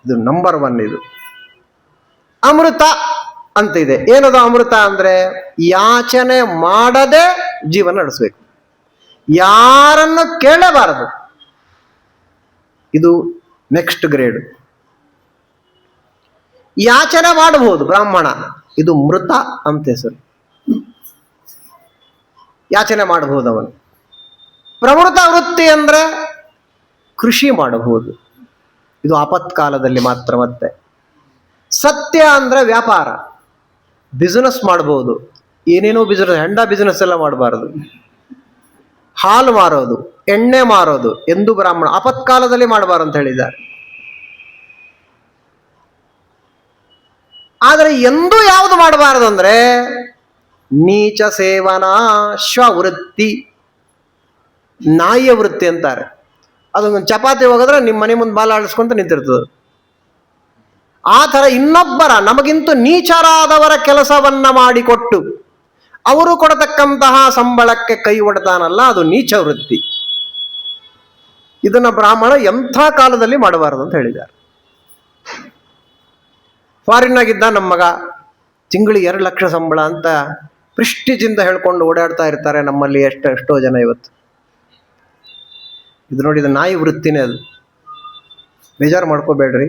ಇದು ನಂಬರ್ 1. ಇದು ಅಮೃತ ಅಂತ ಇದೆ. ಏನದು ಅಮೃತ ಅಂದ್ರೆ? ಯಾಚನೆ ಮಾಡದೆ ಜೀವನ ನಡೆಸಬೇಕು, ಯಾರನ್ನು ಕೇಳಬಾರದು. ಇದು ನೆಕ್ಸ್ಟ್ ಗ್ರೇಡ್. ಯಾಚನೆ ಮಾಡಬಹುದು ಬ್ರಾಹ್ಮಣ, ಇದು ಮೃತ ಅಂತ ಹೆಸರು. ಯಾಚನೆ ಮಾಡಬಹುದು ಅವನು. ಪ್ರಮೃತ ವೃತ್ತಿ ಅಂದ್ರೆ ಕೃಷಿ ಮಾಡಬಹುದು, ಇದು ಆಪತ್ಕಾಲದಲ್ಲಿ ಮಾತ್ರ. ಮತ್ತೆ ಸತ್ಯ ಅಂದ್ರೆ ವ್ಯಾಪಾರ, ಬಿಸಿನೆಸ್ ಮಾಡಬಹುದು. ಏನೇನೋ ಬಿಸಿನೆಸ್, ಹೆಂಡ ಬಿಸಿನೆಸ್ ಎಲ್ಲ ಮಾಡಬಾರದು. ಹಾಲು ಮಾರೋದು, ಎಣ್ಣೆ ಮಾರೋದು ಎಂದು ಬ್ರಾಹ್ಮಣ ಆಪತ್ಕಾಲದಲ್ಲಿ ಮಾಡಬಾರದು ಅಂತ ಹೇಳಿದ್ದಾರೆ. ಆದರೆ ಎಂದೂ ಯಾವುದು ಮಾಡಬಾರದು ಅಂದ್ರೆ ನೀಚ ಸೇವನಾ ಶ್ವವೃತ್ತಿ. ನಾಯಿಯ ವೃತ್ತಿ ಅಂತಾರೆ. ಅದು ಚಪಾತಿ ಹೋಗಿದ್ರೆ ನಿಮ್ಮ ಮನೆ ಮುಂದೆ ಬಾಲ ಆಡಿಸ್ಕೊಂತ ನಿಂತಿರ್ತದೆ. ಆ ಥರ ಇನ್ನೊಬ್ಬರ ನಮಗಿಂತ ನೀಚರಾದವರ ಕೆಲಸವನ್ನ ಮಾಡಿಕೊಟ್ಟು ಅವರು ಕೊಡತಕ್ಕಂತಹ ಸಂಬಳಕ್ಕೆ ಕೈ ಒಡ್ತಾನಲ್ಲ, ಅದು ನೀಚ ವೃತ್ತಿ. ಇದನ್ನ ಬ್ರಾಹ್ಮಣ ಎಂಥ ಕಾಲದಲ್ಲಿ ಮಾಡಬಾರದು ಅಂತ ಹೇಳಿದ್ದಾರೆ. ಫಾರಿನ್ನಾಗಿದ್ದ ನಮ್ಮ ಮಗ, ತಿಂಗಳಿಗೆ 2 ಲಕ್ಷ ಸಂಬಳ ಅಂತ ಪ್ರಿಸ್ಟೀಜಿಂದ ಹೇಳ್ಕೊಂಡು ಓಡಾಡ್ತಾ ಇರ್ತಾರೆ ನಮ್ಮಲ್ಲಿ ಎಷ್ಟೋ ಜನ ಇವತ್ತು. ಇದು ನೋಡಿ, ಇದು ನಾಯಿ ವೃತ್ತಿನೇ. ಅದು ಬೇಜಾರು ಮಾಡ್ಕೋಬೇಡ್ರಿ.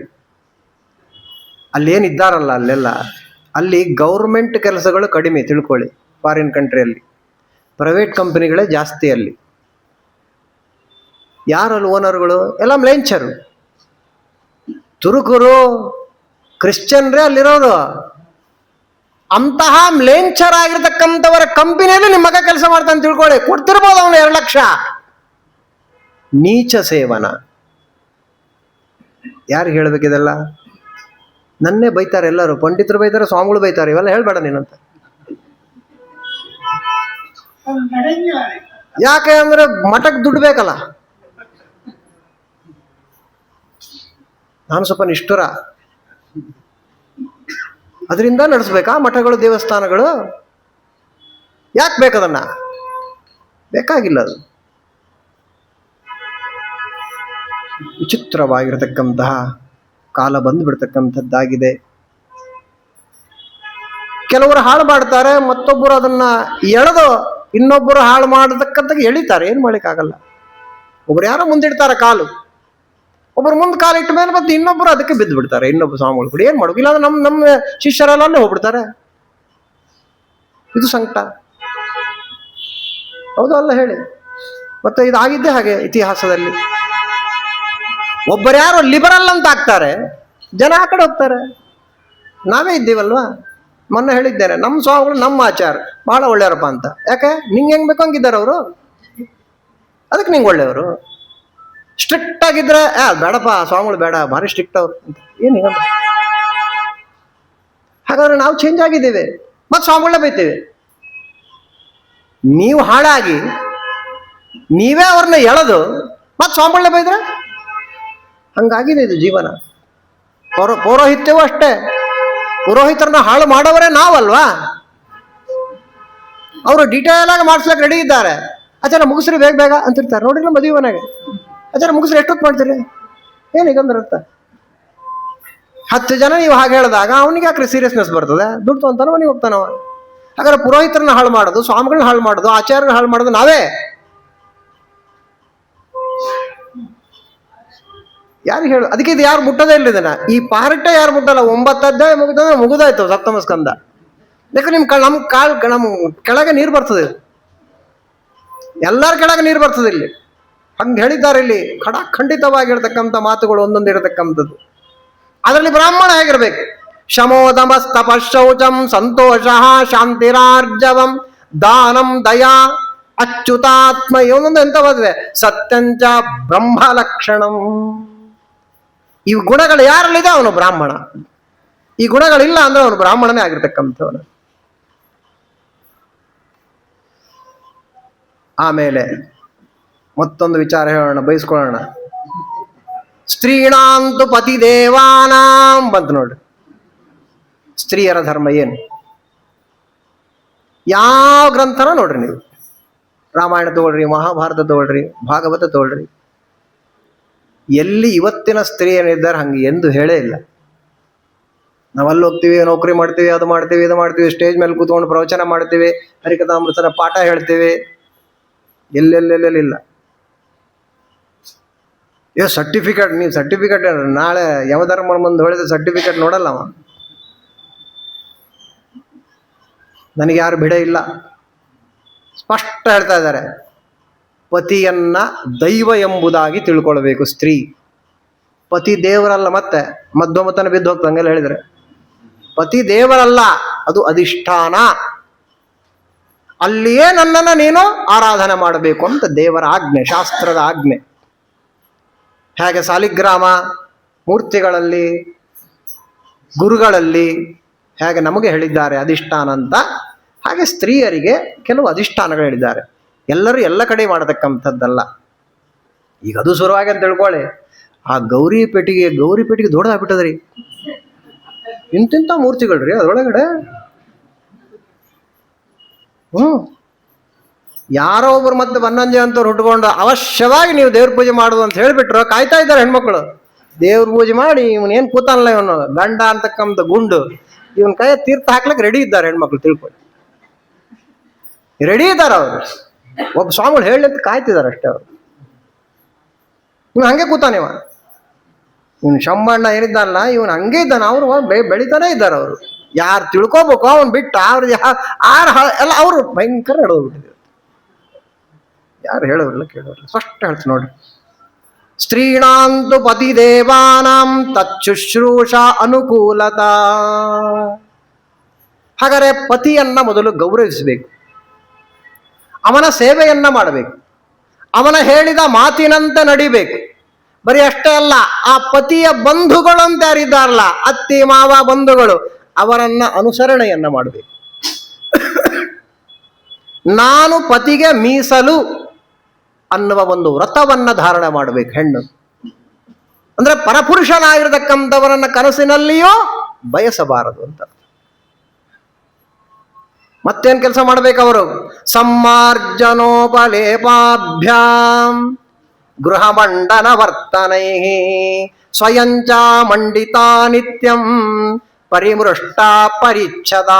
ಅಲ್ಲೇನಿದ್ದಾರಲ್ಲ ಅಲ್ಲಿ ಗೌರ್ಮೆಂಟ್ ಕೆಲಸಗಳು ಕಡಿಮೆ, ತಿಳ್ಕೊಳ್ಳಿ. ಫಾರಿನ್ ಕಂಟ್ರಿಯಲ್ಲಿ ಪ್ರೈವೇಟ್ ಕಂಪನಿಗಳೇ ಜಾಸ್ತಿ. ಅಲ್ಲಿ ಯಾರಲ್ಲಿ ಓನರ್ಗಳು ಎಲ್ಲ ಮ್ಲೇಂಚರು, ತುರುಕರು, ಕ್ರಿಶ್ಚಿಯನ್ರೇ ಅಲ್ಲಿರೋದು. ಅಂತಹ ಮ್ಲೇಂಚರಾಗಿರ್ತಕ್ಕಂಥವರ ಕಂಪನಿಯಲ್ಲಿ ನಿಮ್ಮ ಮಗ ಕೆಲಸ ಮಾಡ್ತಾನೆ ತಿಳ್ಕೊಳ್ಳಿ. ಕೊಡ್ತಿರ್ಬೋದು ಅವನು 2 ಲಕ್ಷ. ನೀಚ ಸೇವನ. ಯಾರಿಗೆ ಹೇಳ್ಬೇಕಿದೆಲ್ಲ? ನನ್ನೇ ಬೈತಾರೆ ಎಲ್ಲರೂ. ಪಂಡಿತರು ಬೈತಾರೆ, ಸ್ವಾಮಿಗಳು ಬೈತಾರೆ. ಇವೆಲ್ಲ ಹೇಳ್ಬೇಡ ನೀನಂತ. ಯಾಕೆ ಅಂದ್ರೆ ಮಠಕ್ಕೆ ದುಡ್ಡು ಬೇಕಲ್ಲ. ನಾನು ಸ್ವಲ್ಪ ನಿಷ್ಠುರ, ಅದರಿಂದ ನಡೆಸ್ಬೇಕಾ ಮಠಗಳು, ದೇವಸ್ಥಾನಗಳು? ಯಾಕೆ ಬೇಕದನ್ನ? ಬೇಕಾಗಿಲ್ಲ. ಅದು ವಿಚಿತ್ರವಾಗಿರತಕ್ಕಂತಹ ಕಾಲ ಬಂದುಬಿಡ್ತಕ್ಕಂಥದ್ದಾಗಿದೆ. ಕೆಲವರು ಹಾಳು ಮಾಡ್ತಾರೆ, ಮತ್ತೊಬ್ಬರು ಅದನ್ನ ಎಳೆದು ಇನ್ನೊಬ್ಬರು ಹಾಳು ಮಾಡತಕ್ಕಂಥ ಎಳಿತಾರೆ. ಏನು ಮಾಡ್ಲಿಕ್ಕಾಗಲ್ಲ. ಒಬ್ರು ಯಾರೋ ಮುಂದಿಡ್ತಾರೆ ಕಾಲು, ಒಬ್ರು ಮುಂದೆ ಕಾಲು ಇಟ್ಟ ಮೇಲೆ ಮತ್ತೆ ಇನ್ನೊಬ್ರು ಅದಕ್ಕೆ ಬಿದ್ದು ಬಿಡ್ತಾರೆ. ಇನ್ನೊಬ್ಬ ಸ್ವಾಮಿಗಳು ಕೂಡ ಏನು ಮಾಡ್ಬೇಕು? ಇಲ್ಲಾಂದ್ರೆ ನಮ್ಮ ಶಿಷ್ಯರೆಲ್ಲ ಅಲ್ಲೇ ಹೋಗ್ಬಿಡ್ತಾರೆ. ಇದು ಸಂಕಟ. ಹೌದು ಅಲ್ಲ ಹೇಳಿ? ಮತ್ತೆ ಇದಾಗಿದ್ದೇ ಹಾಗೆ ಇತಿಹಾಸದಲ್ಲಿ. ಒಬ್ಬರ್ಯಾರೋ ಲಿಬರಲ್ ಅಂತ ಆಗ್ತಾರೆ, ಜನ ಆ ಕಡೆ ಹೋಗ್ತಾರೆ. ನಾವೇ ಇದ್ದೀವಲ್ವಾ? ಮೊನ್ನೆ ಹೇಳಿದ್ದೇನೆ, ನಮ್ಮ ಸ್ವಾಮಿಗಳು ನಮ್ಮ ಆಚಾರ ಬಹಳ ಒಳ್ಳೆಯವರಪ್ಪ ಅಂತ. ಯಾಕೆ? ನಿಂಗೆ ಹೆಂಗ್ ಬೇಕು ಹಂಗಿದ್ದಾರೆ ಅವರು, ಅದಕ್ಕೆ ನಿಂಗೆ ಒಳ್ಳೆಯವರು. ಸ್ಟ್ರಿಕ್ಟ್ ಆಗಿದ್ರೆ ಬೇಡಪ್ಪ ಸ್ವಾಮಿಗಳು ಬೇಡ, ಭಾರಿ ಸ್ಟ್ರಿಕ್ಟ್ ಅವ್ರು ಅಂತ ಏನಿಲ್ಲ. ಹಾಗಾದ್ರೆ ನಾವು ಚೇಂಜ್ ಆಗಿದ್ದೇವೆ, ಮತ್ತೆ ಸ್ವಾಮಿಗಳನ್ನ ಬೈತೇವೆ. ನೀವು ಹಾಳಾಗಿ ನೀವೇ ಅವ್ರನ್ನ ಎಳೆದು ಮತ್ತೆ ಸ್ವಾಮಿಗಳನ್ನ ಬೈದ್ರೆ ಹಂಗಾಗಿದೆ ಇದು ಜೀವನ. ಪೌರೋಹಿತ್ಯವೂ ಅಷ್ಟೇ. ಪುರೋಹಿತರನ್ನ ಹಾಳು ಮಾಡೋವರೇ ನಾವಲ್ವಾ? ಅವರು ಡೀಟೇಲ್ ಆಗಿ ಮಾಡಿಸ್ಲಿಕ್ಕೆ ರೆಡಿ ಇದ್ದಾರೆ. ಆಚಾರ ಮುಗಿಸ್ರಿ ಬೇಗ ಬೇಗ ಅಂತಿರ್ತಾರೆ. ನೋಡಿಲ್ಲ ಮದುವೆ ಮನೆಗೆ, ಆಚಾರ ಮುಗಿಸ್ರಿ ಎಷ್ಟೊತ್ತು ಮಾಡ್ತೀರಿ? ಏನೀಗಂದ್ರರ್ಥ 10 ಜನ ನೀವು ಹಾಗೆ ಹೇಳಿದಾಗ ಅವನಿಗೆ ಯಾಕ್ರಿ ಸೀರಿಯಸ್ನೆಸ್ ಬರ್ತದೆ? ದುಡ್ಡು ಅಂತಾನೆ ಮನೆಗೆ ಹೋಗ್ತಾನವ. ಹಾಗಾದ್ರೆ ಪುರೋಹಿತರನ್ನ ಹಾಳು ಮಾಡೋದು, ಸ್ವಾಮಿಗಳನ್ನ ಹಾಳು ಮಾಡೋದು, ಆಚಾರ್ಯನ ಹಾಳು ಮಾಡೋದು ನಾವೇ. ಯಾರು ಹೇಳು? ಅದಕ್ಕೆ ಇದು ಯಾರು ಮುಟ್ಟೋದೇ ಇಲ್ಲ. ಇದನ್ನ ಈ ಪಾರ್ಟೇ ಯಾರು ಮುಟ್ಟಲ್ಲ. 9 ಅಧ್ಯಾಯ ಮುಗಿದಾಯ್ತು ಸಪ್ತಮ ಸ್ಕಂದ. ಯಾಕೆ ನಮ್ಮ ಕೆಳಗೆ ನೀರು ಬರ್ತದೆ. ಎಲ್ಲರ ಕೆಳಗೆ ನೀರು ಬರ್ತದೆ. ಇಲ್ಲಿ ಹಂಗೆ ಹೇಳಿದ್ದಾರೆ. ಇಲ್ಲಿ ಖಂಡಿತವಾಗಿರ್ತಕ್ಕಂಥ ಮಾತುಗಳು ಒಂದೊಂದು ಇರತಕ್ಕಂಥದ್ದು. ಅದರಲ್ಲಿ ಬ್ರಾಹ್ಮಣ ಹೇಗಿರ್ಬೇಕು? ಶಮೋದಮಸ್ತಪ ಶೌಚಂ ಸಂತೋಷ ಶಾಂತಿರಾರ್ಜವಂ ದಾನಂ ದಯಾ ಅಚ್ಯುತಾತ್ಮ. ಇವನೊಂದು ಎಂತ ಬರ್ತದೆ? ಸತ್ಯಂಚ ಬ್ರಹ್ಮ ಲಕ್ಷಣಂ. ಈ ಗುಣಗಳು ಯಾರಲ್ಲಿದೆ ಅವನು ಬ್ರಾಹ್ಮಣ. ಈ ಗುಣಗಳಿಲ್ಲ ಅಂದ್ರೆ ಅವನು ಬ್ರಾಹ್ಮಣನೇ ಆಗಿರ್ತಕ್ಕಂಥವನು. ಆಮೇಲೆ ಮತ್ತೊಂದು ವಿಚಾರ ಹೇಳೋಣ, ಬಯಸ್ಕೊಳ್ಳೋಣ. ಸ್ತ್ರೀಣಾಂತು ಪತಿ ದೇವಾನಾಂ ಬಂತು ನೋಡ್ರಿ. ಸ್ತ್ರೀಯರ ಧರ್ಮ ಏನು? ಯಾವ ಗ್ರಂಥನ ನೋಡ್ರಿ ನೀವು, ರಾಮಾಯಣ ತಗೊಳ್ರಿ, ಮಹಾಭಾರತ ತಗೊಳ್ರಿ, ಭಾಗವತ ತಗೊಳ್ರಿ, ಎಲ್ಲಿ ಇವತ್ತಿನ ಸ್ತ್ರೀ ಏನಿದ್ದಾರೆ ಹಂಗೆ ಎಂದು ಹೇಳೇ ಇಲ್ಲ. ನಾವಲ್ಲಿ ಹೋಗ್ತೀವಿ, ನೌಕರಿ ಮಾಡ್ತೀವಿ, ಅದು ಮಾಡ್ತೀವಿ, ಇದು ಮಾಡ್ತೀವಿ, ಸ್ಟೇಜ್ ಮೇಲೆ ಕೂತ್ಕೊಂಡು ಪ್ರವಚನ ಮಾಡ್ತೀವಿ, ಹರಿಕಥಾಮೃತರ ಪಾಠ ಹೇಳ್ತೀವಿ. ಎಲ್ಲೆಲ್ಲೆಲ್ಲ ಸರ್ಟಿಫಿಕೇಟ್. ನೀವು ಸರ್ಟಿಫಿಕೇಟ್ ನಾಳೆ ಯಮಧರ್ಮ ಮುಂದೆ ಹೇಳಿದ್ರೆ ಸರ್ಟಿಫಿಕೇಟ್ ನೋಡಲ್ಲ ಅವ. ನನಗೆ ಯಾರು ಬಿಡ ಇಲ್ಲ, ಸ್ಪಷ್ಟ ಹೇಳ್ತಾ ಇದ್ದಾರೆ. ಪತಿಯನ್ನ ದೈವ ಎಂಬುದಾಗಿ ತಿಳ್ಕೊಳ್ಬೇಕು ಸ್ತ್ರೀ. ಪತಿ ದೇವರಲ್ಲ. ಮತ್ತೆ ಮಧ್ವಮತನ ಬಿದ್ದು ಹೋಗ್ತದೆ ಹಂಗೆಲ್ಲ ಹೇಳಿದ್ರೆ. ಪತಿ ದೇವರಲ್ಲ, ಅದು ಅಧಿಷ್ಠಾನ. ಅಲ್ಲಿಯೇ ನನ್ನನ್ನು ನೀನು ಆರಾಧನೆ ಮಾಡಬೇಕು ಅಂತ ದೇವರ ಆಜ್ಞೆ, ಶಾಸ್ತ್ರದ ಆಜ್ಞೆ. ಹೇಗೆ ಸಾಲಿಗ್ರಾಮ ಮೂರ್ತಿಗಳಲ್ಲಿ, ಗುರುಗಳಲ್ಲಿ ಹೇಗೆ ನಮಗೆ ಹೇಳಿದ್ದಾರೆ ಅಧಿಷ್ಠಾನ ಅಂತ, ಹಾಗೆ ಸ್ತ್ರೀಯರಿಗೆ ಕೆಲವು ಅಧಿಷ್ಠಾನಗಳು ಹೇಳಿದ್ದಾರೆ. ಎಲ್ಲರೂ ಎಲ್ಲ ಕಡೆ ಮಾಡತಕ್ಕಂಥದ್ದಲ್ಲ. ಈಗ ಅದು ಶುರುವಾಗಿ ಅಂತ ತಿಳ್ಕೊಳ್ಳಿ, ಆ ಗೌರಿ ಪೆಟ್ಟಿಗೆ ದೊಡ್ಡದಾಗ್ಬಿಟ್ಟದ್ರಿ. ಇಂತಿಂಥ ಮೂರ್ತಿಗಳ್ರಿ ಅದರೊಳಗಡೆ. ಯಾರೋ ಒಬ್ರು ಮತ್ತೆ ಬನ್ನಂಜೆ ಅಂತವ್ರು ಹುಟ್ಕೊಂಡು ಅವಶ್ಯವಾಗಿ ನೀವು ದೇವ್ರ ಪೂಜೆ ಮಾಡುದು ಅಂತ ಹೇಳಿಬಿಟ್ರು, ಕಾಯ್ತಾ ಇದ್ದಾರೆ ಹೆಣ್ಮಕ್ಳು. ದೇವ್ರ ಪೂಜೆ ಮಾಡಿ ಇವನೇನು ಕೂತಾನಲ್ಲ, ಇವನು ಗಂಡ ಅಂತಕ್ಕಂಥ ಗುಂಡು, ಇವನ್ ಕೈ ತೀರ್ಥ ಹಾಕ್ಲಿಕ್ಕೆ ರೆಡಿ ಇದ್ದಾರೆ ಹೆಣ್ಮಕ್ಳು. ತಿಳ್ಕೊಳ್ಳಿ, ರೆಡಿ ಇದ್ದಾರೆ ಅವರು. ಒಬ್ಬ ಸ್ವಾಮಿಗಳು ಹೇಳಿ ಅಂತ ಕಾಯ್ತಿದ್ದಾರೆ ಅಷ್ಟೇ ಅವರು. ಇವ್ನು ಹಂಗೆ ಕೂತಾನಿವ, ಇವನು ಶಂಬಣ್ಣ ಏನಿದ್ದಾನಲ್ಲ ಇವನು ಹಂಗೆ ಇದ್ದಾನೆ. ಅವರು ಬೆಳಿತಾನೆ ಇದ್ದಾರೆ ಅವರು. ಯಾರು ತಿಳ್ಕೊಬೇಕು ಅವನು ಬಿಟ್ಟ ಅವ್ರು ಎಲ್ಲ ಅವರು ಭಯಂಕರ ಹೇಳೋಗ್ಬಿಟ್ಟಿದೆ. ಯಾರು ಹೇಳೋರಿಲ್ಲ ಕೇಳೋರಿಲ್ಲ. ಸ್ಪಷ್ಟ ಹೇಳ್ತು ನೋಡ್ರಿ. ಸ್ತ್ರೀಣಾಂತು ಪತಿ ದೇವಾನಾಂ ತಚ್ಚುಶ್ರೂಷ ಅನುಕೂಲತಾ. ಹಾಗಾದರೆ ಪತಿಯನ್ನ ಮೊದಲು ಗೌರವಿಸಬೇಕು, ಅವನ ಸೇವೆಯನ್ನ ಮಾಡಬೇಕು, ಅವನ ಹೇಳಿದ ಮಾತಿನಂತೆ ನಡಿಬೇಕು. ಬರೀ ಅಷ್ಟೇ ಅಲ್ಲ, ಆ ಪತಿಯ ಬಂಧುಗಳು ಅಂತ ಯಾರಿದ್ದಾರಲ್ಲ, ಅತ್ತಿ ಮಾವ ಬಂಧುಗಳು, ಅವರನ್ನ ಅನುಸರಣೆಯನ್ನ ಮಾಡಬೇಕು. ನಾನು ಪತಿಗೆ ಮೀಸಲು ಅನ್ನುವ ಒಂದು ವ್ರತವನ್ನ ಧಾರಣೆ ಮಾಡಬೇಕು ಹೆಣ್ಣು. ಅಂದ್ರೆ ಪರಪುರುಷನಾಗಿರತಕ್ಕಂಥವರನ್ನ ಕನಸಿನಲ್ಲಿಯೋ ಬಯಸಬಾರದು ಅಂತ. ಮತ್ತೇನ್ ಕೆಲಸ ಮಾಡ್ಬೇಕು ಅವರು? ಸಮ್ಮಾರ್ಜನೋಪಲೇಪಾಭ್ಯಾಂ ಗೃಹ ಮಂಡನ ವರ್ತನೈ ಸ್ವಯಂಚ ಮಂಡಿತಾ ನಿತ್ಯಂ ಪರಿಮೃಷ್ಟ ಪರಿಚ್ಛದ.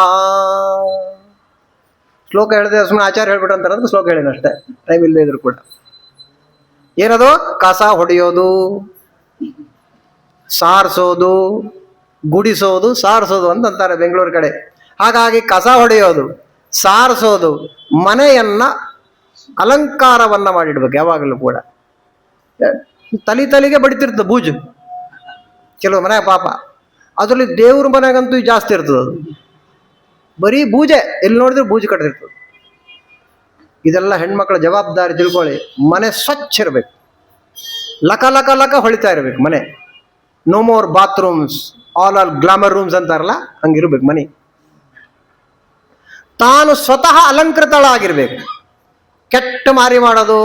ಶ್ಲೋಕ ಹೇಳಿದೆ, ಸುಮ್ಮನೆ ಆಚಾರ್ಯ ಹೇಳ್ಬಿಟ್ಟು ಅಂತಾರೆ ಅಂತ ಶ್ಲೋಕ ಹೇಳಿನ ಅಷ್ಟೇ, ಟೈಮ್ ಇಲ್ಲದೆ ಇದ್ರು ಕೂಡ. ಏನದು? ಕಸ ಹೊಡೆಯೋದು, ಸಾರಿಸೋದು, ಗುಡಿಸೋದು, ಸಾರಿಸೋದು ಅಂತ ಅಂತಾರೆ ಬೆಂಗಳೂರು ಕಡೆ. ಹಾಗಾಗಿ ಕಸ ಹೊಡೆಯೋದು, ಸಾರಿಸೋದು, ಮನೆಯನ್ನ ಅಲಂಕಾರವನ್ನ ಮಾಡಿಡ್ಬೇಕು ಯಾವಾಗಲೂ ಕೂಡ. ತಲೆಗೆ ಬಡಿತಿರ್ತದೆ ಬೂಜು ಕೆಲವು ಮನೆ ಪಾಪ. ಅದರಲ್ಲಿ ದೇವ್ರ ಮನೆಗಂತೂ ಜಾಸ್ತಿ ಇರ್ತದೆ. ಅದು ಬರೀ ಬೂಜೆ, ಎಲ್ಲಿ ನೋಡಿದ್ರೆ ಬೂಜು ಕಟ್ಟಿರ್ತದೆ. ಇದೆಲ್ಲ ಹೆಣ್ಮಕ್ಳ ಜವಾಬ್ದಾರಿ ತಿಳ್ಕೊಳ್ಳಿ. ಮನೆ ಸ್ವಚ್ಛ ಇರಬೇಕು, ಲಕ ಲಕ ಲಕ ಹೊಳಿತಾ ಇರ್ಬೇಕು ಮನೆ. No more bathrooms, all glamour rooms ಅಂತಾರಲ್ಲ, ಹಂಗಿರ್ಬೇಕು ಮನೆ. ತಾನು ಸ್ವತಃ ಅಲಂಕೃತಳಾಗಿರ್ಬೇಕು. ಕೆಟ್ಟ ಮಾರಿ ಮಾಡೋದು,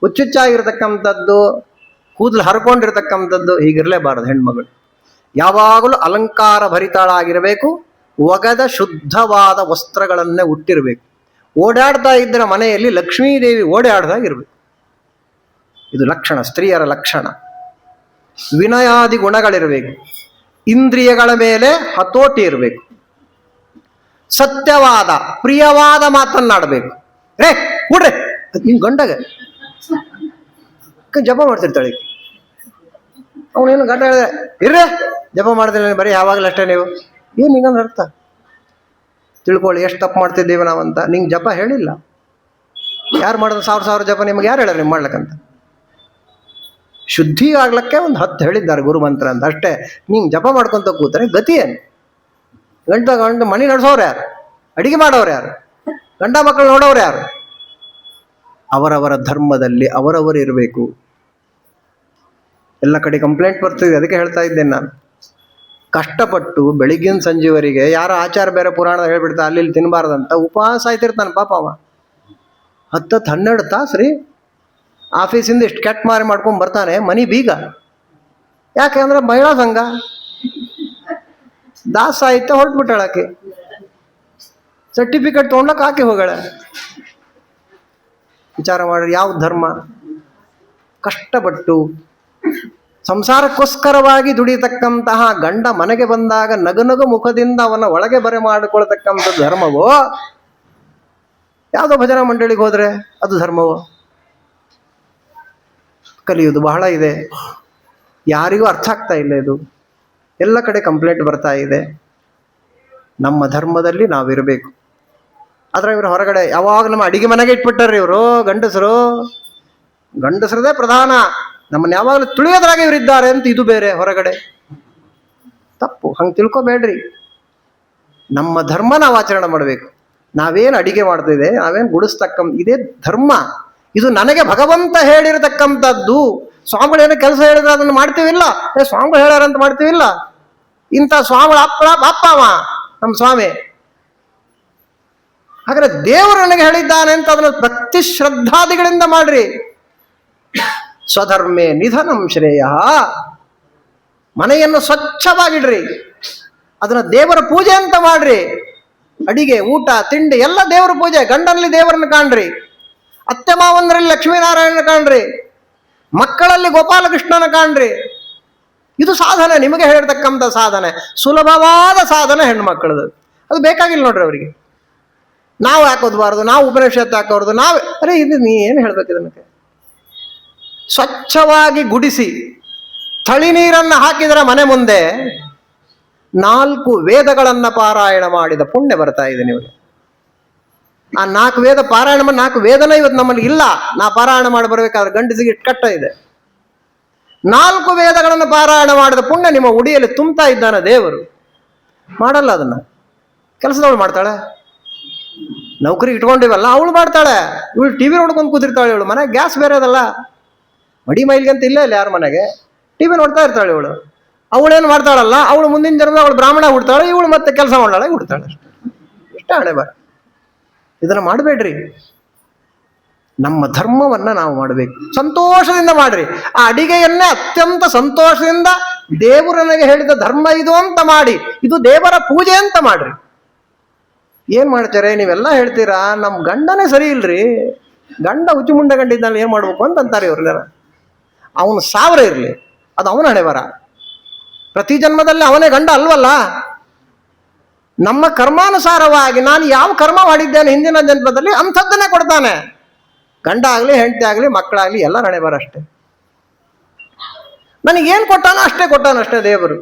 ಹುಚ್ಚುಚ್ಚಾಗಿರ್ತಕ್ಕಂಥದ್ದು, ಕೂದಲು ಹರ್ಕೊಂಡಿರ್ತಕ್ಕಂಥದ್ದು ಹೀಗಿರಲೇಬಾರದು ಹೆಣ್ಮಗಳು. ಯಾವಾಗಲೂ ಅಲಂಕಾರ ಭರಿತಾಳಾಗಿರಬೇಕು. ಒಗದ ಶುದ್ಧವಾದ ವಸ್ತ್ರಗಳನ್ನೇ ಉಟ್ಟಿರಬೇಕು. ಓಡಾಡ್ತಾ ಇದ್ದರೆ ಮನೆಯಲ್ಲಿ ಲಕ್ಷ್ಮೀದೇವಿ ಓಡಾಡ್ದಾಗಿರ್ಬೇಕು. ಇದು ಲಕ್ಷಣ, ಸ್ತ್ರೀಯರ ಲಕ್ಷಣ. ವಿನಯಾದಿ ಗುಣಗಳಿರಬೇಕು. ಇಂದ್ರಿಯಗಳ ಮೇಲೆ ಹತೋಟಿ ಇರಬೇಕು. ಸತ್ಯವಾದ ಪ್ರಿಯವಾದ ಮಾತನ್ನಾಡಬೇಕು. ಕೂಡ್ರೆ ನಿನ್ ಗಂಡಗೆ ಜಪ ಮಾಡ್ತಿರ್ತಾಳೆ ಅವನೇನು ಗಂಡ ಹೇಳಿದ್ರೆ ಇರ್ರೆ ಜಪ ಮಾಡ್ತಿಲ್ಲ ಬರೀ ಯಾವಾಗಲೂ ಅಷ್ಟೇ. ನೀವು ಏನು ಹಿಂಗಂದ್ರೆ ಅರ್ಥ ತಿಳ್ಕೊಳ್ಳಿ. ಎಷ್ಟು ತಪ್ಪು ಮಾಡ್ತಿದ್ದೀವಿ ನಾವಂತ. ನಿಂಗೆ ಜಪ ಹೇಳಿಲ್ಲ ಯಾರು ಮಾಡೋದು? ಸಾವಿರ ಜಪ ನಿಮ್ಗೆ ಯಾರು ಹೇಳ್ಯಾರ ನೀವು ಮಾಡ್ಲಕ್ಕಂತ? ಶುದ್ಧಿ ಆಗ್ಲಿಕ್ಕೆ ಒಂದು 10 ಹೇಳಿದ್ದಾರೆ ಗುರುಮಂತ್ರ ಅಂತ ಅಷ್ಟೇ. ನಿಂಗೆ ಜಪ ಮಾಡ್ಕೊಂತ ಕೂತಾರೆ ಗತಿ ಏನು? ಗಂಡ ಮನೆ ನಡೆಸೋರು ಯಾರು? ಅಡಿಗೆ ಮಾಡೋರು ಯಾರು? ಗಂಡ ಮಕ್ಕಳು ನೋಡೋರು ಯಾರು? ಅವರವರ ಧರ್ಮದಲ್ಲಿ ಅವರವರು ಇರಬೇಕು. ಎಲ್ಲ ಕಡೆ ಕಂಪ್ಲೇಂಟ್ ಬರ್ತಿದೆ, ಅದಕ್ಕೆ ಹೇಳ್ತಾ ಇದ್ದೇನೆ ನಾನು. ಕಷ್ಟಪಟ್ಟು ಬೆಳಿಗ್ಗಿನ ಸಂಜೆವರೆಗೆ ಯಾರೋ ಆಚಾರ ಬೇರೆ ಪುರಾಣ ಹೇಳ್ಬಿಡ್ತಾ ಅಲ್ಲಿ ತಿನ್ನಬಾರ್ದಂತ ಉಪವಾಸ ಆಯ್ತಿರ್ತಾನೆ ಪಾಪ ಅವ. 10-12 ತಾಸು ರೀ. ಆಫೀಸಿಂದ ಇಷ್ಟು ಕೆಟ್ಟ ಮಾರಿ ಮಾಡ್ಕೊಂಡು ಬರ್ತಾನೆ ಮನಿ ಬೀಗ. ಯಾಕೆಂದ್ರೆ ಮಹಿಳಾ ಸಂಘ ದಾಸ ಸಾಹಿತ್ಯ ಹೊರಟ್ಬಿಟ್ಟಾಳಾಕೆ. ಸರ್ಟಿಫಿಕೇಟ್ ತೊಗೊಂಡ್ಲಕ್ಕೆ ಆಕೆ ಹೋಗಳ. ವಿಚಾರ ಮಾಡ್ರಿ, ಯಾವ ಧರ್ಮ? ಕಷ್ಟಪಟ್ಟು ಸಂಸಾರಕ್ಕೋಸ್ಕರವಾಗಿ ದುಡಿಯತಕ್ಕಂತಹ ಗಂಡ ಮನೆಗೆ ಬಂದಾಗ ನಗನಗು ಮುಖದಿಂದ ಅವನ ಒಳಗೆ ಬರೆ ಮಾಡಿಕೊಳ್ತಕ್ಕಂಥ ಧರ್ಮವೋ, ಯಾವುದೋ ಭಜನಾ ಮಂಡಳಿಗೆ ಹೋದ್ರೆ ಅದು ಧರ್ಮವೋ? ಕಲಿಯುವುದು ಬಹಳ ಇದೆ, ಯಾರಿಗೂ ಅರ್ಥ ಆಗ್ತಾ ಇಲ್ಲ. ಇದು ಎಲ್ಲ ಕಡೆ ಕಂಪ್ಲೇಂಟ್ ಬರ್ತಾ ಇದೆ. ನಮ್ಮ ಧರ್ಮದಲ್ಲಿ ನಾವಿರಬೇಕು. ಆದ್ರೆ ಇವರು ಹೊರಗಡೆ ಯಾವಾಗ ನಮ್ಮ ಅಡಿಗೆ ಮನೆಗೆ ಇಟ್ಬಿಟ್ಟಾರ್ರಿ ಇವರು. ಗಂಡಸರದೇ ಪ್ರಧಾನ. ನಮ್ಮನ್ನು ಯಾವಾಗಲೂ ತುಳಿಯೋದ್ರಾಗೆ ಇವರಿದ್ದಾರೆ ಅಂತ ಇದು ಬೇರೆ ಹೊರಗಡೆ. ತಪ್ಪು, ಹಂಗೆ ತಿಳ್ಕೊಬೇಡ್ರಿ. ನಮ್ಮ ಧರ್ಮ ನಾವು ಆಚರಣೆ ಮಾಡಬೇಕು. ನಾವೇನು ಅಡಿಗೆ ಮಾಡ್ತಿದೆ, ನಾವೇನು ಇದೇ ಧರ್ಮ. ಇದು ನನಗೆ ಭಗವಂತ ಹೇಳಿರತಕ್ಕಂಥದ್ದು. ಸ್ವಾಮಿಗಳೇನೋ ಕೆಲಸ ಹೇಳಿದ್ರೆ ಅದನ್ನು ಮಾಡ್ತೀವಿಲ್ಲ. ಸ್ವಾಮಿಗಳು ಹೇಳ್ಯಾರಂತ ಮಾಡ್ತೀವಿಲ್ಲ. ಇಂಥ ಸ್ವಾಮಿಗಳ ಅಪ್ಪ ಅವ ನಮ್ಮ ಸ್ವಾಮಿ. ಹಾಗಾದ್ರೆ ದೇವರು ನನಗೆ ಹೇಳಿದ್ದಾನೆ ಅಂತ ಅದನ್ನು ಭಕ್ತಿ ಶ್ರದ್ಧಾದಿಗಳಿಂದ ಮಾಡ್ರಿ. ಸ್ವಧರ್ಮೇ ನಿಧನಂ ಶ್ರೇಯ. ಮನೆಯನ್ನು ಸ್ವಚ್ಛವಾಗಿಡ್ರಿ, ಅದನ್ನ ದೇವರ ಪೂಜೆ ಅಂತ ಮಾಡ್ರಿ. ಅಡಿಗೆ, ಊಟ, ತಿಂಡಿ ಎಲ್ಲ ದೇವರ ಪೂಜೆ. ಗಂಡನಲ್ಲಿ ದೇವರನ್ನು ಕಾಣ್ರಿ, ಅತ್ತೆ ಮಾವಂದ್ರಲ್ಲಿ ಲಕ್ಷ್ಮೀನಾರಾಯಣನ ಕಾಣ್ರಿ, ಮಕ್ಕಳಲ್ಲಿ ಗೋಪಾಲಕೃಷ್ಣನ ಕಾಣ್ರಿ. ಇದು ಸಾಧನೆ, ನಿಮಗೆ ಹೇಳಿರ್ತಕ್ಕಂಥ ಸಾಧನೆ, ಸುಲಭವಾದ ಸಾಧನೆ ಹೆಣ್ಮಕ್ಳದು. ಅದು ಬೇಕಾಗಿಲ್ಲ ನೋಡ್ರಿ ಅವರಿಗೆ. ನಾವು ಹಾಕೋದ್ಬಾರ್ದು, ನಾವು ಉಪನಿಷತ್ತು ಹಾಕೋರ್ದು, ನಾವೇ ಅರೆ ಇದು ನೀ ಏನು ಹೇಳ್ಬೇಕು ಇದಕ್ಕೆ. ಸ್ವಚ್ಛವಾಗಿ ಗುಡಿಸಿ ಥಳಿ ನೀರನ್ನು ಹಾಕಿದರೆ ಮನೆ ಮುಂದೆ 4 ವೇದಗಳನ್ನು ಪಾರಾಯಣ ಮಾಡಿದ ಪುಣ್ಯ ಬರ್ತಾ ಇದೆ ನಿಮಗೆ. ಆ 4 ವೇದ ಪಾರಾಯಣ ಮಾಡಿ, 4 ವೇದನ ಇವತ್ತು ನಮ್ಮಲ್ಲಿ ಇಲ್ಲ. ನಾ ಪಾರಾಯಣ ಮಾಡಿ ಬರಬೇಕಾದ್ರೆ ಗಂಡಸಿಗೆ ಇಟ್ಟು ಕಟ್ಟ ಇದೆ. 4 ವೇದಗಳನ್ನು ಪಾರಾಯಣ ಮಾಡಿದ ಪುಣ್ಯ ನಿಮ್ಮ ಉಡಿಯಲ್ಲಿ ತುಂಬ್ತಾ ಇದ್ದಾನೆ ದೇವರು. ಮಾಡಲ್ಲ ಅದನ್ನ. ಕೆಲಸದವಳು ಮಾಡ್ತಾಳೆ, ನೌಕರಿ ಇಟ್ಕೊಂಡಿವಲ್ಲ ಅವಳು ಮಾಡ್ತಾಳೆ. ಇವಳು ಟಿವಿ ನೋಡ್ಕೊಂಡು ಕೂತಿರ್ತಾಳೆ. ಇವಳು ಮನೆಗೆ ಗ್ಯಾಸ್ ಬೇರೆ ಅದಲ್ಲ, ಮಡಿ ಮೈಲ್ಗೆ ಅಂತ ಇಲ್ಲ ಯಾರ ಮನೆಗೆ, ಟಿವಿ ನೋಡ್ತಾ ಇರ್ತಾಳೆ ಇವಳು. ಅವಳೇನು ಮಾಡ್ತಾಳಲ್ಲ, ಅವಳು ಮುಂದಿನ ಜನ್ಮದ ಅವಳು ಬ್ರಾಹ್ಮಣ ಹುಡ್ತಾಳೆ, ಇವಳು ಮತ್ತೆ ಕೆಲಸ ಮಾಡಾಳೆ ಹುಡ್ತಾಳೆ. ಇಷ್ಟ ಹಣೆ ಬರ. ಇದನ್ನು ಮಾಡಬೇಡ್ರಿ. ನಮ್ಮ ಧರ್ಮವನ್ನ ನಾವು ಮಾಡಬೇಕು, ಸಂತೋಷದಿಂದ ಮಾಡ್ರಿ. ಆ ಅಡಿಗೆಯನ್ನೇ ಅತ್ಯಂತ ಸಂತೋಷದಿಂದ ದೇವರು ನನಗೆ ಹೇಳಿದ ಧರ್ಮ ಇದು ಅಂತ ಮಾಡಿ, ಇದು ದೇವರ ಪೂಜೆ ಅಂತ ಮಾಡ್ರಿ. ಏನ್ ಮಾಡ್ತಾರೆ ನೀವೆಲ್ಲ ಹೇಳ್ತೀರಾ, ನಮ್ಮ ಗಂಡನೇ ಸರಿ ಇಲ್ರಿ, ಗಂಡ ಉಚ್ಚುಮುಂಡ ಗಂಡಿದ್ದಲ್ಲಿ ಏನ್ ಮಾಡ್ಬೇಕು ಅಂತಾರೆ ಇವ್ರನ್ನ. ಅವನು 1000 ಇರಲಿ, ಅದು ಅವನ ಹಣೆ ಬರ. ಪ್ರತಿ ಜನ್ಮದಲ್ಲಿ ಅವನೇ ಗಂಡ ಅಲ್ವಲ್ಲ. ನಮ್ಮ ಕರ್ಮಾನುಸಾರವಾಗಿ ನಾನು ಯಾವ ಕರ್ಮ ಮಾಡಿದ್ದೇನೆ ಹಿಂದಿನ ಜನ್ಮದಲ್ಲಿ ಅಂಥದ್ದನ್ನೇ ಕೊಡ್ತಾನೆ. ಗಂಡ ಆಗಲಿ, ಹೆಂಡತಿ ಆಗಲಿ, ಮಕ್ಕಳಾಗಲಿ, ಎಲ್ಲ ಹಣೆ ಬರ ಅಷ್ಟೇ. ನನಗೇನು ಕೊಟ್ಟಾನೋ ಅಷ್ಟೇ ಕೊಟ್ಟಾನಷ್ಟೇ ದೇವರು.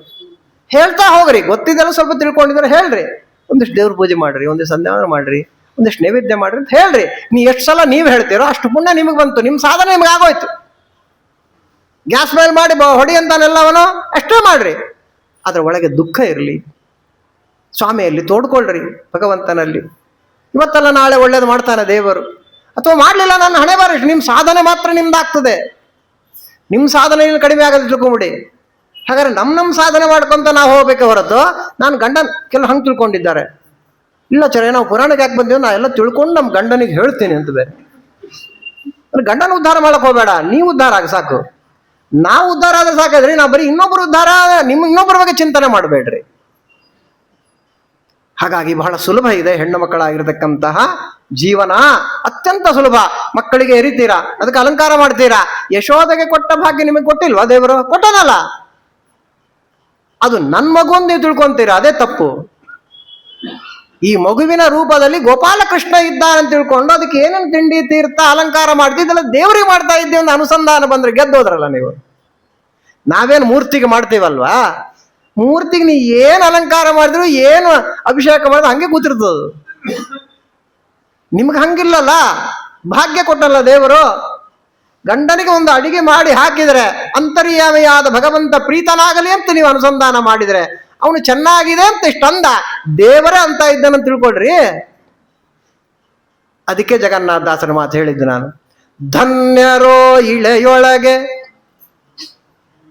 ಹೇಳ್ತಾ ಹೋಗ್ರಿ, ಗೊತ್ತಿದ್ದೆಲ್ಲ ಸ್ವಲ್ಪ ತಿಳ್ಕೊಂಡಿದ್ರೆ ಹೇಳ್ರಿ. ಒಂದಿಷ್ಟು ದೇವ್ರ ಪೂಜೆ ಮಾಡ್ರಿ, ಒಂದಿಷ್ಟು ಸಂಧ್ಯಾವಂದನ ಮಾಡ್ರಿ, ಒಂದಿಷ್ಟು ನೈವೇದ್ಯ ಮಾಡ್ರಿ ಅಂತ ಹೇಳ್ರಿ. ಎಷ್ಟು ಸಲ ನೀವು ಹೇಳ್ತೀರೋ ಅಷ್ಟು ಪುಣ್ಯ ನಿಮಗೆ ಬಂತು, ನಿಮ್ಮ ಸಾಧನೆ ನಿಮ್ಗೆ ಆಗೋಯ್ತು. ಗ್ಯಾಸ್ ಮೇಲೆ ಮಾಡಿ ಹೊಡಿ ಅಂತಾನೆಲ್ಲವನು ಅಷ್ಟೇ ಮಾಡ್ರಿ. ಅದ್ರ ಒಳಗೆ ದುಃಖ ಇರಲಿ, ಸ್ವಾಮಿಯಲ್ಲಿ ತೋಡ್ಕೊಳ್ರಿ, ಭಗವಂತನಲ್ಲಿ. ಇವತ್ತಲ್ಲ ನಾಳೆ ಒಳ್ಳೇದು ಮಾಡ್ತಾನೆ ದೇವರು. ಅಥವಾ ಮಾಡಲಿಲ್ಲ, ನನ್ನ ಹಣೆ ಬಾರ. ನಿಮ್ಮ ಸಾಧನೆ ಮಾತ್ರ ನಿಮ್ದಾಗ್ತದೆ, ನಿಮ್ಮ ಸಾಧನೆ ಕಡಿಮೆ ಆಗೋದು ತಿಳ್ಕೊಂಬಿಡಿ. ಹಾಗಾದ್ರೆ ನಮ್ಮ ಸಾಧನೆ ಮಾಡ್ಕೊಂತ ನಾವು ಹೋಗ್ಬೇಕೆ ಹೊರತು, ನಾನು ಗಂಡನ ಕೆಲವು ಹಂಗೆ ತಿಳ್ಕೊಂಡಿದ್ದಾರೆ. ಇಲ್ಲ ಚರೆ, ನಾವು ಪುರಾಣಕ್ಕೆ ಯಾಕೆ ಬಂದೀವಿ, ನಾ ಎಲ್ಲ ತಿಳ್ಕೊಂಡು ನಮ್ಮ ಗಂಡನಿಗೆ ಹೇಳ್ತೀನಿ ಅಂತ ಬೇರೆ. ಗಂಡನ ಉದ್ಧಾರ ಮಾಡಕ್ ಹೋಗಬೇಡ, ನೀವು ಉದ್ಧಾರ ಆಗ ಸಾಕು. ನಾವು ಉದ್ಧಾರ ಆದ್ರೆ ಸಾಕಾದ್ರಿ, ನಾವು ಬರೀ ಇನ್ನೊಬ್ಬರು ಉದ್ಧಾರ, ಇನ್ನೊಬ್ಬರ ಬಗ್ಗೆ ಚಿಂತನೆ ಮಾಡಬೇಡ್ರಿ. ಹಾಗಾಗಿ ಬಹಳ ಸುಲಭ ಇದೆ ಹೆಣ್ಣು ಮಕ್ಕಳಾಗಿರ್ತಕ್ಕಂತಹ ಜೀವನ, ಅತ್ಯಂತ ಸುಲಭ. ಮಕ್ಕಳಿಗೆ ಎರಿತೀರಾ, ಅದಕ್ಕೆ ಅಲಂಕಾರ ಮಾಡ್ತೀರಾ. ಯಶೋದೆಗೆ ಕೊಟ್ಟ ಭಾಗ್ಯ ನಿಮಗೆ ಕೊಟ್ಟಿಲ್ವಾ ದೇವರು? ಕೊಟ್ಟನಲ್ಲ, ಅದು ನನ್ನ ಮಗು ಅಂತ ನೀವು ತಿಳ್ಕೊಂತೀರಾ, ಅದೇ ತಪ್ಪು. ಈ ಮಗುವಿನ ರೂಪದಲ್ಲಿ ಗೋಪಾಲಕೃಷ್ಣ ಇದ್ದಾನೆ ಅಂತ ತಿಳ್ಕೊಂಡು ಅದಕ್ಕೆ ಏನೇನು ತಿಂಡಿ ತೀರ್ಥ ಅಲಂಕಾರ ಮಾಡ್ತಿದ್ದಲ್ಲ ದೇವರಿಗೆ ಮಾಡ್ತಾ ಇದ್ದೀವಿ ಒಂದು ಅನುಸಂಧಾನ ಬಂದ್ರೆ ಗೆದ್ದೋದ್ರಲ್ಲ ನೀವು. ನಾವೇನು ಮೂರ್ತಿಗೆ ಮಾಡ್ತೀವಲ್ವಾ, ಮೂರ್ತಿಗೆ ನೀ ಏನು ಅಲಂಕಾರ ಮಾಡಿದ್ರು, ಏನು ಅಭಿಷೇಕ ಮಾಡಿದ್ರು ಹಂಗೆ ಕೂತಿರ್ತದ. ನಿಮ್ಗೆ ಹಂಗಿಲ್ಲಲ್ಲ, ಭಾಗ್ಯ ಕೊಟ್ಟಲ್ಲ ದೇವರು. ಗಂಡನಿಗೆ ಒಂದು ಅಡಿಗೆ ಮಾಡಿ ಹಾಕಿದರೆ ಅಂತರ್ಯಾಮಿಯಾದ ಭಗವಂತ ಪ್ರೀತನಾಗಲಿ ಅಂತ ನೀವು ಅನುಸಂಧಾನ ಮಾಡಿದರೆ ಅವನು ಚೆನ್ನಾಗಿದೆ ಅಂತ ಇಷ್ಟಂದ ದೇವರೇ ಅಂತ ಇದ್ದಾನಂತ ತಿಳ್ಕೊಳ್ರಿ. ಅದಕ್ಕೆ ಜಗನ್ನಾಥದಾಸರ ಮಾತು ಹೇಳಿದ್ದು ನಾನು, ಧನ್ಯರೋ ಇಳೆಯೊಳಗೆ.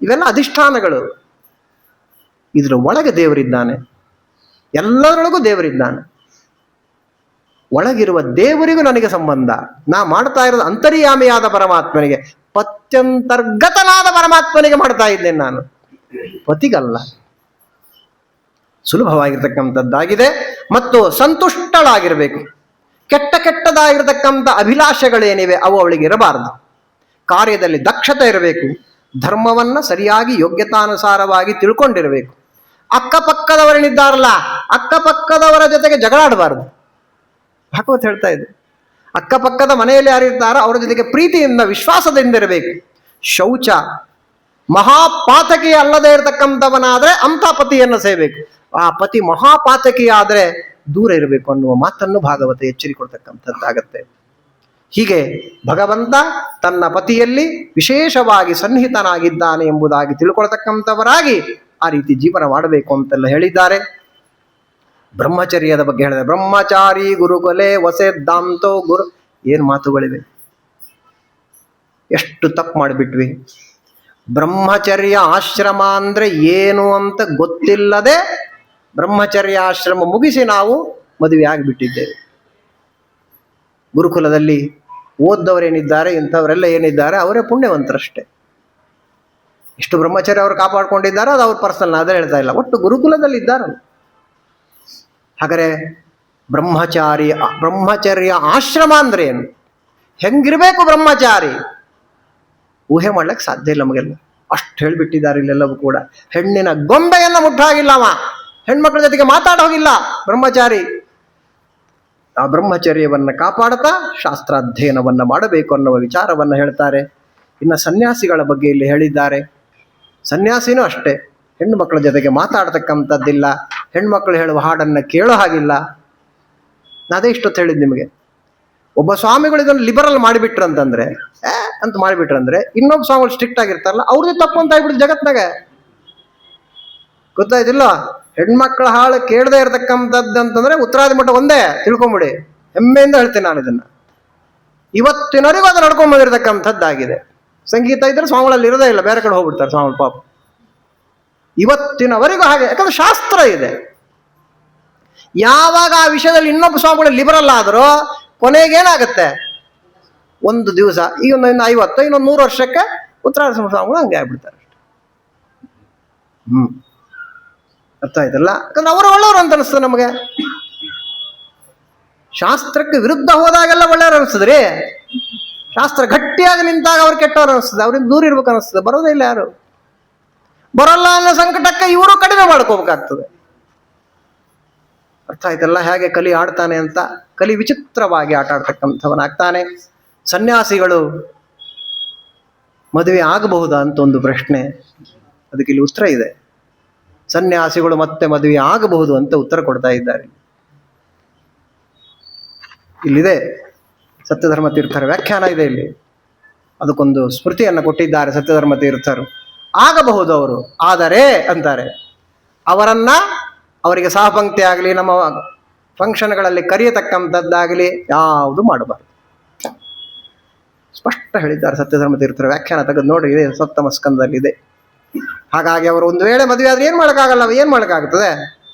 ಇವೆಲ್ಲ ಅಧಿಷ್ಠಾನಗಳು. ಇದ್ರ ಒಳಗೆ ದೇವರಿದ್ದಾನೆ, ಎಲ್ಲದರೊಳಗೂ ದೇವರಿದ್ದಾನೆ. ಒಳಗಿರುವ ದೇವರಿಗೂ ನನಗೆ ಸಂಬಂಧ. ನಾ ಮಾಡ್ತಾ ಇರೋದು ಅಂತರ್ಯಾಮಿಯಾದ ಪರಮಾತ್ಮನಿಗೆ, ಪತ್ಯಂತರ್ಗತನಾದ ಪರಮಾತ್ಮನಿಗೆ ಮಾಡ್ತಾ ಇದ್ದೇನೆ ನಾನು, ಪತಿಗಲ್ಲ. ಸುಲಭವಾಗಿರ್ತಕ್ಕಂಥದ್ದಾಗಿದೆ. ಮತ್ತು ಸಂತುಷ್ಟಳಾಗಿರಬೇಕು. ಕೆಟ್ಟದಾಗಿರ್ತಕ್ಕಂಥ ಅಭಿಲಾಷೆಗಳೇನಿವೆ ಅವು ಅವಳಿಗೆ ಇರಬಾರದು. ಕಾರ್ಯದಲ್ಲಿ ದಕ್ಷತೆ ಇರಬೇಕು. ಧರ್ಮವನ್ನ ಸರಿಯಾಗಿ ಯೋಗ್ಯತಾನುಸಾರವಾಗಿ ತಿಳ್ಕೊಂಡಿರಬೇಕು. ಅಕ್ಕಪಕ್ಕದವರೇನಿದ್ದಾರಲ್ಲ, ಅಕ್ಕಪಕ್ಕದವರ ಜೊತೆಗೆ ಜಗಳಾಡಬಾರದು. ಭಾಗವತ್ ಹೇಳ್ತಾ ಇದೆ, ಅಕ್ಕಪಕ್ಕದ ಮನೆಯಲ್ಲಿ ಯಾರಿರ್ತಾರೋ ಅವರ ಜೊತೆಗೆ ಪ್ರೀತಿಯಿಂದ ವಿಶ್ವಾಸದಿಂದ ಇರಬೇಕು. ಶೌಚ ಮಹಾಪಾತಕಿ ಅಲ್ಲದೆ ಇರತಕ್ಕಂಥವನಾದ್ರೆ ಅಂಥ ಪತಿಯನ್ನು ಸೇಬೇಕು. ಆ ಪತಿ ಮಹಾಪಾತಕಿ ಆದ್ರೆ ದೂರ ಇರಬೇಕು ಅನ್ನುವ ಮಾತನ್ನು ಭಾಗವತ ಎಚ್ಚರಿಕೆ ಕೊಡ್ತಕ್ಕಂಥದ್ದಾಗತ್ತೆ. ಹೀಗೆ ಭಗವಂತ ತನ್ನ ಪತಿಯಲ್ಲಿ ವಿಶೇಷವಾಗಿ ಸನ್ನಿಹಿತನಾಗಿದ್ದಾನೆ ಎಂಬುದಾಗಿ ತಿಳ್ಕೊಳ್ತಕ್ಕಂಥವರಾಗಿ ಆ ರೀತಿ ಜೀವನ ಮಾಡಬೇಕು ಅಂತೆಲ್ಲ ಹೇಳಿದ್ದಾರೆ. ಬ್ರಹ್ಮಚರ್ಯದ ಬಗ್ಗೆ ಹೇಳಿದೆ. ಬ್ರಹ್ಮಚಾರಿ ಗುರುಕುಲೆ ವಸೆದ್ದಾಂತೋ ಗುರು. ಏನು ಮಾತುಗಳಿವೆ, ಎಷ್ಟು ತಪ್ಪು ಮಾಡಿಬಿಟ್ವಿ. ಬ್ರಹ್ಮಚರ್ಯ ಆಶ್ರಮ ಅಂದ್ರೆ ಏನು ಅಂತ ಗೊತ್ತಿಲ್ಲದೆ ಬ್ರಹ್ಮಚರ್ಯ ಆಶ್ರಮ ಮುಗಿಸಿ ನಾವು ಮದುವೆ ಆಗಿಬಿಟ್ಟಿದ್ದೇವೆ. ಗುರುಕುಲದಲ್ಲಿ ಓದ್ದವರೇನಿದ್ದಾರೆ ಇಂಥವರೆಲ್ಲ ಏನಿದ್ದಾರೆ ಅವರೇ ಪುಣ್ಯವಂತರಷ್ಟೇ. ಎಷ್ಟು ಬ್ರಹ್ಮಚರ್ಯ ಅವರು ಕಾಪಾಡ್ಕೊಂಡಿದ್ದಾರೆ ಅದು ಅವ್ರ ಪರ್ಸನಲ್, ಅದೇ ಹೇಳ್ತಾ ಇಲ್ಲ, ಒಟ್ಟು ಗುರುಕುಲದಲ್ಲಿ ಇದ್ದಾರೆ. ಹಾಗಾದರೆ ಬ್ರಹ್ಮಚರ್ಯ ಆಶ್ರಮ ಅಂದ್ರೆ ಏನು, ಹೆಂಗಿರಬೇಕು ಬ್ರಹ್ಮಚಾರಿ, ಊಹೆ ಮಾಡ್ಲಿಕ್ಕೆ ಸಾಧ್ಯ ಇಲ್ಲ ನಮಗೆಲ್ಲ. ಅಷ್ಟು ಹೇಳಿಬಿಟ್ಟಿದ್ದಾರೆ ಇಲ್ಲೆಲ್ಲವೂ ಕೂಡ. ಹೆಣ್ಣಿನ ಗೊಂಬೆಯನ್ನು ಮುಟ್ಟಾಗಿಲ್ಲ ಅವ, ಹೆಣ್ಮಕ್ಳ ಜೊತೆಗೆ ಮಾತಾಡೋಗಿಲ್ಲ ಬ್ರಹ್ಮಚಾರಿ. ಆ ಬ್ರಹ್ಮಚರ್ಯವನ್ನು ಕಾಪಾಡ್ತಾ ಶಾಸ್ತ್ರಾಧ್ಯಯನವನ್ನು ಮಾಡಬೇಕು ಅನ್ನುವ ವಿಚಾರವನ್ನು ಹೇಳ್ತಾರೆ. ಇನ್ನು ಸನ್ಯಾಸಿಗಳ ಬಗ್ಗೆ ಇಲ್ಲಿ ಹೇಳಿದ್ದಾರೆ. ಸನ್ಯಾಸಿನೂ ಅಷ್ಟೇ, ಹೆಣ್ಣು ಮಕ್ಕಳ ಜೊತೆಗೆ ಮಾತಾಡ್ತಕ್ಕಂಥದ್ದಿಲ್ಲ, ಹೆಣ್ಮಕ್ಳು ಹೇಳುವ ಹಾಡನ್ನು ಕೇಳೋ ಹಾಗಿಲ್ಲ. ಅದೇ ಇಷ್ಟೊತ್ತು ಹೇಳಿದ್ದು ನಿಮಗೆ. ಒಬ್ಬ ಸ್ವಾಮಿಗಳು ಇದನ್ನು ಲಿಬರಲ್ ಮಾಡಿಬಿಟ್ರಂತಂದ್ರೆ ಅಂತ ಮಾಡಿಬಿಟ್ರಂದ್ರೆ ಇನ್ನೊಬ್ಬ ಸ್ವಾಮಿಗಳು ಸ್ಟ್ರಿಕ್ಟ್ ಆಗಿರ್ತಾರಲ್ಲ, ಅವ್ರದ್ದು ತಪ್ಪು ಅಂತ ಆಗ್ಬಿಡುತ್ತೆ ಜಗತ್ನಾಗ. ಗೊತ್ತಾಯ್ತಿಲ್ಲ? ಹೆಣ್ಮಕ್ಳ ಹಾಳು ಕೇಳದೆ ಇರತಕ್ಕಂಥದ್ದು ಅಂತಂದ್ರೆ ಉತ್ತರಾದಿ ಮಠ ಒಂದೇ, ತಿಳ್ಕೊಂಬಿಡಿ. ಹೆಮ್ಮೆಯಿಂದ ಹೇಳ್ತೇನೆ ನಾನು ಇದನ್ನ. ಇವತ್ತಿನವರೆಗೂ ಅದು ನಡ್ಕೊಂಡ್ ಬಂದಿರತಕ್ಕಂಥದ್ದಾಗಿದೆ. ಸಂಗೀತ ಇದ್ರೆ ಸ್ವಾಮಿಗಳಲ್ಲಿ ಇರೋದೇ ಇಲ್ಲ, ಬೇರೆ ಕಡೆ ಹೋಗ್ಬಿಡ್ತಾರೆ ಸ್ವಾಮಿಗಳು ಪಾಪ. ಇವತ್ತಿನವರೆಗೂ ಹಾಗೆ, ಯಾಕಂದ್ರೆ ಶಾಸ್ತ್ರ ಇದೆ. ಯಾವಾಗ ಆ ವಿಷಯದಲ್ಲಿ ಇನ್ನೊಬ್ಬ ಸ್ವಾಮಿಗಳು ಲಿಬರಲ್ ಆದರೂ ಕೊನೆಗೇನಾಗುತ್ತೆ, ಒಂದು ದಿವಸ ಈಗ ಇನ್ನು 50 ಇನ್ನೊಂದು 100 ವರ್ಷಕ್ಕೆ ಉತ್ತರಾದಿ ಸ್ವಾಮಿಗಳು ಹಂಗೆ ಆಗ್ಬಿಡ್ತಾರೆ. ಅರ್ಥ ಆಯ್ತಲ್ಲ? ಯಾಕಂದ್ರೆ ಅವರು ಒಳ್ಳೆಯವರು ಅಂತ ಅನಿಸ್ತದೆ ನಮಗೆ. ಶಾಸ್ತ್ರಕ್ಕೆ ವಿರುದ್ಧ ಹೋದಾಗೆಲ್ಲ ಒಳ್ಳೆಯವರು ಅನಿಸ್ತದ್ರಿ, ಶಾಸ್ತ್ರ ಗಟ್ಟಿಯಾಗಿ ನಿಂತಾಗ ಅವ್ರು ಕೆಟ್ಟವ್ರು ಅನಿಸ್ತದೆ, ಅವ್ರಿಂದ ದೂರ ಇರ್ಬೇಕು ಅನಿಸ್ತದೆ. ಬರೋದೇ ಇಲ್ಲ ಯಾರು, ಬರೋಲ್ಲ ಅನ್ನೋ ಸಂಕಟಕ್ಕೆ ಇವರು ಕಡಿಮೆ ಮಾಡ್ಕೋಬೇಕಾಗ್ತದೆ. ಅರ್ಥ ಆಯ್ತಲ್ಲ ಹೇಗೆ ಕಲಿ ಆಡ್ತಾನೆ ಅಂತ? ಕಲಿ ವಿಚಿತ್ರವಾಗಿ ಆಟ ಆಡ್ತಕ್ಕಂಥವನಾಗ್ತಾನೆ. ಸನ್ಯಾಸಿಗಳು ಮದುವೆ ಆಗಬಹುದಾ ಅಂತ ಒಂದು ಪ್ರಶ್ನೆ, ಅದಕ್ಕೆ ಇಲ್ಲಿ ಉತ್ತರ ಇದೆ. ಸನ್ಯಾಸಿಗಳು ಮತ್ತೆ ಮದುವೆ ಆಗಬಹುದು ಅಂತ ಉತ್ತರ ಕೊಡ್ತಾ ಇದ್ದಾರೆ. ಇಲ್ಲಿದೆ ಸತ್ಯಧರ್ಮ ತೀರ್ಥರ ವ್ಯಾಖ್ಯಾನ ಇದೆ ಇಲ್ಲಿ, ಅದಕ್ಕೊಂದು ಸ್ಮೃತಿಯನ್ನು ಕೊಟ್ಟಿದ್ದಾರೆ ಸತ್ಯಧರ್ಮ ತೀರ್ಥರು. ಆಗಬಹುದು ಅವರು, ಆದರೆ ಅಂತಾರೆ ಅವರಿಗೆ ಸಹಪಂಕ್ತಿ ಆಗಲಿ ನಮ್ಮ ಫಂಕ್ಷನ್ಗಳಲ್ಲಿ ಕರೆಯತಕ್ಕಂಥದ್ದಾಗಲಿ ಯಾವುದು ಮಾಡಬಾರ್ದು. ಸ್ಪಷ್ಟ ಹೇಳಿದ್ದಾರೆ ಸತ್ಯಧರ್ಮ ತೀರ್ಥರ ವ್ಯಾಖ್ಯಾನ ತೆಗೆದು ನೋಡ್ರಿ, ಇದೆ ಸಪ್ತಮ ಸ್ಕಂದದಲ್ಲಿದೆ. ಹಾಗಾಗಿ ಅವರು ಒಂದು ವೇಳೆ ಮದುವೆ ಆದ್ರೆ ಏನು ಮಾಡೋಕ್ಕಾಗಲ್ಲ, ಏನು ಮಾಡೋಕ್ಕಾಗ್ತದೆ?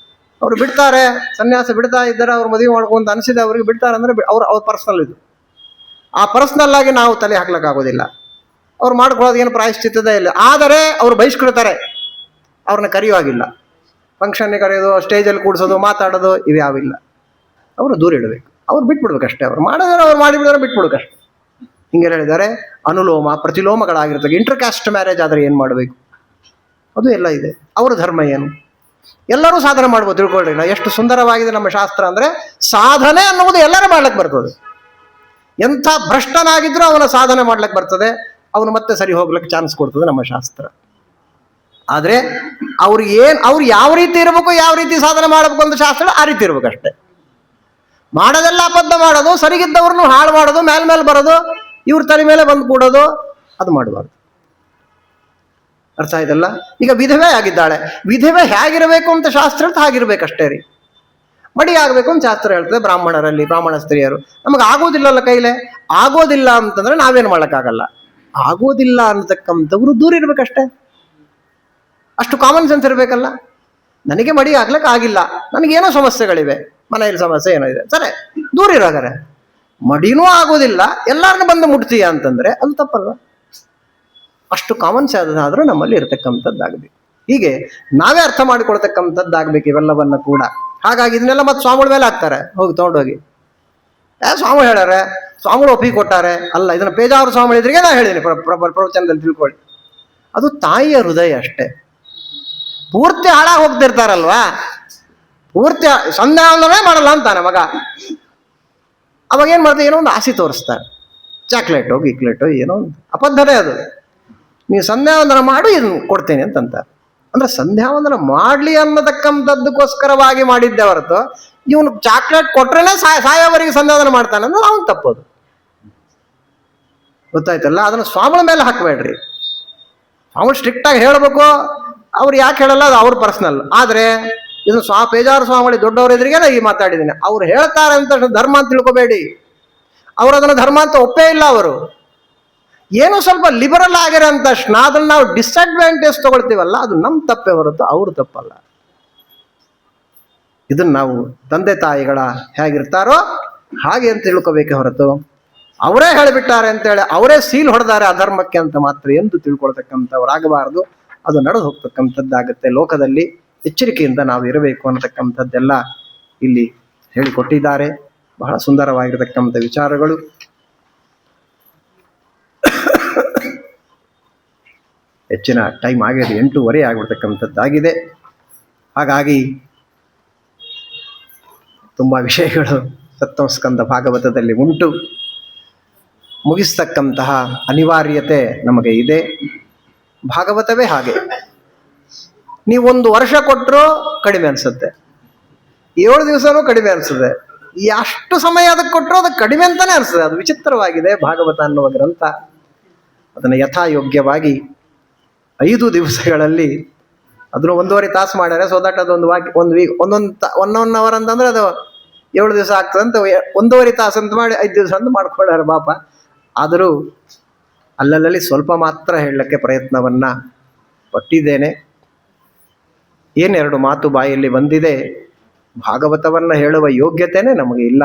ಅವರು ಬಿಡ್ತಾರೆ, ಸನ್ಯಾಸ ಬಿಡ್ತಾ ಇದ್ದಾರೆ, ಅವ್ರು ಮದುವೆ ಮಾಡ್ಕೊಂತ ಅನಿಸಿದೆ ಅವ್ರಿಗೆ ಬಿಡ್ತಾರೆ ಅಂದರೆ ಅವ್ರ ಪರ್ಸ್ನಲ್ ಇದು. ಆ ಪರ್ಸ್ನಲ್ ಆಗಿ ನಾವು ತಲೆ ಹಾಕ್ಲಿಕ್ಕಾಗೋದಿಲ್ಲ. ಅವ್ರು ಮಾಡ್ಕೊಳ್ಳೋದು ಏನು ಪ್ರಾಯಶ್ಚಿತ್ತದೇ ಇಲ್ಲ. ಆದರೆ ಅವರು ಬಹಿಷ್ಕೃತಾರೆ, ಅವ್ರನ್ನ ಕರೆಯುವಾಗಿಲ್ಲ. ಫಂಕ್ಷನ್ಗೆ ಕರೆಯೋದು, ಸ್ಟೇಜಲ್ಲಿ ಕೂಡಿಸೋದು, ಮಾತಾಡೋದು ಇವ್ಯಾವಿಲ್ಲ. ಅವರು ದೂರ ಇಡಬೇಕು, ಅವ್ರು ಬಿಟ್ಬಿಡ್ಬೇಕಷ್ಟೇ. ಅವ್ರು ಮಾಡಿದ್ರೆ ಅವ್ರು ಮಾಡಿಬಿಡಿದ್ರೆ ಬಿಟ್ಬಿಡ್ಬೇಕಷ್ಟೆ. ಹಿಂಗೆ ಹೇಳಿದ್ದಾರೆ. ಅನುಲೋಮ ಪ್ರತಿಲೋಮಗಳಾಗಿರ್ತದೆ. ಇಂಟರ್ ಕ್ಯಾಸ್ಟ್ ಮ್ಯಾರೇಜ್ ಆದರೆ ಏನು ಮಾಡಬೇಕು, ಅದು ಎಲ್ಲ ಇದೆ. ಅವರ ಧರ್ಮ ಏನು? ಎಲ್ಲರೂ ಸಾಧನೆ ಮಾಡ್ಬೋದು, ತಿಳ್ಕೊಳ್ರಿ. ಎಷ್ಟು ಸುಂದರವಾಗಿದೆ ನಮ್ಮ ಶಾಸ್ತ್ರ ಅಂದರೆ, ಸಾಧನೆ ಅನ್ನುವುದು ಎಲ್ಲರೂ ಮಾಡ್ಲಿಕ್ಕೆ ಬರ್ತದೆ. ಎಂಥ ಭ್ರಷ್ಟನಾಗಿದ್ರೂ ಅವನ ಸಾಧನೆ ಮಾಡ್ಲಿಕ್ಕೆ ಬರ್ತದೆ, ಅವನು ಮತ್ತೆ ಸರಿ ಹೋಗ್ಲಿಕ್ಕೆ ಚಾನ್ಸ್ ಕೊಡ್ತದೆ ನಮ್ಮ ಶಾಸ್ತ್ರ. ಆದರೆ ಅವ್ರು ಯಾವ ರೀತಿ ಇರಬೇಕು, ಯಾವ ರೀತಿ ಸಾಧನೆ ಮಾಡಬೇಕು ಅಂತ ಶಾಸ್ತ್ರ ಆ ರೀತಿ ಇರ್ಬೇಕಷ್ಟೆ. ಮಾಡೋದೆಲ್ಲ ಅಬದ್ಧ ಮಾಡೋದು, ಸರಿಗಿದ್ದವ್ರನ್ನು ಹಾಳು ಮಾಡೋದು, ಮೇಲೆ ಬರೋದು, ಇವ್ರ ತಲೆ ಮೇಲೆ ಬಂದು ಕೂಡೋದು, ಅದು ಮಾಡಬಾರ್ದು. ಅರ್ಥ ಆಯ್ತಲ್ಲ? ಈಗ ವಿಧವೆ ಆಗಿದ್ದಾಳೆ, ವಿಧವೆ ಹೇಗಿರಬೇಕು ಅಂತ ಶಾಸ್ತ್ರ ಹೇಳ್ತಾ ಹಾಗಿರ್ಬೇಕಷ್ಟೇ ರೀ. ಮಡಿ ಆಗಬೇಕು ಅಂತ ಶಾಸ್ತ್ರ ಹೇಳ್ತದೆ. ಬ್ರಾಹ್ಮಣ ಸ್ತ್ರೀಯರು ನಮಗೆ ಆಗೋದಿಲ್ಲಲ್ಲ, ಕೈಲೇ ಆಗೋದಿಲ್ಲ ಅಂತಂದ್ರೆ ನಾವೇನು ಮಾಡೋಕ್ಕಾಗಲ್ಲ. ಆಗೋದಿಲ್ಲ ಅನ್ನತಕ್ಕಂಥವ್ರು ದೂರ ಇರ್ಬೇಕಷ್ಟೇ. ಅಷ್ಟು ಕಾಮನ್ ಸೆನ್ಸ್ ಇರಬೇಕಲ್ಲ. ನನಗೆ ಮಡಿ ಆಗ್ಲಿಕ್ಕೆ ಆಗಿಲ್ಲ, ನನಗೇನೋ ಸಮಸ್ಯೆಗಳಿವೆ, ಮನೆಯಲ್ಲಿ ಸಮಸ್ಯೆ ಏನೋ ಇದೆ, ಸರಿ ದೂರ ಇರೋಗಾರೆ. ಮಡಿನೂ ಆಗೋದಿಲ್ಲ, ಎಲ್ಲರನ್ನು ಬಂದು ಮುಟ್ತೀಯ ಅಂತಂದ್ರೆ ಅದು ತಪ್ಪಲ್ಲ. ಅಷ್ಟು ಕಾಮನ್ ಸೆನ್ಸ್ ಆದರೂ ನಮ್ಮಲ್ಲಿ ಇರತಕ್ಕಂಥದ್ದಾಗಬೇಕು. ಹೀಗೆ ನಾವೇ ಅರ್ಥ ಮಾಡಿಕೊಳ್ತಕ್ಕಂಥದ್ದಾಗಬೇಕು ಇವೆಲ್ಲವನ್ನ ಕೂಡ. ಹಾಗಾಗಿ ಇದನ್ನೆಲ್ಲ ಮತ್ತೆ ಸ್ವಾಮಿಗಳ ಮೇಲೆ ಹಾಕ್ತಾರೆ, ಹೋಗಿ ತೊಗೊಂಡೋಗಿ ಸ್ವಾಮಿ ಹೇಳ್ಯಾರೆ, ಸ್ವಾಮಿಗಳು ಒಪ್ಪಿಗೆ ಕೊಟ್ಟಾರೆ. ಅಲ್ಲ, ಇದನ್ನು ಪೇಜಾವರ ಸ್ವಾಮಿ ಇದ್ರಿಗೆ ನಾ ಹೇಳಿದ್ದೀನಿ ಪ್ರವಚನದಲ್ಲಿ, ತಿಳ್ಕೊಳ್ಳಿ. ಅದು ತಾಯಿಯ ಹೃದಯ ಅಷ್ಟೇ. ಪೂರ್ತಿ ಹಾಳಾಗಿ ಹೋಗ್ತಿರ್ತಾರಲ್ವಾ, ಪೂರ್ತಿ ಸಂಧ್ಯಾವಂದನೇ ಮಾಡಲ್ಲ ಅಂತಾನೆ ಮಗ. ಅವಾಗ ಏನು ಮಾಡ್ತಾರೆ, ಏನೋ ಒಂದು ಆಸೆ ತೋರಿಸ್ತಾರೆ, ಚಾಕ್ಲೇಟೋ ಗಿಕ್ಲೇಟೋ ಏನೋ ಒಂದು ಅಪದ್ಧತೆ ಅದು. ನೀವು ಸಂಧ್ಯಾವಂದನ ಮಾಡು, ಇದನ್ನು ಕೊಡ್ತೇನೆ ಅಂತಂತಾರೆ. ಅಂದ್ರೆ ಸಂಧ್ಯಾವಂದನ ಮಾಡಲಿ ಅನ್ನತಕ್ಕಂಥದ್ದಕ್ಕೋಸ್ಕರವಾಗಿ ಮಾಡಿದ್ದೆ ಹೊರತು, ಇವನು ಚಾಕ್ಲೇಟ್ ಕೊಟ್ರೇನೆ ಸಾಯೋವರೆಗೆ ಸಂಧ್ಯಾವಂದನ ಮಾಡ್ತಾನೆ ಅಂದ್ರೆ ಅವನು ತಪ್ಪೋದು. ಗೊತ್ತಾಯ್ತಲ್ಲ? ಅದನ್ನು ಸ್ವಾಮಿಗಳ ಮೇಲೆ ಹಾಕಬೇಡ್ರಿ. ಸ್ವಾಮಿ ಸ್ಟ್ರಿಕ್ಟಾಗಿ ಹೇಳಬೇಕು, ಅವ್ರು ಯಾಕೆ ಹೇಳಲ್ಲ ಅದು ಅವ್ರ ಪರ್ಸನಲ್. ಆದರೆ ಇದು ಪೇಜಾವರ ಸ್ವಾಮಿಗಳು ದೊಡ್ಡವ್ರ ಎದುರಿಗೆ ನಾ ಈ ಮಾತಾಡಿದ್ದೀನಿ. ಅವ್ರು ಹೇಳ್ತಾರೆ ಅಂತ ಧರ್ಮ ಅಂತ ತಿಳ್ಕೊಬೇಡಿ. ಅವರು ಅದನ್ನು ಧರ್ಮ ಅಂತ ಒಪ್ಪೇ ಇಲ್ಲ. ಅವರು ಏನು ಸ್ವಲ್ಪ ಲಿಬರಲ್ ಆಗಿರೋ ಅಂತ ತಕ್ಷಣ ಅದನ್ನು ನಾವು ಡಿಸ್ಅಡ್ವಾಂಟೇಜ್ ತಗೊಳ್ತೀವಲ್ಲ, ಅದು ನಮ್ಮ ತಪ್ಪೇ ಹೊರತು ಅವ್ರ ತಪ್ಪಲ್ಲ. ಇದನ್ನು ನಾವು ತಂದೆ ತಾಯಿಗಳ ಹೇಗಿರ್ತಾರೋ ಹಾಗೆ ಅಂತ ತಿಳ್ಕೊಬೇಕೆ ಹೊರತು ಅವರೇ ಹೇಳಿಬಿಟ್ಟಾರೆ ಅಂತೇಳಿ ಅವರೇ ಸೀಲ್ ಹೊಡೆದಾರೆ ಅಧರ್ಮಕ್ಕೆ ಅಂತ ಮಾತ್ರ ಎಂದು ತಿಳ್ಕೊಳ್ತಕ್ಕಂಥವ್ರಾಗಬಾರದು. ಅದು ನಡೆದು ಹೋಗ್ತಕ್ಕಂಥದ್ದಾಗುತ್ತೆ. ಲೋಕದಲ್ಲಿ ಎಚ್ಚರಿಕೆಯಿಂದ ನಾವು ಇರಬೇಕು ಅನ್ನತಕ್ಕಂಥದ್ದೆಲ್ಲ ಇಲ್ಲಿ ಹೇಳಿಕೊಟ್ಟಿದ್ದಾರೆ. ಬಹಳ ಸುಂದರವಾಗಿರತಕ್ಕಂಥ ವಿಚಾರಗಳು. ಹೆಚ್ಚಿನ ಟೈಮ್ ಆಗಿದೆ, 8:30 ಆಗಿಬಿಡ್ತಕ್ಕಂಥದ್ದಾಗಿದೆ. ಹಾಗಾಗಿ ತುಂಬ ವಿಷಯಗಳು ಸಪ್ತಮ ಸ್ಕಂದ ಭಾಗವತದಲ್ಲಿ ಉಂಟು. ಮುಗಿಸ್ತಕ್ಕಂತಹ ಅನಿವಾರ್ಯತೆ ನಮಗೆ ಇದೆ. ಭಾಗವತವೇ ಹಾಗೆ. ನೀವು 1 ವರ್ಷ ಕೊಟ್ಟರೂ ಕಡಿಮೆ ಅನಿಸುತ್ತೆ, 7 ದಿವಸನೂ ಕಡಿಮೆ ಅನಿಸುತ್ತೆ, ಎಷ್ಟು ಸಮಯ ಅದಕ್ಕೆ ಕೊಟ್ಟರು ಅದಕ್ಕೆ ಕಡಿಮೆ ಅಂತಾನೆ ಅನಿಸ್ತದೆ. ಅದು ವಿಚಿತ್ರವಾಗಿದೆ ಭಾಗವತ ಅನ್ನುವ ಗ್ರಂಥ. ಅದನ್ನು ಯಥಾಯೋಗ್ಯವಾಗಿ 5 ದಿವಸಗಳಲ್ಲಿ ಅದನ್ನು 1.5 ತಾಸು ಮಾಡ್ಯಾರೆ. ಸೊ ದಟ್ ಅದೊಂದು ಒಂದೊಂದು ಅವರ್ ಅಂತಂದ್ರೆ ಅದು 7 ದಿವಸ ಆಗ್ತದೆ ಅಂತ 1.5 ತಾಸು ಅಂತ ಮಾಡಿ 5 ದಿವಸ ಅಂತ ಮಾಡ್ಕೊಳ್ಳಾರೆ ಪಾಪ. ಆದರೂ ಅಲ್ಲಲ್ಲಿ ಸ್ವಲ್ಪ ಮಾತ್ರ ಹೇಳಲಿಕ್ಕೆ ಪ್ರಯತ್ನವನ್ನ ಪಟ್ಟಿದ್ದೇನೆ. ಏನೆರಡು ಮಾತು ಬಾಯಲ್ಲಿ ಬಂದಿದೆ. ಭಾಗವತವನ್ನು ಹೇಳುವ ಯೋಗ್ಯತೆಯೇ ನಮಗೆ ಇಲ್ಲ.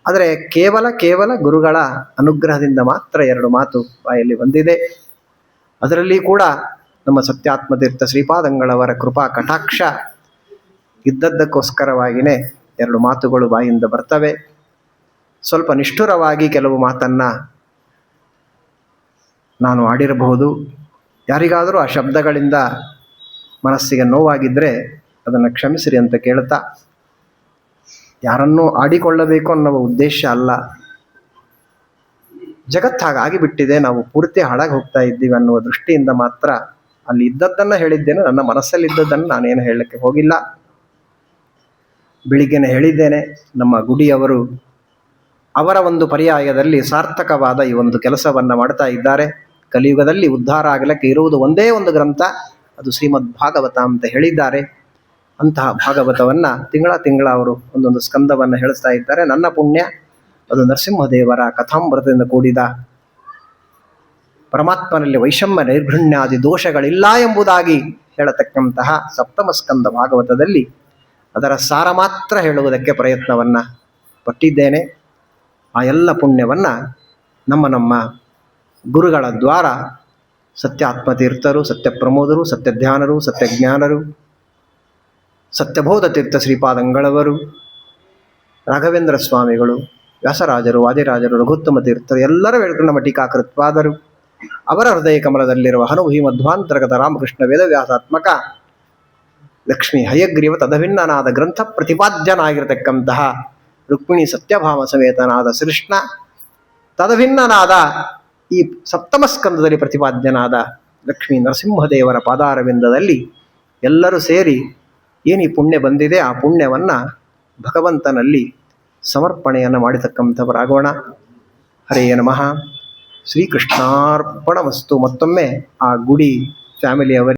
ಆದರೆ ಕೇವಲ ಗುರುಗಳ ಅನುಗ್ರಹದಿಂದ ಮಾತ್ರ 2 ಮಾತು ಬಾಯಲ್ಲಿ ಬಂದಿದೆ. ಅದರಲ್ಲಿ ಕೂಡ ನಮ್ಮ ಸತ್ಯಾತ್ಮತೀರ್ಥ ಶ್ರೀಪಾದಂಗಳವರ ಕೃಪಾ ಕಟಾಕ್ಷ ಇದ್ದದ್ದಕ್ಕೋಸ್ಕರವಾಗಿಯೇ 2 ಮಾತುಗಳು ಬಾಯಿಂದ ಬರ್ತವೆ. ಸ್ವಲ್ಪ ನಿಷ್ಠುರವಾಗಿ ಕೆಲವು ಮಾತನ್ನು ನಾನು ಆಡಿರಬಹುದು. ಯಾರಿಗಾದರೂ ಆ ಶಬ್ದಗಳಿಂದ ಮನಸ್ಸಿಗೆ ನೋವಾಗಿದ್ದರೆ ಅದನ್ನು ಕ್ಷಮಿಸಿರಿ ಅಂತ ಕೇಳ್ತಾ, ಯಾರನ್ನೂ ಆಡಿಕೊಳ್ಳಬೇಕು ಅನ್ನೋ ಉದ್ದೇಶ ಅಲ್ಲ. ಜಗತ್ತಾಗಿ ಬಿಟ್ಟಿದೆ, ನಾವು ಪೂರ್ತಿ ಹಾಳಾಗಿ ಹೋಗ್ತಾ ಇದ್ದೀವಿ ಅನ್ನುವ ದೃಷ್ಟಿಯಿಂದ ಮಾತ್ರ ಅಲ್ಲಿ ಇದ್ದದ್ದನ್ನು ಹೇಳಿದ್ದೇನೆ. ನನ್ನ ಮನಸ್ಸಲ್ಲಿದ್ದದ್ದನ್ನು ನಾನೇನು ಹೇಳಲಿಕ್ಕೆ ಹೋಗಿಲ್ಲ. ಬೆಳಿಗ್ಗೆನೆ ಹೇಳಿದ್ದೇನೆ, ನಮ್ಮ ಗುಡಿಯವರು ಅವರ ಒಂದು ಪರ್ಯಾಯದಲ್ಲಿ ಸಾರ್ಥಕವಾದ ಈ ಒಂದು ಕೆಲಸವನ್ನು ಮಾಡ್ತಾ ಇದ್ದಾರೆ. ಕಲಿಯುಗದಲ್ಲಿ ಉದ್ಧಾರ ಆಗಲಿಕ್ಕೆ ಇರುವುದು ಒಂದೇ ಒಂದು ಗ್ರಂಥ, ಅದು ಶ್ರೀಮದ್ ಭಾಗವತ ಅಂತ ಹೇಳಿದ್ದಾರೆ. ಅಂತಹ ಭಾಗವತವನ್ನು ತಿಂಗಳ ಅವರು ಒಂದೊಂದು ಸ್ಕಂದವನ್ನು ಹೇಳಿಸ್ತಾ ಇದ್ದಾರೆ. ನನ್ನ ಪುಣ್ಯ ಅದು ನರಸಿಂಹದೇವರ ಕಥಾಮೃತದಿಂದ ಕೂಡಿದ ಪರಮಾತ್ಮನಲ್ಲಿ ವೈಷಮ್ಯ ನೈರ್ಘಣ್ಯಾದಿ ದೋಷಗಳಿಲ್ಲ ಎಂಬುದಾಗಿ ಹೇಳತಕ್ಕಂತಹ ಸಪ್ತಮ ಸ್ಕಂದ ಭಾಗವತದಲ್ಲಿ ಅದರ ಸಾರ ಮಾತ್ರ ಹೇಳುವುದಕ್ಕೆ ಪ್ರಯತ್ನವನ್ನು ಪಟ್ಟಿದ್ದೇನೆ. ಆ ಎಲ್ಲ ಪುಣ್ಯವನ್ನು ನಮ್ಮ ಗುರುಗಳ ದ್ವಾರ ಸತ್ಯಾತ್ಮತೀರ್ಥರು, ಸತ್ಯಪ್ರಮೋದರು, ಸತ್ಯಧ್ಯಾನರು, ಸತ್ಯಜ್ಞಾನರು, ಸತ್ಯಬೋಧ ತೀರ್ಥ ಶ್ರೀಪಾದಂಗಳವರು, ರಾಘವೇಂದ್ರ ಸ್ವಾಮಿಗಳು, ವ್ಯಾಸರಾಜರು, ವಾದಿರಾಜರು, ರಘುತ್ತಮ ತೀರ್ಥರು ಎಲ್ಲರ ವೇಳೆ ನಮ್ಮ ಟೀಕಾಕೃತ್ಪಾದರು, ಅವರ ಹೃದಯ ಕಮಲದಲ್ಲಿರುವ ಹನುಮಹಿ ಮಧ್ವಾಂತರ್ಗತ ರಾಮಕೃಷ್ಣ ವೇದವ್ಯಾಸಾತ್ಮಕ ಲಕ್ಷ್ಮೀ ಹಯಗ್ರೀವ ತದಭಿನ್ನನಾದ ಗ್ರಂಥ ಪ್ರತಿಪಾದ್ಯನಾಗಿರತಕ್ಕಂತಹ ರುಕ್ಮಿಣಿ ಸತ್ಯಭಾಮ ಸಮೇತನಾದ ಶ್ರೀಕೃಷ್ಣ, ತದಭಿನ್ನನಾದ ಈ ಸಪ್ತಮ ಸ್ಕಂದದಲ್ಲಿ ಪ್ರತಿಪಾದ್ಯನಾದ ಲಕ್ಷ್ಮೀ ನರಸಿಂಹದೇವರ ಪಾದಾರವಿಂದದಲ್ಲಿ ಎಲ್ಲರೂ ಸೇರಿ ಏನು ಈ ಪುಣ್ಯ ಬಂದಿದೆ ಆ ಪುಣ್ಯವನ್ನು ಭಗವಂತನಲ್ಲಿ ಸಮರ್ಪಣೆಯನ್ನು ಮಾಡತಕ್ಕಂಥವರಾಗೋಣ. ಹರೇ ನಮಃ. ಶ್ರೀಕೃಷ್ಣಾರ್ಪಣಮಸ್ತು. ಮತ್ತೊಮ್ಮೆ ಆ ಗುಡಿ ಫ್ಯಾಮಿಲಿಯವರಿಗೆ